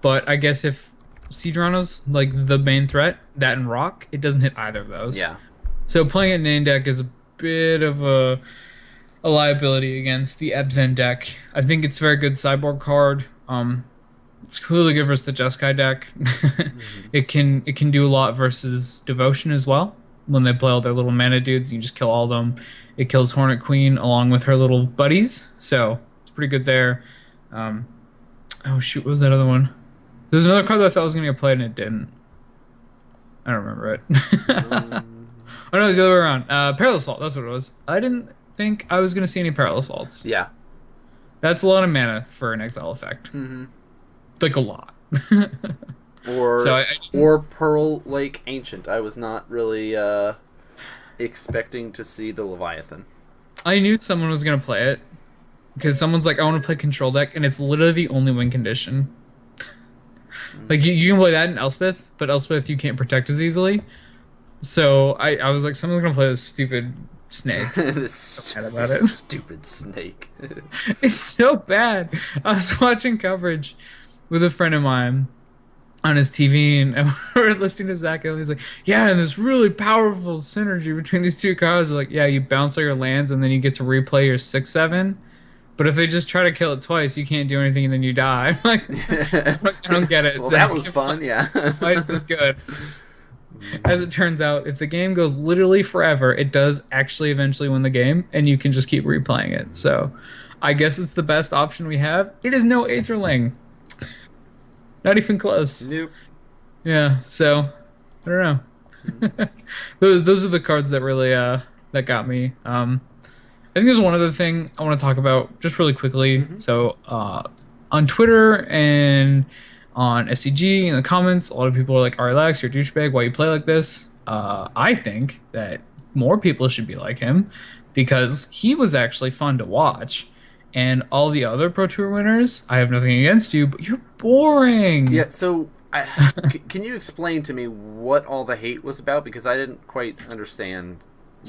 [SPEAKER 2] but I guess if Seedrana's like the main threat, that and Rock, it doesn't hit either of those.
[SPEAKER 1] Yeah.
[SPEAKER 2] So playing it in main deck is a bit of a liability against the Ebzen deck. I think it's a very good sideboard card. It's clearly good versus the Jeskai deck. It can do a lot versus Devotion as well. When they play all their little mana dudes, you just kill all of them. It kills Hornet Queen along with her little buddies, so it's pretty good there. Oh shoot, what was that other one? There's another card that I thought was gonna get played and it didn't. I don't remember it. Oh no, it was the other way around. Perilous Vault, that's what it was. I didn't think I was gonna see any Perilous Vaults.
[SPEAKER 1] Yeah.
[SPEAKER 2] That's a lot of mana for an exile effect.
[SPEAKER 1] Mm-hmm.
[SPEAKER 2] Like a lot.
[SPEAKER 1] Or
[SPEAKER 2] So
[SPEAKER 1] or Pearl Lake Ancient. I was not really expecting to see the Leviathan.
[SPEAKER 2] I knew someone was gonna play it because someone's like, I want to play control deck, and it's literally the only win condition. Like you can play that in Elspeth, but Elspeth you can't protect as easily. So I was like, someone's gonna play this stupid snake.
[SPEAKER 1] this,
[SPEAKER 2] Mad about
[SPEAKER 1] this
[SPEAKER 2] it.
[SPEAKER 1] stupid snake.
[SPEAKER 2] It's so bad. I was watching coverage with a friend of mine on his TV, and we're listening to Zach Hill. He's like, "Yeah, and there's really powerful synergy between these two cars." We're like, "Yeah, you bounce all your lands, and then you get to replay your 6/7. But if they just try to kill it twice, you can't do anything, and then you die." Like, I don't get it.
[SPEAKER 1] Well,
[SPEAKER 2] Zach.
[SPEAKER 1] that was fun. Yeah.
[SPEAKER 2] Why is this good? As it turns out, if the game goes literally forever, it does actually eventually win the game, and you can just keep replaying it. So, I guess it's the best option we have. It is no Aetherling. Not even close.
[SPEAKER 1] Nope.
[SPEAKER 2] Yeah, so I don't know. Those are the cards that really that got me. I think there's one other thing I want to talk about just really quickly. So on Twitter and on SCG in the comments, a lot of people are like, "Relax, you're a douchebag. Why you play like this?" I think that more people should be like him because he was actually fun to watch. And all the other Pro Tour winners, I have nothing against you, but you're boring.
[SPEAKER 1] Yeah. So, can you explain to me what all the hate was about? Because I didn't quite understand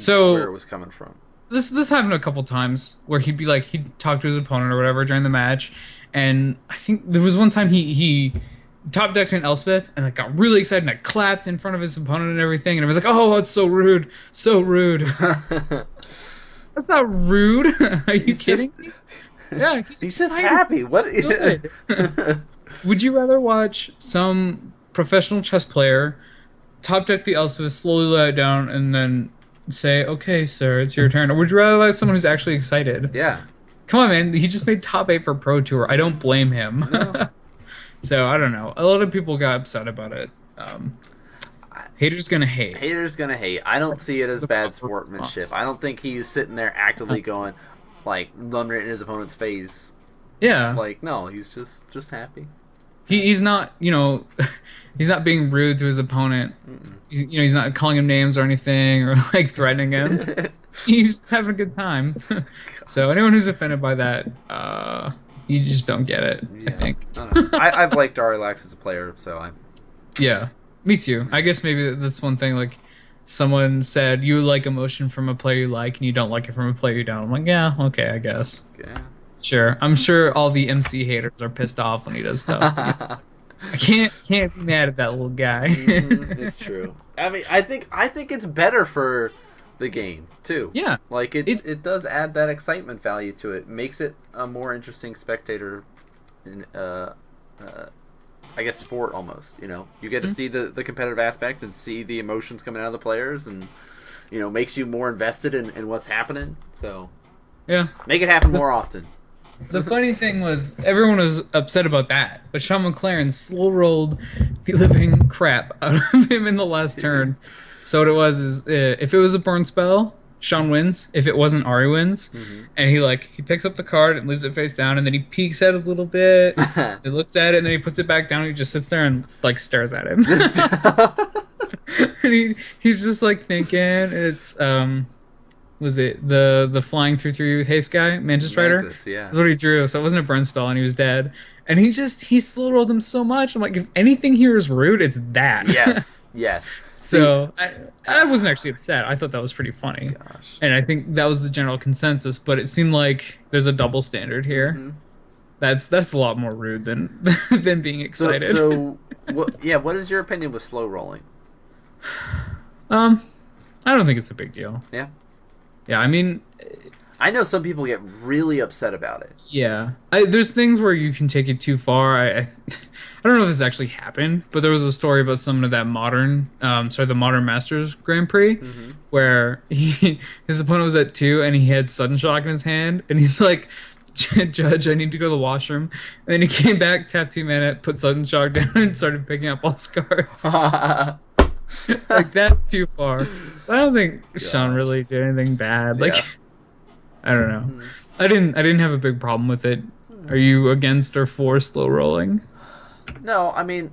[SPEAKER 1] where it was coming from.
[SPEAKER 2] This happened a couple times where he'd talk to his opponent or whatever during the match, and I think there was one time he top decked an Elspeth and like got really excited and like clapped in front of his opponent and everything, and it was like, "Oh, that's so rude, so rude." That's not rude. Are you kidding me? Yeah,
[SPEAKER 1] he's just happy. What?
[SPEAKER 2] Would you rather watch some professional chess player top deck the Elspeth, slowly lay it down, and then say, "Okay, sir, it's your turn"? Or would you rather like someone who's actually excited?
[SPEAKER 1] Yeah.
[SPEAKER 2] Come on, man. He just made top 8 for Pro Tour. I don't blame him.
[SPEAKER 1] No.
[SPEAKER 2] So, I don't know. A lot of people got upset about it. Haters gonna hate.
[SPEAKER 1] Haters gonna hate. I don't see it as bad sportsmanship. I don't think he's sitting there actively going, like, running it in his opponent's face.
[SPEAKER 2] Yeah.
[SPEAKER 1] Like, no, he's just happy.
[SPEAKER 2] He's not, he's not being rude to his opponent. He's not calling him names or anything or like threatening him. He's just having a good time. So anyone who's offended by that, you just don't get it.
[SPEAKER 1] Yeah.
[SPEAKER 2] I think.
[SPEAKER 1] I've liked Arilax as a player, so
[SPEAKER 2] Yeah, me too. I guess maybe that's one thing. Like, someone said you like emotion from a player you like, and you don't like it from a player you don't. I'm like, yeah, okay, I guess.
[SPEAKER 1] Yeah.
[SPEAKER 2] Sure. I'm sure all the MC haters are pissed off when he does stuff. I can't be mad at that little guy.
[SPEAKER 1] It's true. I mean, I think it's better for the game too.
[SPEAKER 2] Yeah.
[SPEAKER 1] Like it does add that excitement value to it. Makes it a more interesting spectator in I guess sport almost, You get to see the competitive aspect and see the emotions coming out of the players, and makes you more invested in what's happening. So
[SPEAKER 2] yeah.
[SPEAKER 1] Make it happen more often.
[SPEAKER 2] The funny thing was, everyone was upset about that, but Sean McLaren slow rolled the living crap out of him in the last turn. So what it was is, if it was a burn spell, Sean wins. If it wasn't, Ari wins. And he picks up the card and leaves it face down, and then he peeks at it a little bit. He looks at it, and then he puts it back down. And he just sits there and like stares at him. And he's just like thinking. It's was it the flying through three with haste guy, Mantis Rider?
[SPEAKER 1] Mantis, yeah.
[SPEAKER 2] That's what he drew. So it wasn't a burn spell, and he was dead. And he slow rolled him so much. I'm like, if anything here is rude, it's that.
[SPEAKER 1] Yes, yes.
[SPEAKER 2] So I wasn't actually upset. I thought that was pretty funny.
[SPEAKER 1] Gosh.
[SPEAKER 2] And I think that was the general consensus. But it seemed like there's a double standard here. That's a lot more rude than being excited.
[SPEAKER 1] So what is your opinion with slow rolling?
[SPEAKER 2] I don't think it's a big deal.
[SPEAKER 1] Yeah.
[SPEAKER 2] Yeah, I mean,
[SPEAKER 1] I know some people get really upset about it.
[SPEAKER 2] Yeah, there's things where you can take it too far. I don't know if this actually happened, but there was a story about someone of that the Modern Masters Grand Prix, where his opponent was at 2 and he had Sudden Shock in his hand, and he's like, "Judge, I need to go to the washroom." And then he came back, tapped 2 mana, put Sudden Shock down, and started picking up all his cards. Like, that's too far. But I don't think Sean really did anything bad. Like, I don't know. I didn't have a big problem with it. Are you against or for slow rolling?
[SPEAKER 1] No, I mean,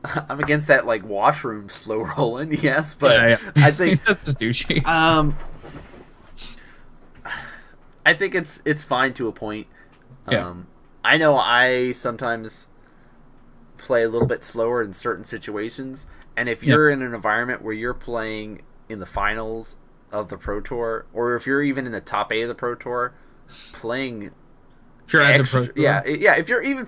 [SPEAKER 1] I'm against that like washroom slow rolling. Yes, but
[SPEAKER 2] yeah.
[SPEAKER 1] I think
[SPEAKER 2] that's just douchey.
[SPEAKER 1] I think it's fine to a point.
[SPEAKER 2] Yeah.
[SPEAKER 1] I know I sometimes play a little bit slower in certain situations. And if you're in an environment where you're playing in the finals of the Pro Tour, or if you're even in the top 8 of the Pro Tour, playing
[SPEAKER 2] If you're at the Pro Tour.
[SPEAKER 1] yeah, if you're even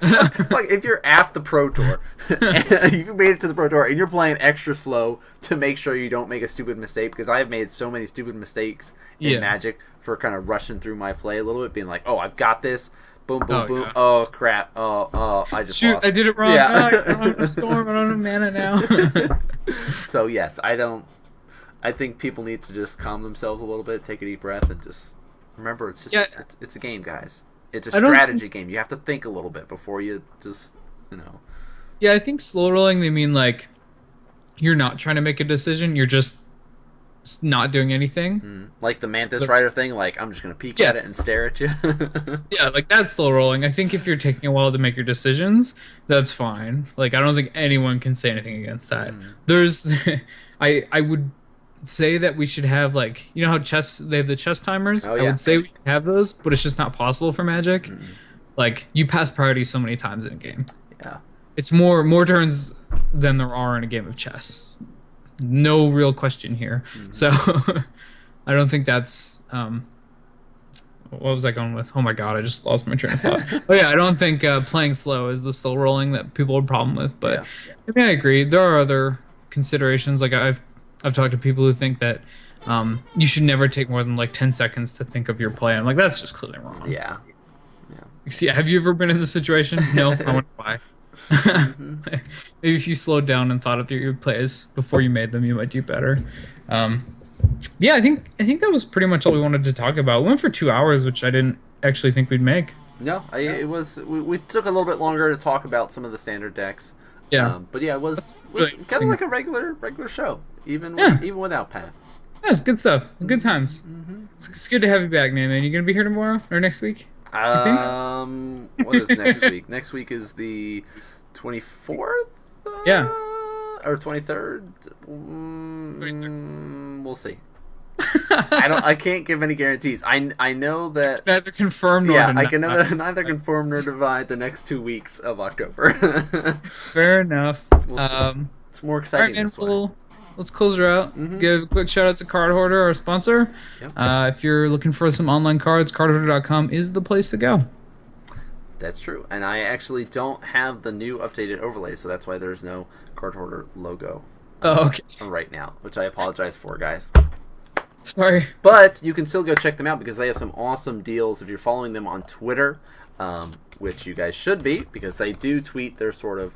[SPEAKER 1] like if you're at the Pro Tour, and you made it to the Pro Tour, and you're playing extra slow to make sure you don't make a stupid mistake, because I have made so many stupid mistakes in Magic for kind of rushing through my play a little bit, being like, oh, I've got this. Boom, boom, boom. Yeah. Oh, crap. Oh, I just lost.
[SPEAKER 2] I did it wrong. Yeah. I don't have a storm. I don't have mana now.
[SPEAKER 1] So, yes, I think people need to just calm themselves a little bit, take a deep breath, and just remember it's just it's a game, guys. It's a strategy game. You have to think a little bit before you just,
[SPEAKER 2] Yeah, I think slow rolling, they mean like you're not trying to make a decision. You're just not doing anything.
[SPEAKER 1] Like the Mantis Rider thing, like I'm just going to peek at it and stare at you.
[SPEAKER 2] Yeah, like that's slow rolling. I think if you're taking a while to make your decisions, that's fine. Like I don't think anyone can say anything against that. There's I would say that we should have like, you know how they have the chess timers? I would say we should have those, but it's just not possible for Magic. Like you pass priority so many times in a game.
[SPEAKER 1] Yeah.
[SPEAKER 2] It's more turns than there are in a game of chess. No real question here. So I don't think that's what was I going with? Oh my god, I just lost my train of thought. But yeah, I don't think playing slow is the slow rolling that people have a problem with. But I mean, I agree. There are other considerations. Like I've talked to people who think that you should never take more than like 10 seconds to think of your play. I'm like, that's just clearly wrong.
[SPEAKER 1] Yeah.
[SPEAKER 2] See, have you ever been in this situation? No. I wonder why. Maybe if you slowed down and thought of your plays before you made them, you might do better. Yeah, I think that was pretty much all we wanted to talk about. We went for 2 hours, which I didn't actually think we'd make.
[SPEAKER 1] No, it was. We took a little bit longer to talk about some of the standard decks.
[SPEAKER 2] Yeah,
[SPEAKER 1] but yeah, it was kind of like a regular show, even without Pat.
[SPEAKER 2] Yeah, it's good stuff. Good times. It's good to have you back, man. You gonna be here tomorrow or next week?
[SPEAKER 1] What is next week? Next week is the 24th?
[SPEAKER 2] Yeah.
[SPEAKER 1] Or 23rd? We'll see. I can't give any guarantees. I know that
[SPEAKER 2] neither confirm nor deny.
[SPEAKER 1] I can neither confirm nor deny the next 2 weeks of October.
[SPEAKER 2] Fair enough.
[SPEAKER 1] It's more exciting this way.
[SPEAKER 2] Let's close her out. Give a quick shout out to Card Hoarder, our sponsor. Yep. If you're looking for some online cards, cardhoarder.com is the place to go.
[SPEAKER 1] That's true. And I actually don't have the new updated overlay, so that's why there's no Card Hoarder logo right now, which I apologize for, guys.
[SPEAKER 2] Sorry.
[SPEAKER 1] But you can still go check them out because they have some awesome deals if you're following them on Twitter, which you guys should be, because they do tweet their sort of...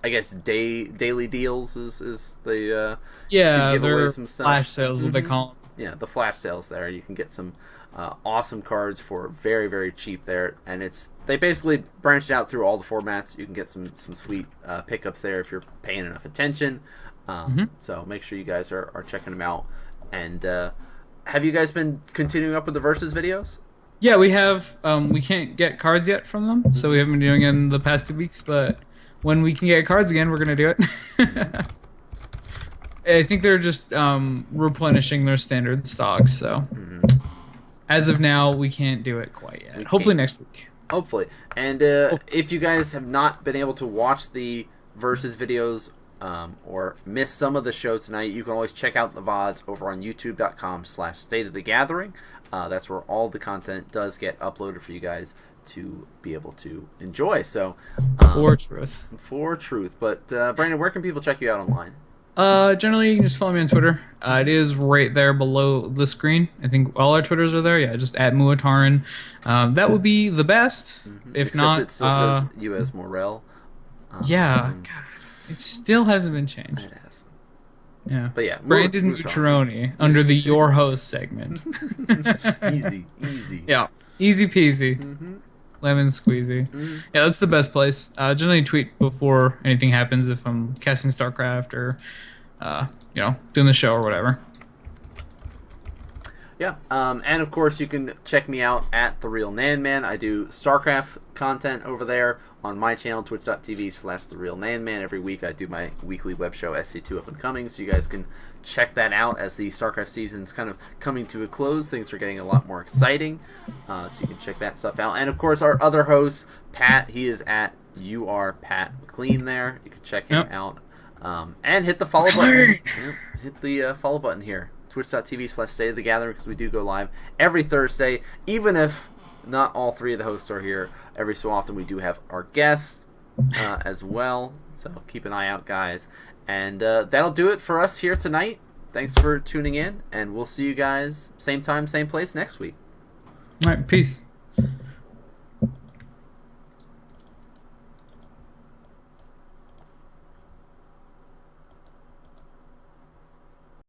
[SPEAKER 1] I guess daily deals is the
[SPEAKER 2] yeah,
[SPEAKER 1] give away some stuff.
[SPEAKER 2] Flash sales, what they call them.
[SPEAKER 1] Yeah, the flash sales there. You can get some awesome cards for very, very cheap there, and they basically branched out through all the formats. You can get some sweet pickups there if you're paying enough attention. So make sure you guys are checking them out. And have you guys been continuing up with the Versus videos?
[SPEAKER 2] Yeah, we have. We can't get cards yet from them, so we haven't been doing it in the past 2 weeks, but when we can get cards again, we're going to do it. I think they're just replenishing their standard stocks, so as of now, we can't do it quite yet. Hopefully next week.
[SPEAKER 1] Hopefully. And if you guys have not been able to watch the Versus videos or miss some of the show tonight, you can always check out the VODs over on youtube.com/stateofthegathering. That's where all the content does get uploaded for you guys to be able to enjoy. So
[SPEAKER 2] for truth.
[SPEAKER 1] But Brandon, where can people check you out online?
[SPEAKER 2] Generally you can just follow me on Twitter. It is right there below the screen. I think all our Twitters are there. Yeah, just at Muatarin. That would be the best. If
[SPEAKER 1] Except
[SPEAKER 2] not,
[SPEAKER 1] it still says US Morel.
[SPEAKER 2] Yeah, God, it still hasn't been changed.
[SPEAKER 1] It has.
[SPEAKER 2] Yeah,
[SPEAKER 1] but yeah,
[SPEAKER 2] Brandon Mutaroni under the Your Host segment.
[SPEAKER 1] Easy.
[SPEAKER 2] Yeah, easy peasy. Lemon squeezy. Yeah, that's the best place. Generally tweet before anything happens if I'm casting StarCraft or, doing the show or whatever.
[SPEAKER 1] Yeah, and of course you can check me out at The Real Nan Man. I do StarCraft content over there on my channel, twitch.tv/The Real Nan Man. Every week I do my weekly web show, SC2 Up and Coming, so you guys can check that out as the StarCraft season's kind of coming to a close. Things are getting a lot more exciting, so you can check that stuff out. And of course our other host, Pat, he is at You are Pat McLean there. You can check him
[SPEAKER 2] Yep.
[SPEAKER 1] out. And hit the follow button. Yep, hit the follow button here. Twitch.tv/State of the Gathering, because we do go live every Thursday. Even if not all three of the hosts are here, every so often we do have our guests as well. So keep an eye out, guys. And that'll do it for us here tonight. Thanks for tuning in, and we'll see you guys same time, same place next week.
[SPEAKER 2] All right, peace.